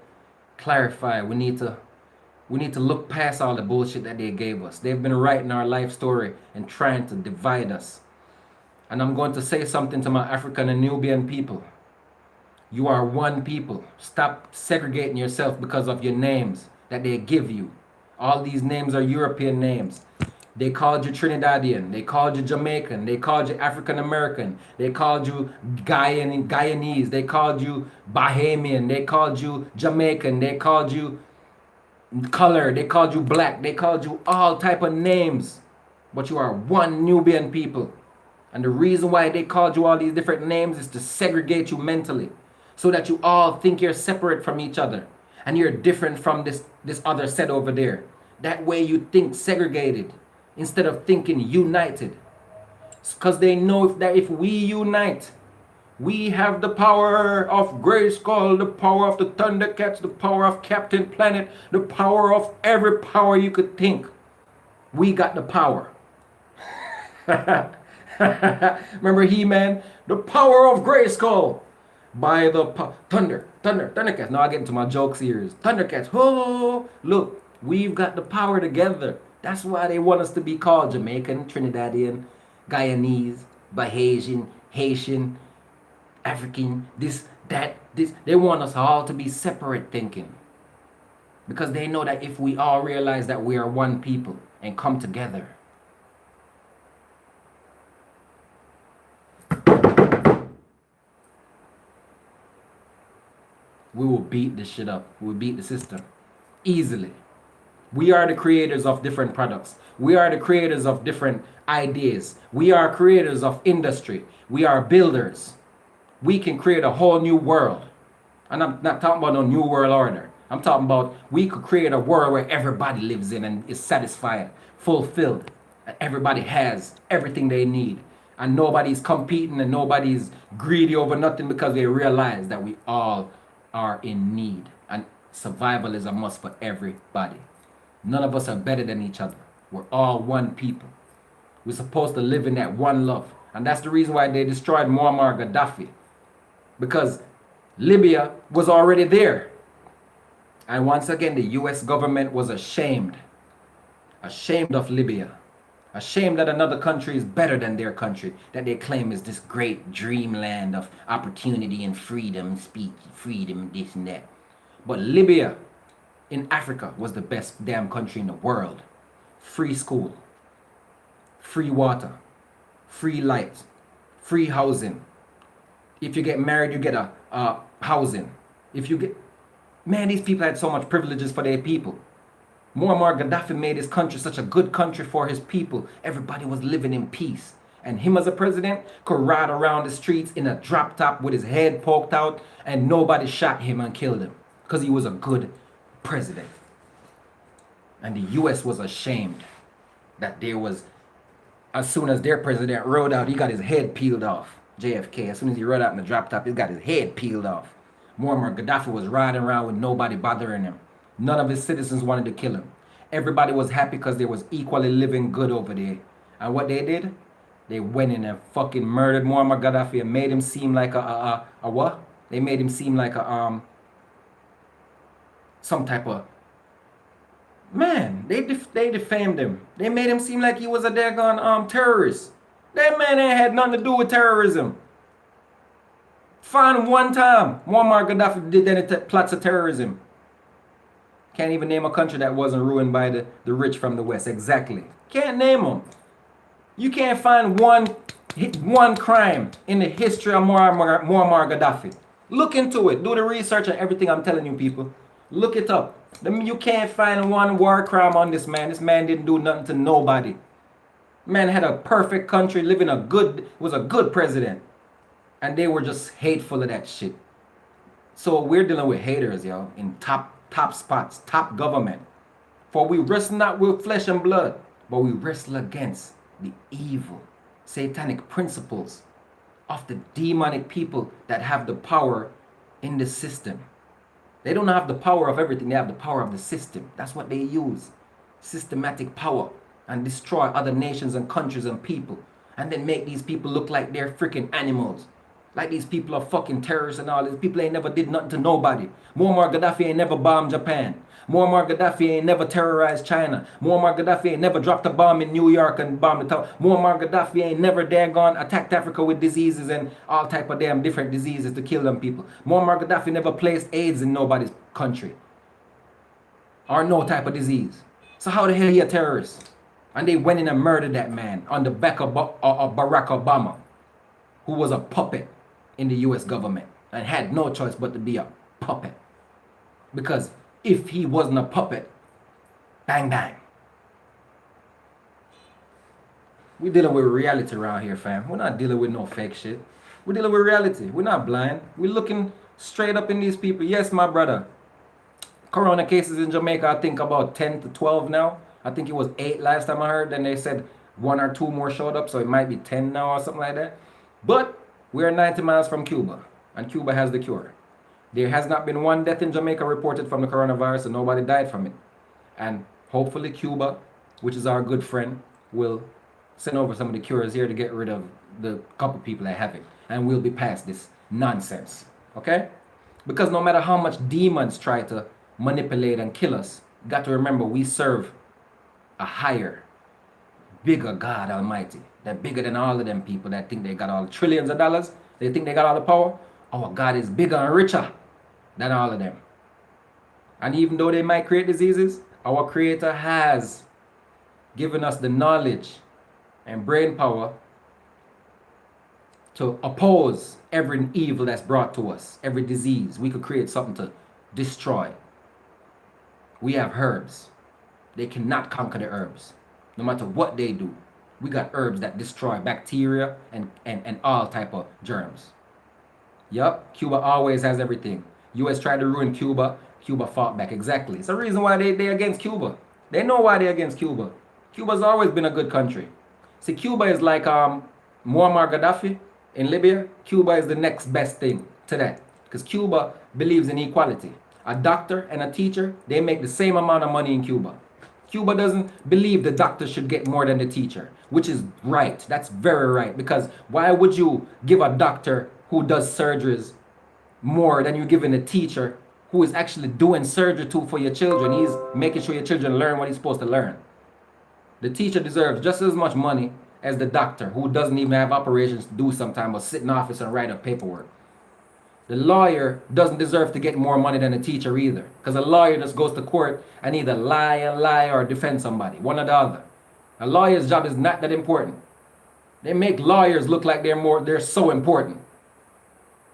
clarify. We need to look past all the bullshit that they gave us. They've been writing our life story and trying to divide us. And I'm going to say something to my African and Nubian people. You are one people. Stop segregating yourself because of your names that they give you. All these names are European names. They called you Trinidadian. They called you Jamaican. They called you African American. They called you Guyanese. They called you Bahamian. They called you Jamaican. They called you color. They called you black. They called you all type of names. But you are one Nubian people. And the reason why they called you all these different names is to segregate you mentally. So that you all think you're separate from each other. And you're different from this other set over there. That way you think segregated instead of thinking united. Because they know that if we unite, we have the power of Grayskull, the power of the Thundercats, the power of Captain Planet, the power of every power you could think. We got the power. Remember He-Man? The power of Grayskull. By the Thundercats. Now I get into my jokes here. Thundercats. Oh, look, we've got the power together. That's why they want us to be called Jamaican, Trinidadian, Guyanese, Bahasian, Haitian, African, this, that, this. They want us all to be separate thinking. Because they know that if we all realize that we are one people and come together, we will beat this shit up. We will beat the system easily. We are the creators of different products. We are the creators of different ideas. We are creators of industry. We are builders. We can create a whole new world. And I'm not talking about no new world order. I'm talking about we could create a world where everybody lives in and is satisfied, fulfilled, and everybody has everything they need. And nobody's competing and nobody's greedy over nothing because they realize that we all are in need. And survival is a must for everybody. None of us are better than each other. We're all one people. We're supposed to live in that one love. And that's the reason why they destroyed Muammar Gaddafi. Because Libya was already there. And once again, the US government was ashamed. Ashamed of Libya. Ashamed that another country is better than their country. That they claim is this great dreamland of opportunity and freedom, speech, freedom, this and that. But Libya in Africa was the best damn country in the world. Free school, free water, free light, free housing. If you get married, you get a housing. If you get, man, these people had so much privileges for their people. Muammar Gaddafi made his country such a good country for his people. Everybody was living in peace. And him as a president could ride around the streets in a drop top with his head poked out and nobody shot him and killed him because he was a good president. And the US was ashamed that there was, as soon as their president rode out, he got his head peeled off. JFK, as soon as he rode out in the drop top, he got his head peeled off. Muammar Gaddafi was riding around with nobody bothering him. None of his citizens wanted to kill him. Everybody was happy because they was equally living good over there. And what they did? They went in and fucking murdered Muammar Gaddafi and made him seem like a what? They made him seem like a some type of man. They defamed him. They made him seem like he was a daggone terrorist. That man ain't had nothing to do with terrorism. Find one time Muammar Gaddafi did any plots of terrorism. Can't even name a country that wasn't ruined by the rich from the West. Exactly. Can't name them. You can't find one crime in the history of Muammar Gaddafi. Look into it. Do the research and everything I'm telling you, people. Look it up. You can't find one war crime on this man. This man didn't do nothing to nobody. Man had a perfect country, was a good president. And they were just hateful of that shit. So we're dealing with haters, yo, in top spots, top government. For we wrestle not with flesh and blood, but we wrestle against the evil, satanic principles of the demonic people that have the power in the system. They don't have the power of everything, they have the power of the system. That's what they use. Systematic power. And destroy other nations and countries and people. And then make these people look like they're freaking animals. Like these people are fucking terrorists and all. These people ain't never did nothing to nobody. Muammar Gaddafi ain't never bombed Japan. Muammar Gaddafi ain't never terrorized China. Muammar Gaddafi ain't never dropped a bomb in New York and bombed the town. Muammar Gaddafi ain't never daggone attacked Africa with diseases and all type of damn different diseases to kill them people. Muammar Gaddafi never placed AIDS in nobody's country. Or no type of disease. So how the hell he a terrorist? And they went in and murdered that man on the back of Barack Obama, who was a puppet in the US government and had no choice but to be a puppet. Because if he wasn't a puppet, bang bang. We're dealing with reality around here, fam. We're not dealing with no fake shit. We're dealing with reality. We're not blind. We're looking straight up in these people. Yes, my brother. Corona cases in Jamaica, I think about 10 to 12 now. I think it was 8 last time I heard. Then they said 1 or 2 more showed up. So it might be 10 now or something like that. But we're 90 miles from Cuba. And Cuba has the cure. There has not been one death in Jamaica reported from the coronavirus. And nobody died from it. And hopefully Cuba, which is our good friend, will send over some of the cures here to get rid of the couple people that have it. And we'll be past this nonsense. Okay? Because no matter how much demons try to manipulate and kill us, you got to remember we serve a higher, bigger God Almighty. They're bigger than all of them people that think they got all trillions of dollars. They think they got all the power. Our God is bigger and richer than all of them. And even though they might create diseases, our Creator has given us the knowledge and brain power to oppose every evil that's brought to us, every disease. We could create something to destroy. We have herbs. They cannot conquer the herbs, no matter what they do. We got herbs that destroy bacteria and all type of germs. Yup, Cuba always has everything. US tried to ruin Cuba. Cuba fought back. Exactly. It's the reason why they against Cuba. They know why they're against Cuba. Cuba's always been a good country. See, Cuba is like Muammar Gaddafi in Libya. Cuba is the next best thing to that. Because Cuba believes in equality. A doctor and a teacher, they make the same amount of money in Cuba. Cuba doesn't believe the doctor should get more than the teacher, which is right. That's very right. Because why would you give a doctor who does surgeries more than you're giving a teacher who is actually doing surgery too for your children? He's making sure your children learn what he's supposed to learn. The teacher deserves just as much money as the doctor who doesn't even have operations to do sometimes but sit in office and write up paperwork. The lawyer doesn't deserve to get more money than a teacher either, because a lawyer just goes to court and either lie or defend somebody, one or the other. A lawyer's job is not that important. They make lawyers look like they're so important.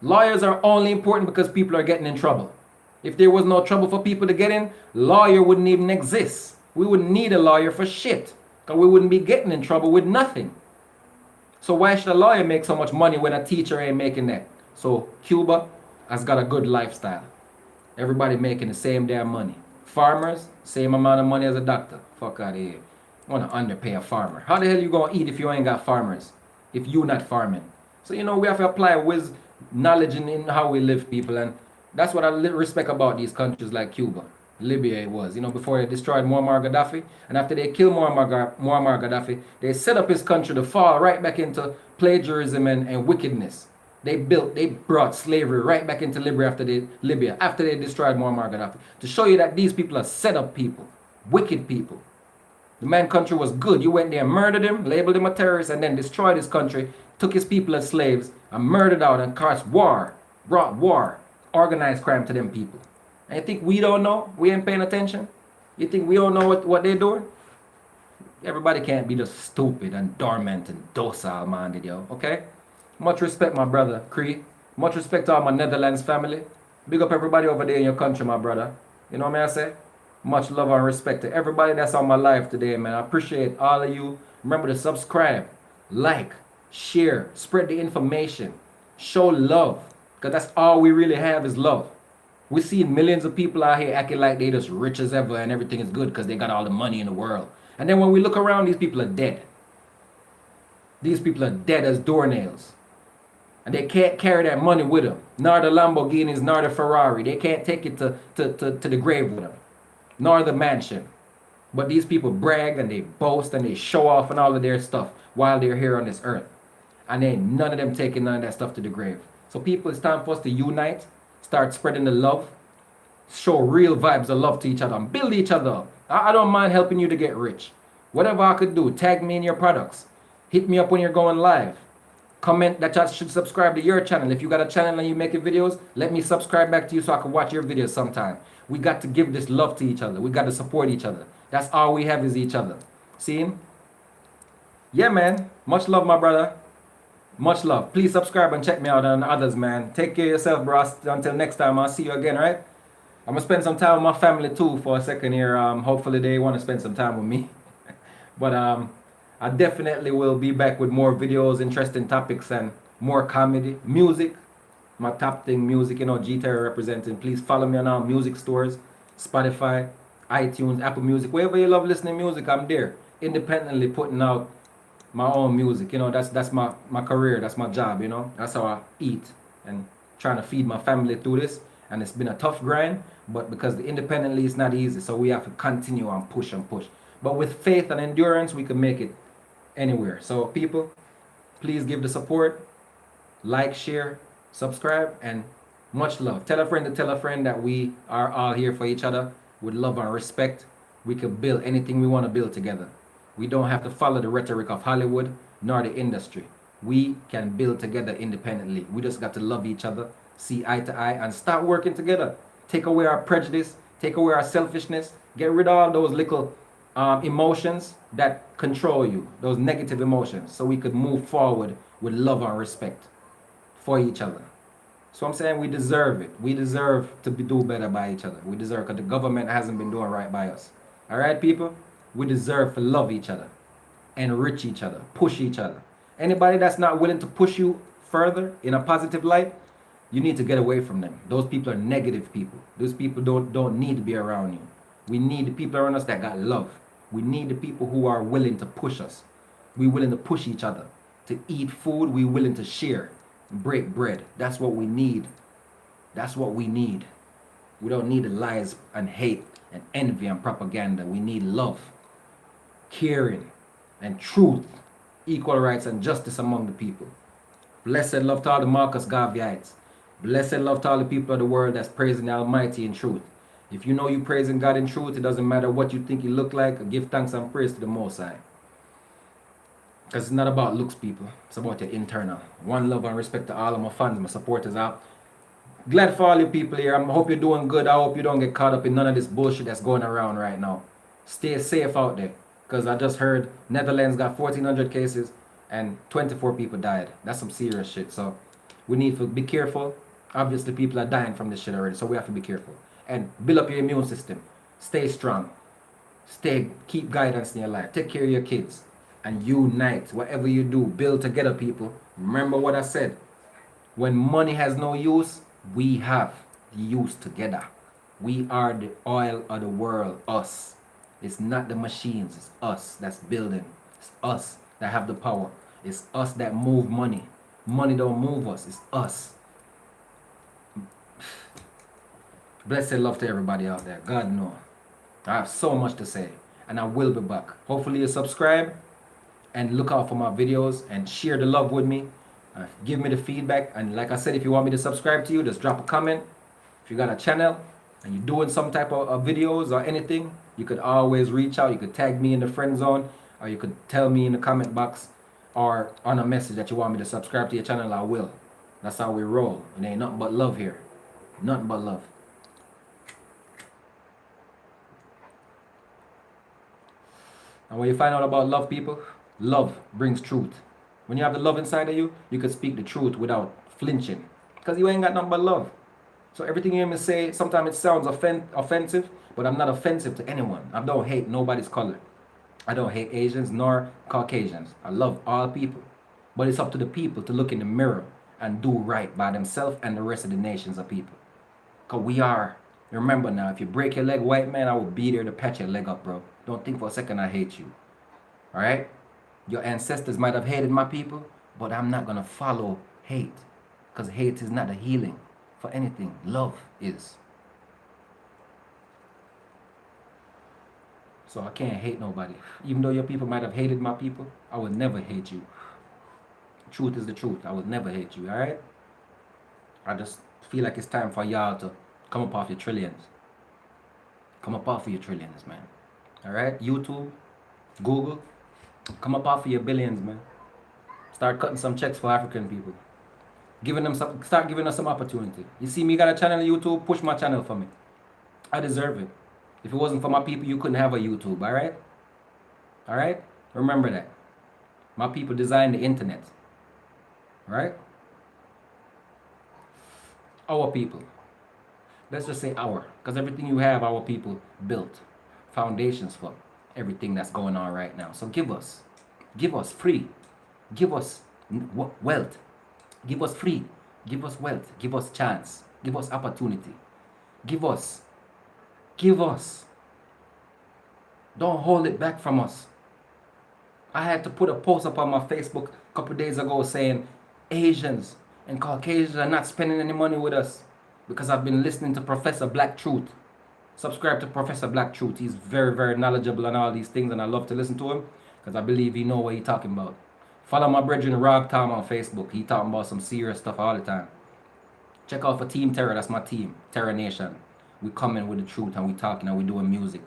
Lawyers are only important because people are getting in trouble. If there was no trouble for people to get in, lawyer wouldn't even exist. We wouldn't need a lawyer for shit, because we wouldn't be getting in trouble with nothing. So why should a lawyer make so much money when a teacher ain't making that? So Cuba has got a good lifestyle. Everybody making the same damn money. Farmers, same amount of money as a doctor. Fuck out of here. Want to underpay a farmer. How the hell you gonna eat if you ain't got farmers? If you not farming? So we have to apply knowledge in how we live, people. And that's what I respect about these countries like Cuba. Libya it was, before they destroyed Muammar Gaddafi. And after they killed Muammar Gaddafi, they set up his country to fall right back into plagiarism and wickedness. They brought slavery right back into Libya after they destroyed Muammar Gaddafi. To show you that these people are set up people, wicked people. The man country was good. You went there and murdered him, labeled him a terrorist, and then destroyed his country, took his people as slaves, and murdered out and caused war, brought war, organized crime to them people. And you think we don't know? We ain't paying attention? You think we don't know what they're doing? Everybody can't be just stupid and dormant and docile minded, okay? Much respect, my brother, Cree. Much respect to all my Netherlands family. Big up everybody over there in your country, my brother. You know what I say? Much love and respect to everybody that's on my live today, man. I appreciate all of you. Remember to subscribe, like, share, spread the information, show love. Because that's all we really have is love. We see millions of people out here acting like they just rich as ever and everything is good because they got all the money in the world. And then when we look around, these people are dead. These people are dead as doornails. And they can't carry that money with them. Nor the Lamborghinis, nor the Ferrari. They can't take it to the grave with them. Nor the mansion. But these people brag and they boast and they show off and all of their stuff while they're here on this earth. And ain't none of them taking none of that stuff to the grave. So people, it's time for us to unite. Start spreading the love. Show real vibes of love to each other and build each other up. I don't mind helping you to get rich. Whatever I could do, tag me in your products. Hit me up when you're going live. Comment that you should subscribe to your channel. If you got a channel and you making videos, let me subscribe back to you so I can watch your videos sometime. We got to give this love to each other. We got to support each other. That's all we have is each other. See? Yeah, man. Much love, my brother. Much love. Please subscribe and check me out and others, man. Take care of yourself, bro. Until next time, I'll see you again, right? I'm going to spend some time with my family, too, for a second here. Hopefully, they want to spend some time with me. But I definitely will be back with more videos, interesting topics, and more comedy. Music. My top thing, music. G-Terra representing. Please follow me on our music stores. Spotify, iTunes, Apple Music. Wherever you love listening to music, I'm there. Independently putting out my own music. That's my career. That's my job, That's how I eat and trying to feed my family through this. And it's been a tough grind, but because independently it's not easy, so we have to continue and push and push. But with faith and endurance, we can make it anywhere. So people, please give the support, like, share, subscribe, and much love. Tell a friend to tell a friend that we are all here for each other with love and respect. We can build anything we want to build together. We don't have to follow the rhetoric of Hollywood nor the industry. We can build together independently. We just got to love each other, see eye to eye, and start working together. Take away our prejudice, Take away our selfishness. Get rid of all those little emotions that control you, those negative emotions, so we could move forward with love and respect for each other. So I'm saying we deserve it. We deserve to do better by each other. We deserve, because the government hasn't been doing right by us. All right, people? We deserve to love each other, enrich each other, push each other. Anybody that's not willing to push you further in a positive light, you need to get away from them. Those people are negative people. Those people don't need to be around you. We need the people around us that got love. We need the people who are willing to push us. We're willing to push each other. To eat food, we're willing to share, break bread. That's what we need. That's what we need. We don't need the lies and hate and envy and propaganda. We need love, caring, and truth, equal rights and justice among the people. Blessed love to all the Marcus Garveyites. Blessed love to all the people of the world that's praising the Almighty in truth. If you know you praising God in truth, it doesn't matter what you think you look like. Give thanks and praise to the Most High. Because it's not about looks, people. It's about your internal. One love and respect to all of my fans, my supporters out. Glad for all you people here. I hope you're doing good. I hope you don't get caught up in none of this bullshit that's going around right now. Stay safe out there. Because I just heard Netherlands got 1,400 cases and 24 people died. That's some serious shit. So we need to be careful. Obviously, people are dying from this shit already. So we have to be careful. And build up your immune system. Stay strong. Keep guidance in your life. Take care of your kids. And unite. Whatever you do, build together, people. Remember what I said. When money has no use, we have the use together. We are the oil of the world. Us. It's not the machines. It's us that's building. It's us that have the power. It's us that move money. Money don't move us. It's us. Blessed love to everybody out there. God knows. I have so much to say. And I will be back. Hopefully you subscribe. And look out for my videos. And share the love with me. Give me the feedback. And like I said, if you want me to subscribe to you, just drop a comment. If you got a channel and you're doing some type of videos or anything, you could always reach out. You could tag me in the friend zone. Or you could tell me in the comment box. Or on a message that you want me to subscribe to your channel. I will. That's how we roll. It ain't nothing but love here. Nothing but love. And when you find out about love, people, love brings truth. When you have the love inside of you, you can speak the truth without flinching. Because you ain't got nothing but love. So everything you hear me say, sometimes it sounds offensive, but I'm not offensive to anyone. I don't hate nobody's color. I don't hate Asians nor Caucasians. I love all people. But it's up to the people to look in the mirror and do right by themselves and the rest of the nations of people. Because we are. Remember now, if you break your leg, white man, I will be there to patch your leg up, bro. Don't think for a second I hate you. Alright? Your ancestors might have hated my people, but I'm not going to follow hate. Because hate is not a healing for anything. Love is. So I can't hate nobody. Even though your people might have hated my people, I would never hate you. Truth is the truth. I would never hate you, alright? I just feel like it's time for y'all to come up off your trillions. Come up off of your trillions, man. Alright? YouTube, Google, come up off of your billions, man. Start cutting some checks for African people. Start giving us some opportunity. You see me got a channel on YouTube, push my channel for me. I deserve it. If it wasn't for my people, you couldn't have a YouTube, alright? Alright? Remember that. My people designed the internet. Right? Our people. Let's just say our. Because everything you have, our people built. Foundations for everything that's going on right now. So give us free. Give us wealth. Give us free. Give us wealth. Give us chance. Give us opportunity. Give us. Don't hold it back from us. I had to put a post up on my Facebook a couple days ago saying Asians and Caucasians are not spending any money with us because I've been listening to Professor Black Truth. Subscribe to Professor Black Truth. He's very, very knowledgeable on all these things and I love to listen to him because I believe he know what he's talking about. Follow my brethren Rokcstone on Facebook. He talking about some serious stuff all the time. Check out for Team Terra. That's my team. Terra Nation. We coming with the truth and we talking and we doing music.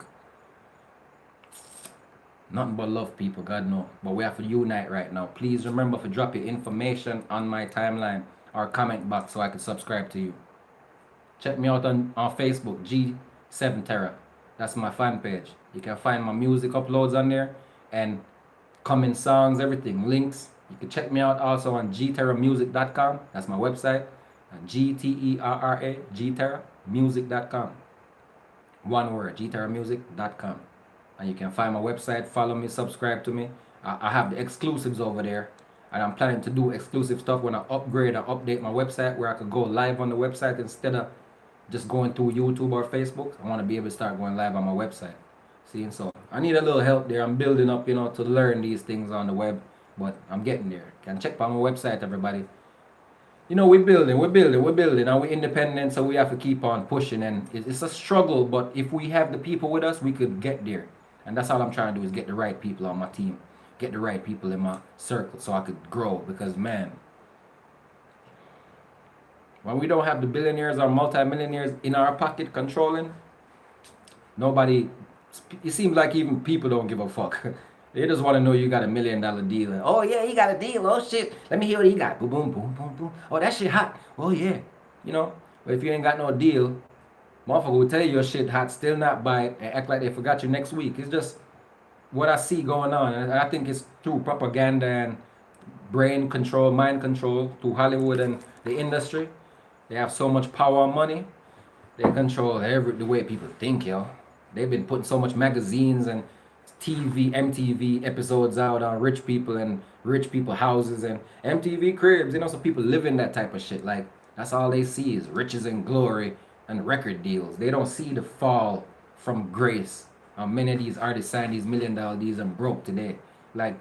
Nothing but love, people. God know. But we have to unite right now. Please remember to drop your information on my timeline or comment box so I can subscribe to you. Check me out on Facebook. GTerra. That's my fan page. You can find my music uploads on there and coming songs, everything, links. You can check me out also on GTerramusic.com. That's my website. GTERRA, GTerramusic.com. One word, GTerramusic.com. And you can find my website, follow me, subscribe to me. I have the exclusives over there. And I'm planning to do exclusive stuff when I upgrade and update my website where I could go live on the website instead of just going through YouTube or Facebook. I want to be able to start going live on my website. See, and so I need a little help there. I'm building up, to learn these things on the web, but I'm getting there. Can check out my website, everybody. We're building, and we're independent, so we have to keep on pushing. And it's a struggle, but if we have the people with us, we could get there. And that's all I'm trying to do is get the right people on my team, get the right people in my circle, so I could grow. Because man, when we don't have the billionaires or multimillionaires in our pocket controlling, nobody. It seems like even people don't give a fuck. They just want to know you got $1 million deal. And, oh yeah, he got a deal. Oh shit, let me hear what he got. Boom, boom, boom, boom, boom. Oh, that shit hot. Oh yeah, But if you ain't got no deal, motherfucker will tell you your shit hot, still not buy it, and act like they forgot you next week. It's just what I see going on, and I think it's through propaganda and brain control, mind control, through Hollywood and the industry. They have so much power and money. They control the way people think, yo. They've been putting so much magazines and TV, MTV episodes out on rich people and rich people houses and MTV cribs, so people live in that type of shit. Like, that's all they see is riches and glory and record deals. They don't see the fall from grace. Many of these artists sign these $1 million deals and broke today. Like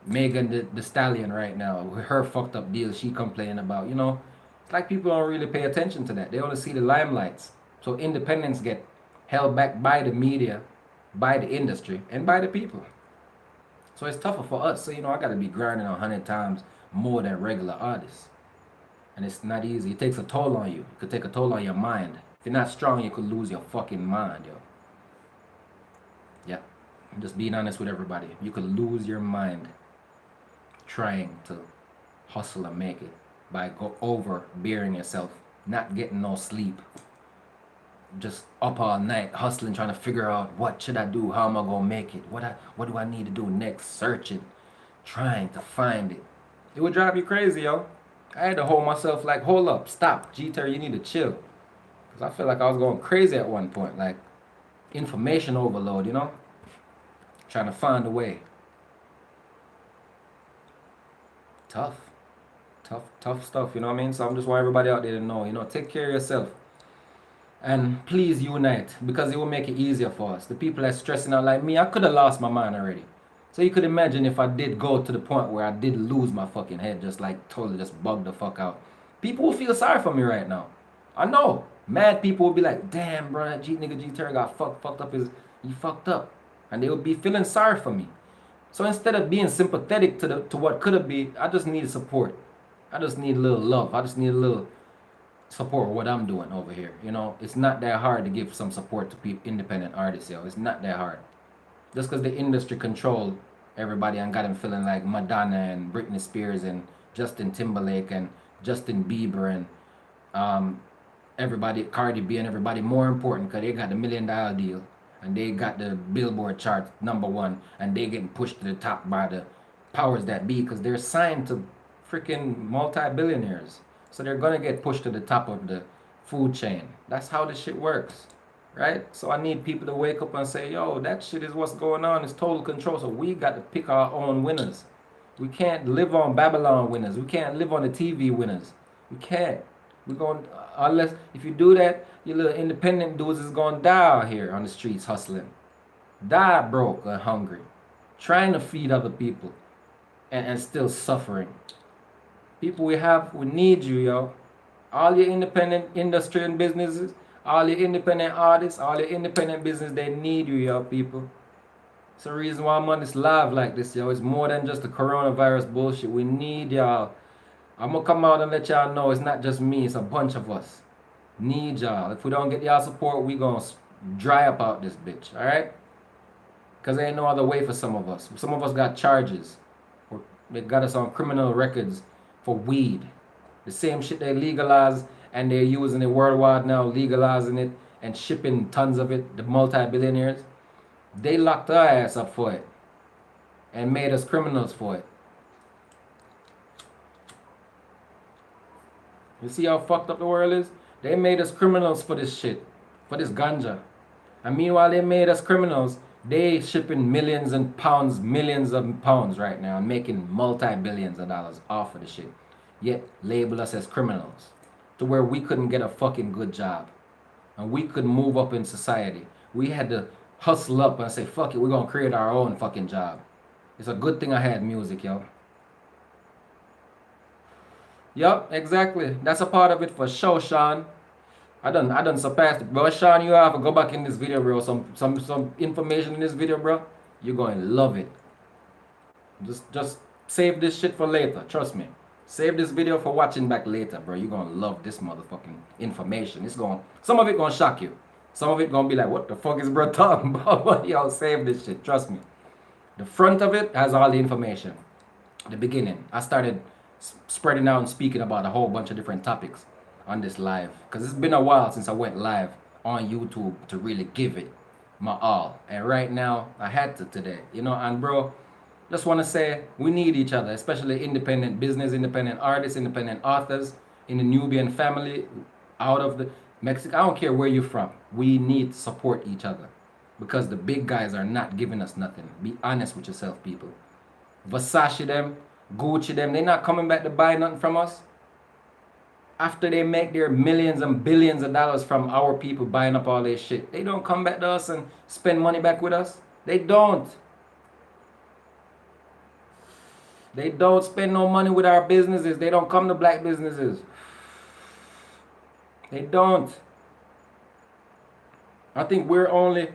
Megan the Stallion right now, with her fucked up deals she complaining about, It's like people don't really pay attention to that. They only see the limelights. So independents get held back by the media, by the industry, and by the people. So it's tougher for us. So, I got to be grinding 100 times more than regular artists. And it's not easy. It takes a toll on you. It could take a toll on your mind. If you're not strong, you could lose your fucking mind, yo. Yeah. I'm just being honest with everybody. You could lose your mind trying to hustle and make it by overbearing yourself, not getting no sleep, just up all night hustling, trying to figure out what should I do, how am I gonna make it, what do I need to do next, searching, trying to find it. It would drive you crazy, yo. I had to hold myself like, hold up, stop, G-Terra, you need to chill. Because I feel like I was going crazy at one point, like information overload, trying to find a way. Tough stuff, you know what I mean? So I'm just want everybody out there to know, take care of yourself. And please unite, because it will make it easier for us. The people that stressing out like me, I could have lost my mind already. So you could imagine if I did go to the point where I did lose my fucking head, just like totally just bugged the fuck out. People will feel sorry for me right now. I know. Mad people will be like, damn, bro, that G-Terra got fucked up. He fucked up. And they will be feeling sorry for me. So instead of being sympathetic to what could have been, I just need support. I just need a little love. I just need a little support what I'm doing over here. It's not that hard to give some support to people, independent artists, yo. It's not that hard. Just because the industry controlled everybody and got them feeling like Madonna and Britney Spears and Justin Timberlake and Justin Bieber and everybody, Cardi B and everybody more important because they got the $1 million deal and they got the Billboard chart #1 and they getting pushed to the top by the powers that be because they're signed to freaking multi-billionaires. So they're gonna get pushed to the top of the food chain. That's how this shit works, right? So I need people to wake up and say, yo, that shit is what's going on. It's total control. So we got to pick our own winners. We can't live on Babylon winners. We can't live on the TV winners. We can't. We're going, unless, if you do that, your little independent dudes is going to die out here on the streets hustling. Die broke and hungry. Trying to feed other people and still suffering. People we need you, yo. All your independent industry and businesses, all your independent artists, all your independent business, they need you, yo, people. It's the reason why I'm on this live like this, yo. It's more than just the coronavirus bullshit. We need y'all. I'm going to come out and let y'all know it's not just me. It's a bunch of us. Need y'all. If we don't get y'all support, we going to dry up out this bitch, all right? Because there ain't no other way for some of us. Some of us got charges. They got us on criminal records for weed. The same shit they legalized and they're using it worldwide now, legalizing it and shipping tons of it, the multi-billionaires, they locked our ass up for it and made us criminals for it. You see how fucked up the world is? They made us criminals for this shit, for this ganja. And meanwhile, they made us criminals. They shipping millions of pounds right now and making multi-billions of dollars off of the shit. Yet label us as criminals to where we couldn't get a fucking good job. And we could move up in society. We had to hustle up and say, fuck it, we're gonna create our own fucking job. It's a good thing I had music, yo. Yup, exactly. That's a part of it for sure, Sean. I done surpassed it. Bro, Sean, you have to go back in this video, bro. Some information in this video, bro. You're going to love it. Just save this shit for later. Trust me. Save this video for watching back later, bro. You're going to love this motherfucking information. Some of it going to shock you. Some of it going to be like, what the fuck is bro talking about? But y'all save this shit. Trust me. The front of it has all the information. The beginning. I started spreading out and speaking about a whole bunch of different topics on this live, because it's been a while since I went live on YouTube to really give it my all, and right now I had to today, you know. And bro, just want to say we need each other, especially independent business, independent artists, independent authors in the Nubian family, out of the Mexico. I don't care where you're from, we need to support each other, because the big guys are not giving us nothing. Be honest with yourself, people. Versace them, Gucci them, they're not coming back to buy nothing from us. After they make their millions and billions of dollars from our people buying up all their shit, they don't come back to us and spend money back with us. They don't. They don't spend no money with our businesses. They don't come to black businesses. They don't. I think we're only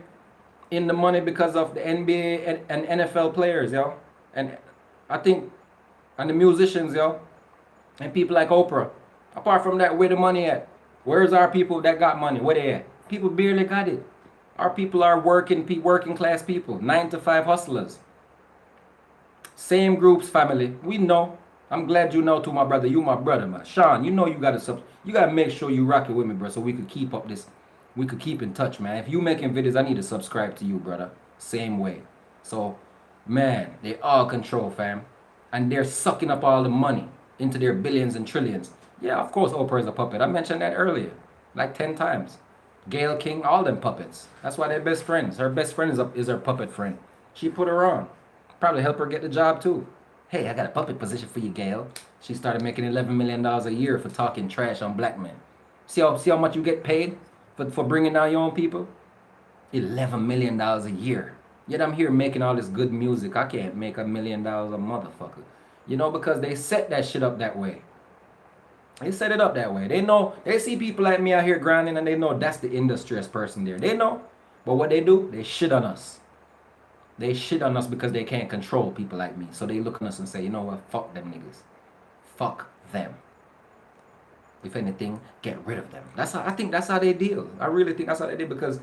in the money because of the NBA and NFL players, yo. And I think, and the musicians, yo. And people like Oprah. Apart from that, where the money at? Where's our people that got money? Where they at? People barely got it. Our people are working class people, 9 to 5 hustlers. Same groups, family. We know. I'm glad you know too, my brother. You my brother, man. Sean, you know you gotta make sure you rock it with me, bro, so we could keep up this. We could keep in touch, man. If you making videos, I need to subscribe to you, brother. Same way. So, man, they all control, fam, and they're sucking up all the money into their billions and trillions. Yeah, of course Oprah is a puppet. I mentioned that earlier, like 10 times. Gayle King, all them puppets. That's why they're best friends. Her best friend is her puppet friend. She put her on. Probably help her get the job too. Hey, I got a puppet position for you, Gayle. She started making $11 million a year for talking trash on black men. See how much you get paid for bringing down your own people? $11 million a year. Yet I'm here making all this good music. I can't make $1 million a motherfucker. You know, because they set that shit up that way. They set it up that way. They know, they see people like me out here grinding and they know that's the industrious person there. They know. But what they do, they shit on us. They shit on us because they can't control people like me. So they look at us and say, you know what, fuck them niggas. Fuck them. If anything, get rid of them. I think that's how they deal. I really think that's how they deal, because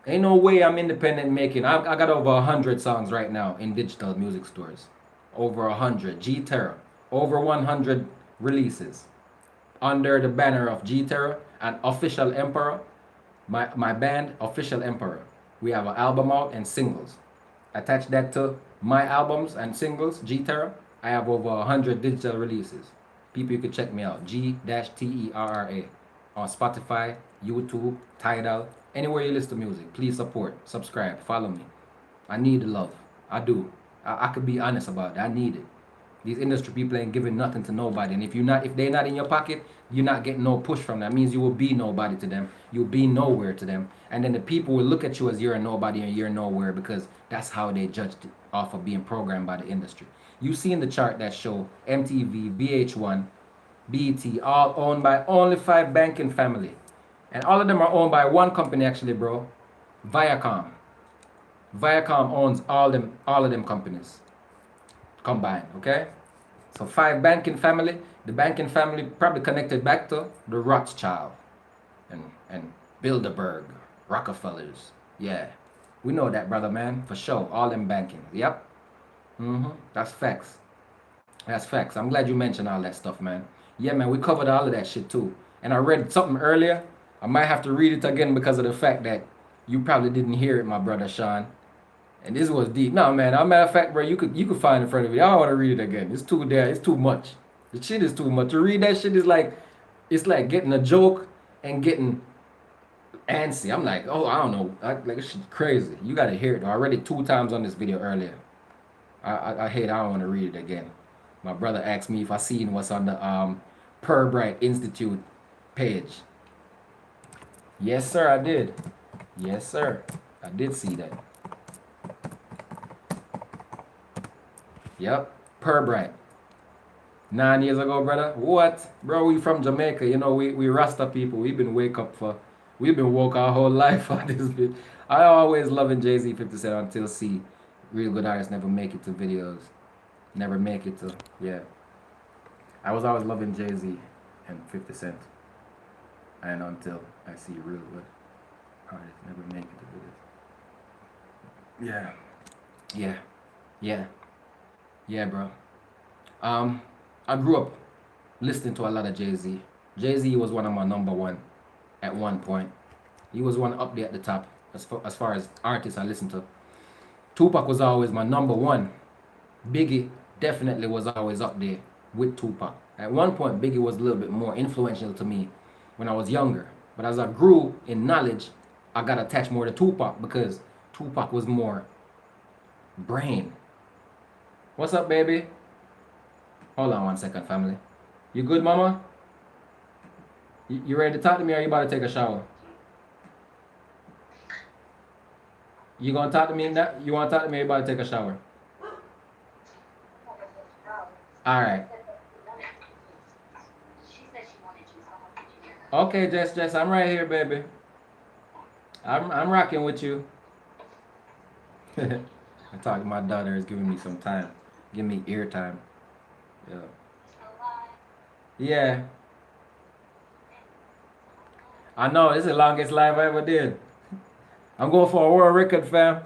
ain't no way I'm independent making. I got over 100 songs right now in digital music stores. Over 100. G-Terra. Over 100 releases. Under the banner of G-Terra and Official Emperor, my band Official Emperor. We have an album out and singles. Attach that to my albums and singles, G-Terra. I have over 100 digital releases. People, you can check me out, G-Terra on Spotify, YouTube, Tidal, anywhere you listen to music. Please support, subscribe, follow me. I need the love. I do. I could be honest about it. I need it. These industry people ain't giving nothing to nobody, and if they're not in your pocket, you're not getting no push from them. That means you will be nobody to them. You'll be nowhere to them, and then the people will look at you as you're a nobody and you're nowhere, because that's how they judged it off of being programmed by the industry. You see in the chart that show MTV, VH1, BET, all owned by only 5 banking family, and all of them are owned by one company actually, bro, Viacom. Viacom owns all of them companies combined, okay? So 5 banking family. The banking family probably connected back to the Rothschild and Bilderberg, Rockefellers. Yeah, we know that, brother, man, for sure. All them banking. Yep. That's facts. That's facts. I'm glad you mentioned all that stuff, man. Yeah, man, we covered all of that shit too. And I read something earlier I might have to read it again because of the fact that you probably didn't hear it, my brother Sean. And this was deep. No, man. As a matter of fact, bro, you could find it in front of you. I don't want to read it again. It's too there. It's too much. The shit is too much. To read that shit is like, it's like getting a joke and getting antsy. I'm like, oh, I don't know. Like this shit's crazy. You gotta hear it. I read it 2 times on this video earlier. I hate. I don't want to read it again. My brother asked me if I seen what's on the Purbright Institute page. Yes, sir. I did. Yes, sir. I did see that. Yep, Purbright. 9 years ago, brother. What? Bro, we from Jamaica. You know, we Rasta people. We've been woke our whole life on this bit. I always loving Jay-Z 50 Cent until see real good artists never make it to videos. Never make it to, yeah. I was always loving Jay-Z and 50 Cent. And until I see real good artists never make it to videos. Yeah. Yeah. Yeah. Yeah, bro. I grew up listening to a lot of Jay-Z. Jay-Z was one of my number one at one point. He was one up there at the top as far as artists I listened to. Tupac was always my number one. Biggie definitely was always up there with Tupac. At one point, Biggie was a little bit more influential to me when I was younger. But as I grew in knowledge, I got attached more to Tupac because Tupac was more brain. What's up, baby? Hold on 1 second, family. You good, mama? You ready to talk to me or you about to take a shower? You gonna talk to me now? You wanna talk to me or you about to take a shower? Alright. She said she wanted you, so I'm gonna get you. Okay, Jess, I'm right here, baby. I'm rocking with you. I talk to my daughter is giving me some time. Give me ear time. Yeah. Yeah. I know, this is the longest live I ever did. I'm going for a world record, fam.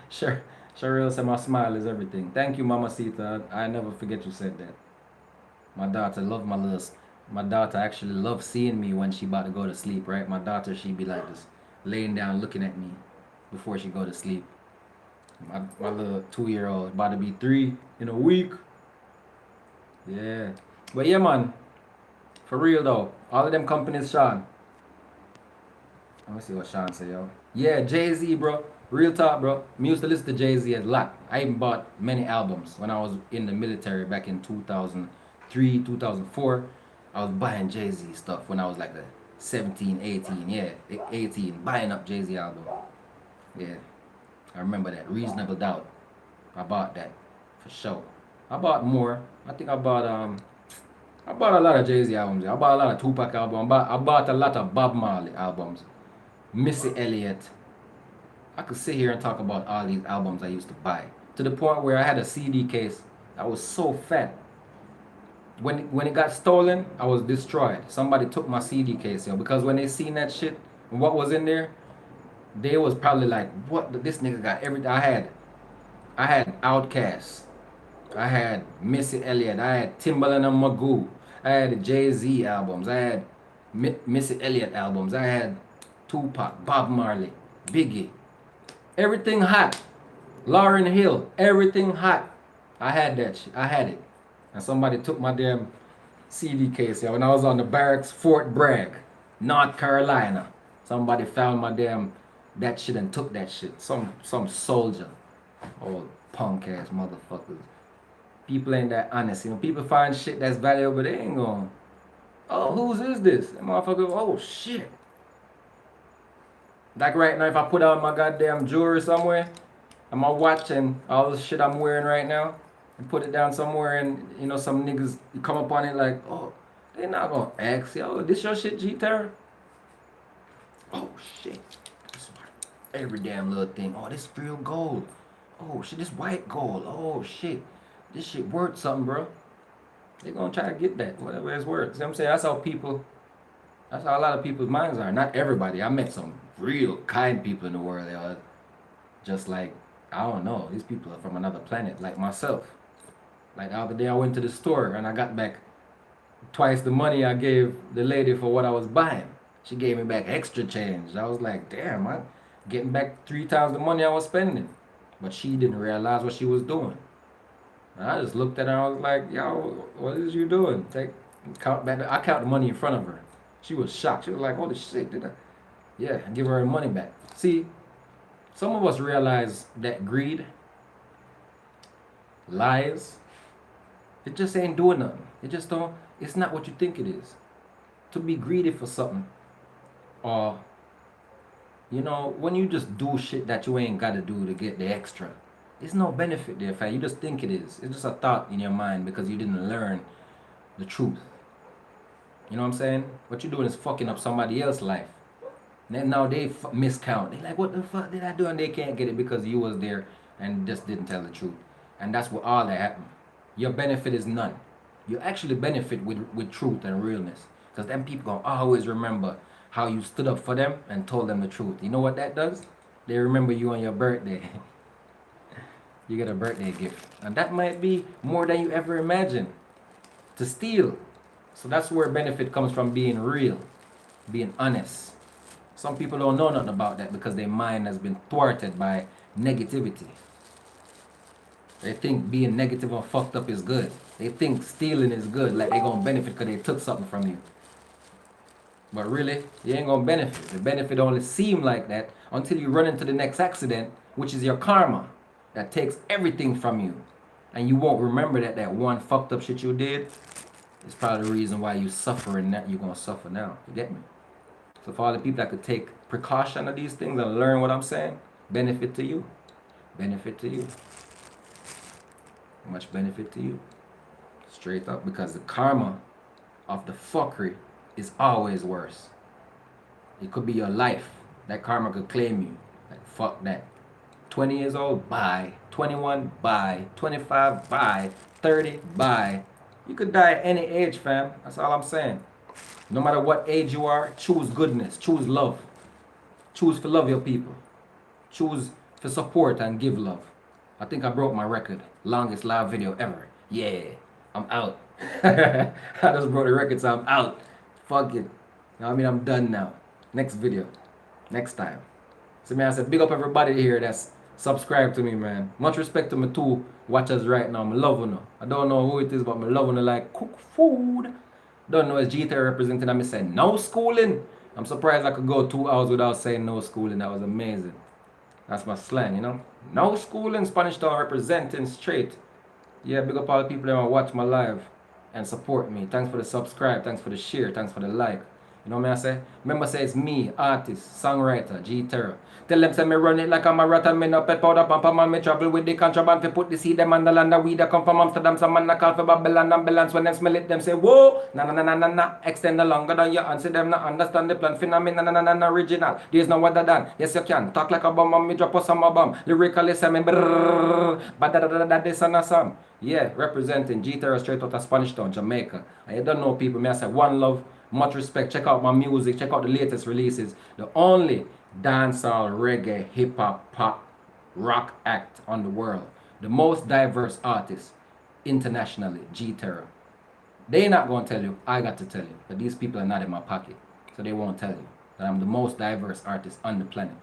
Sure. Cheryl said my smile is everything. Thank you, Mama Sita. I never forget you said that. My daughter love my little. My daughter actually loves seeing me when she about to go to sleep, right? My daughter, she be like just laying down looking at me before she go to sleep. My little 2-year-old about to be 3 in a week. Yeah. But yeah, man. For real though. All of them companies, Sean. Let me see what Sean say, yo. Yeah, Jay-Z, bro. Real talk, bro. Me used to listen to Jay-Z a lot. I even bought many albums when I was in the military back in 2003, 2004. I was buying Jay-Z stuff when I was like 17, 18. Yeah, 18. Buying up Jay-Z album. Yeah. I remember that. Reasonable Doubt. I bought that for sure. I bought more. I think I bought a lot of Jay-Z albums. I bought a lot of Tupac albums. I bought a lot of Bob Marley albums. Missy Elliott. I could sit here and talk about all these albums I used to buy. To the point where I had a CD case that was so fat. When it got stolen, I was destroyed. Somebody took my CD case, yo, because when they seen that shit and what was in there, they was probably like, what, this nigga got everything. I had Outkast. I had Missy Elliott. I had Timbaland and Magoo. I had the Jay-Z albums. I had Missy Elliott albums. I had Tupac, Bob Marley, Biggie. Everything hot. Lauryn Hill. Everything hot. I had that shit. I had it. And somebody took my damn CD case, yeah, when I was on the barracks, Fort Bragg, North Carolina. Somebody found my damn that shit and took that shit. Some soldier. Old punk ass motherfuckers. People ain't that honest. You know, people find shit that's valuable, they ain't going, oh, whose is this? That motherfucker, oh shit. Like right now, if I put on my goddamn jewelry somewhere, and my watch and all the shit I'm wearing right now, and put it down somewhere, and you know, some niggas come up on it like, oh, they not gonna ask, yo, this your shit, G-Terra? Oh shit. Every damn little thing. Oh, this real gold. Oh shit, this white gold. Oh shit. This shit worth something, bro. They gonna try to get that, whatever it's worth. See what I'm saying? That's how a lot of people's minds are. Not everybody. I met some real kind people in the world. They are just like, I don't know, these people are from another planet, like myself. Like the other day I went to the store and I got back twice the money I gave the lady for what I was buying. She gave me back extra change. I was like, damn, I'm getting back 3 times the money I was spending. But she didn't realize what she was doing. And I just looked at her and I was like, yo, what is you doing? Count back. I count the money in front of her. She was shocked. She was like, holy shit, did I? Yeah, give her money back. See, some of us realize that greed, lies, it just ain't doing nothing. It just don't, it's not what you think it is. To be greedy for something, or, you know, when you just do shit that you ain't gotta do to get the extra, there's no benefit there, fam. You just think it is. It's just a thought in your mind because you didn't learn the truth. You know what I'm saying? What you're doing is fucking up somebody else's life. And now they miscount. They like, what the fuck did I do? And they can't get it because you was there and just didn't tell the truth. And that's what all that happened. Your benefit is none. You actually benefit with truth and realness. Because them people gonna always remember how you stood up for them and told them the truth. You know what that does? They remember you on your birthday. You get a birthday gift. And that might be more than you ever imagined. To steal. So that's where benefit comes from, being real. Being honest. Some people don't know nothing about that because their mind has been thwarted by negativity. They think being negative or fucked up is good. They think stealing is good, like they're gonna benefit because they took something from you. But really, you ain't gonna benefit. The benefit only seem like that until you run into the next accident, which is your karma, that takes everything from you. And you won't remember that one fucked up shit you did is probably the reason why you suffering that you're gonna suffer now. You get me? So for all the people that could take precaution of these things and learn what I'm saying, benefit to you. Benefit to you. Much benefit to you. Straight up, because the karma of the fuckery is always worse. It could be your life. That karma could claim you. Like, fuck that. 20 years old, bye. 21, bye. 25, bye. 30, bye. You could die at any age, fam. That's all I'm saying. No matter what age you are, choose goodness, choose love. Choose to love your people. Choose to support and give love. I think I broke my record. Longest live video ever. Yeah, I'm out. I just broke the record, so I'm out. Fuck it. I mean, I'm done now. Next video. Next time. So, man, I said, big up everybody here that's subscribed to me, man. Much respect to my two watchers right now. I love you. I don't know who it is, but I love you like cook food. Don't know as G-Terra representing, I said NoSKooLiN. I'm surprised I could go 2 hours without saying NoSKooLiN. That was amazing. That's my slang, you know. NoSKooLiN, Spanish Town representing straight. Yeah, big up all the people that want to watch my live and support me. Thanks for the subscribe, thanks for the share, thanks for the like. You know what I say? Remember, say it's me, artist, songwriter, G-Terra. Tell them say me run it like a marathon, me no pet powder pump, man, me travel with the contraband, fi put the seed them on the land, we that come from Amsterdam, some man na call for Babylon ambulance, when them smell it, them say, whoa, na, extend the longer than your answer, them not understand the plan, phenomenon, na, original, there's no other than, yes you can, talk like a bomb, and me drop us some bomb, lyrically say me brrrr, but that this and some, yeah, representing G-Terra straight out of Spanish Town, Jamaica, and you don't know people, me I say one love, much respect, check out my music, check out the latest releases, the only dancehall, reggae, hip-hop, pop, rock act on the world. The most diverse artist internationally, G-Terra. They're not going to tell you, I got to tell you, but these people are not in my pocket. So they won't tell you that I'm the most diverse artist on the planet.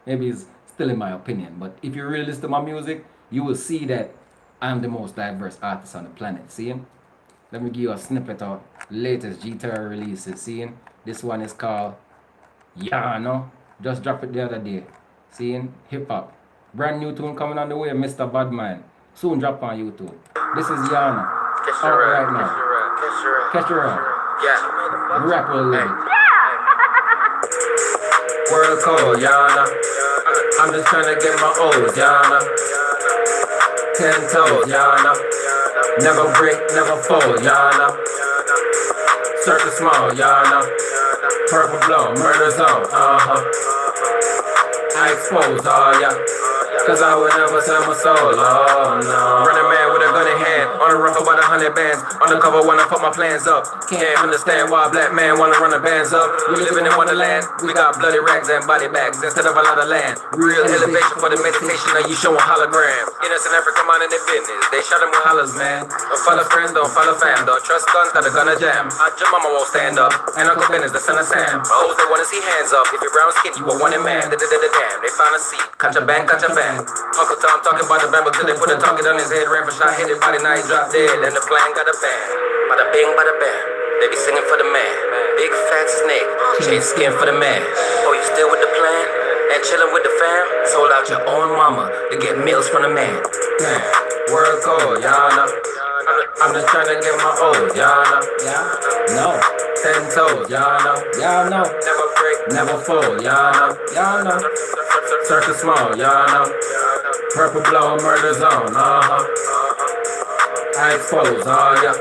Maybe it's still in my opinion, but if you really listen to my music, you will see that I'm the most diverse artist on the planet. See? Let me give you a snippet of latest G-Terra releases. See? This one is called Yano. Just dropped it the other day. Seeing HipHop. Brand new tune coming on the way, Mr. Badman. Soon drop on YouTube. This is Yano. Out right now. Catch your rap. Yeah. Rap with a little bit. World code, Yana. I'm just trying to get my O's, Yana. 10 toes, Yana. Never break, never fold, Yana. Circle small, Yana. Purple blow, murder zone, I expose all ya, cause I would never sell my soul, oh no. Running man with a gun in hand, On the run for about 100 bands. Undercover wanna put my plans up. Can't understand why a black man wanna run the bands up. We living in Wonderland. We got bloody rags and body bags instead of a lot of land. Real elevation for the meditation. Now you showing holograms. Innocent African man in their business. They shot them with hollers, man. Don't follow friends, don't follow fam. Don't trust guns, got a gun a jam. Your mama won't stand up. And Uncle Ben is the son of Sam. Hoes they wanna see hands up. If you're brown skin, you a wanted man. Damn, they found a seat. Contraband, contraband. Uncle Tom talking about the band till they put a target on his head. Ran for shot, hit his body, now he dropped dead. And the plan got a band. Bada bing, bada bam. They be singing for the man. Big fat snake, chain skin for the man. Oh, you still with the plan? And chilling with the fam? Sold out your own mama to get meals from the man. Damn, world cold, y'all know. I'm just trying to get my O's, y'all know. Yeah. No. 10 toes, y'all know. Y'all know. Never break, never fold, y'all know. Y'all know. Circle small, y'all know. Purple blow, murder zone, I expose, yeah.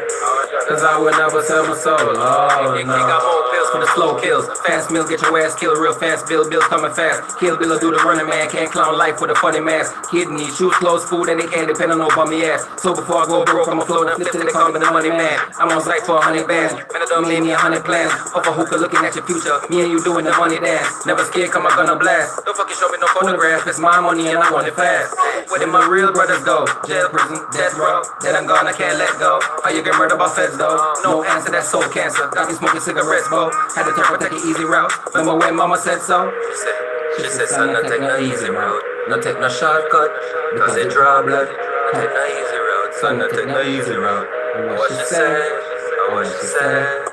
Cause I would never sell my soul, no. Got more pills for the slow kills. Fast meal, get your ass killed real fast. Bills coming fast. Kill Bill do the running man. Can't clown life with a funny mask. Kidney, shoes, clothes, food, and they can't depend on no bummy ass. So before I go broke, I'ma float and flip till they call me the money man. I'm on site for 100 bands. Man, it done made me 100 plans. Off a hookah looking at your future. Me and you doing the money dance. Never scared, come I gonna blast. Don't fucking show me no photograph. It's my money and I want it fast. Where did my real brothers go? Jail, prison, death row. Then I'm gone, I can't let go. How you get murdered by feds though? No answer, that's soul cancer. Got me smoking cigarettes, bro. Had to turn for take an easy route. Remember when mama said so? She said, son, no take no easy route. No take no shortcut, because it draw blood. Take no easy route, son, no take no easy route. What she said, what she said.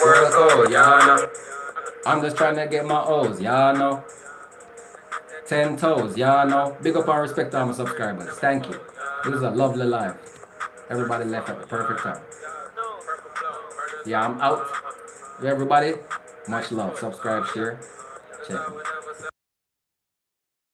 World cold, y'all know. I'm just trying to get my O's, y'all know. 10 toes, y'all know. Big up and respect to all my subscribers. Thank you. It was a lovely life. Everybody left at the perfect time. Yeah, I'm out. Everybody, much love. Subscribe, share, check me.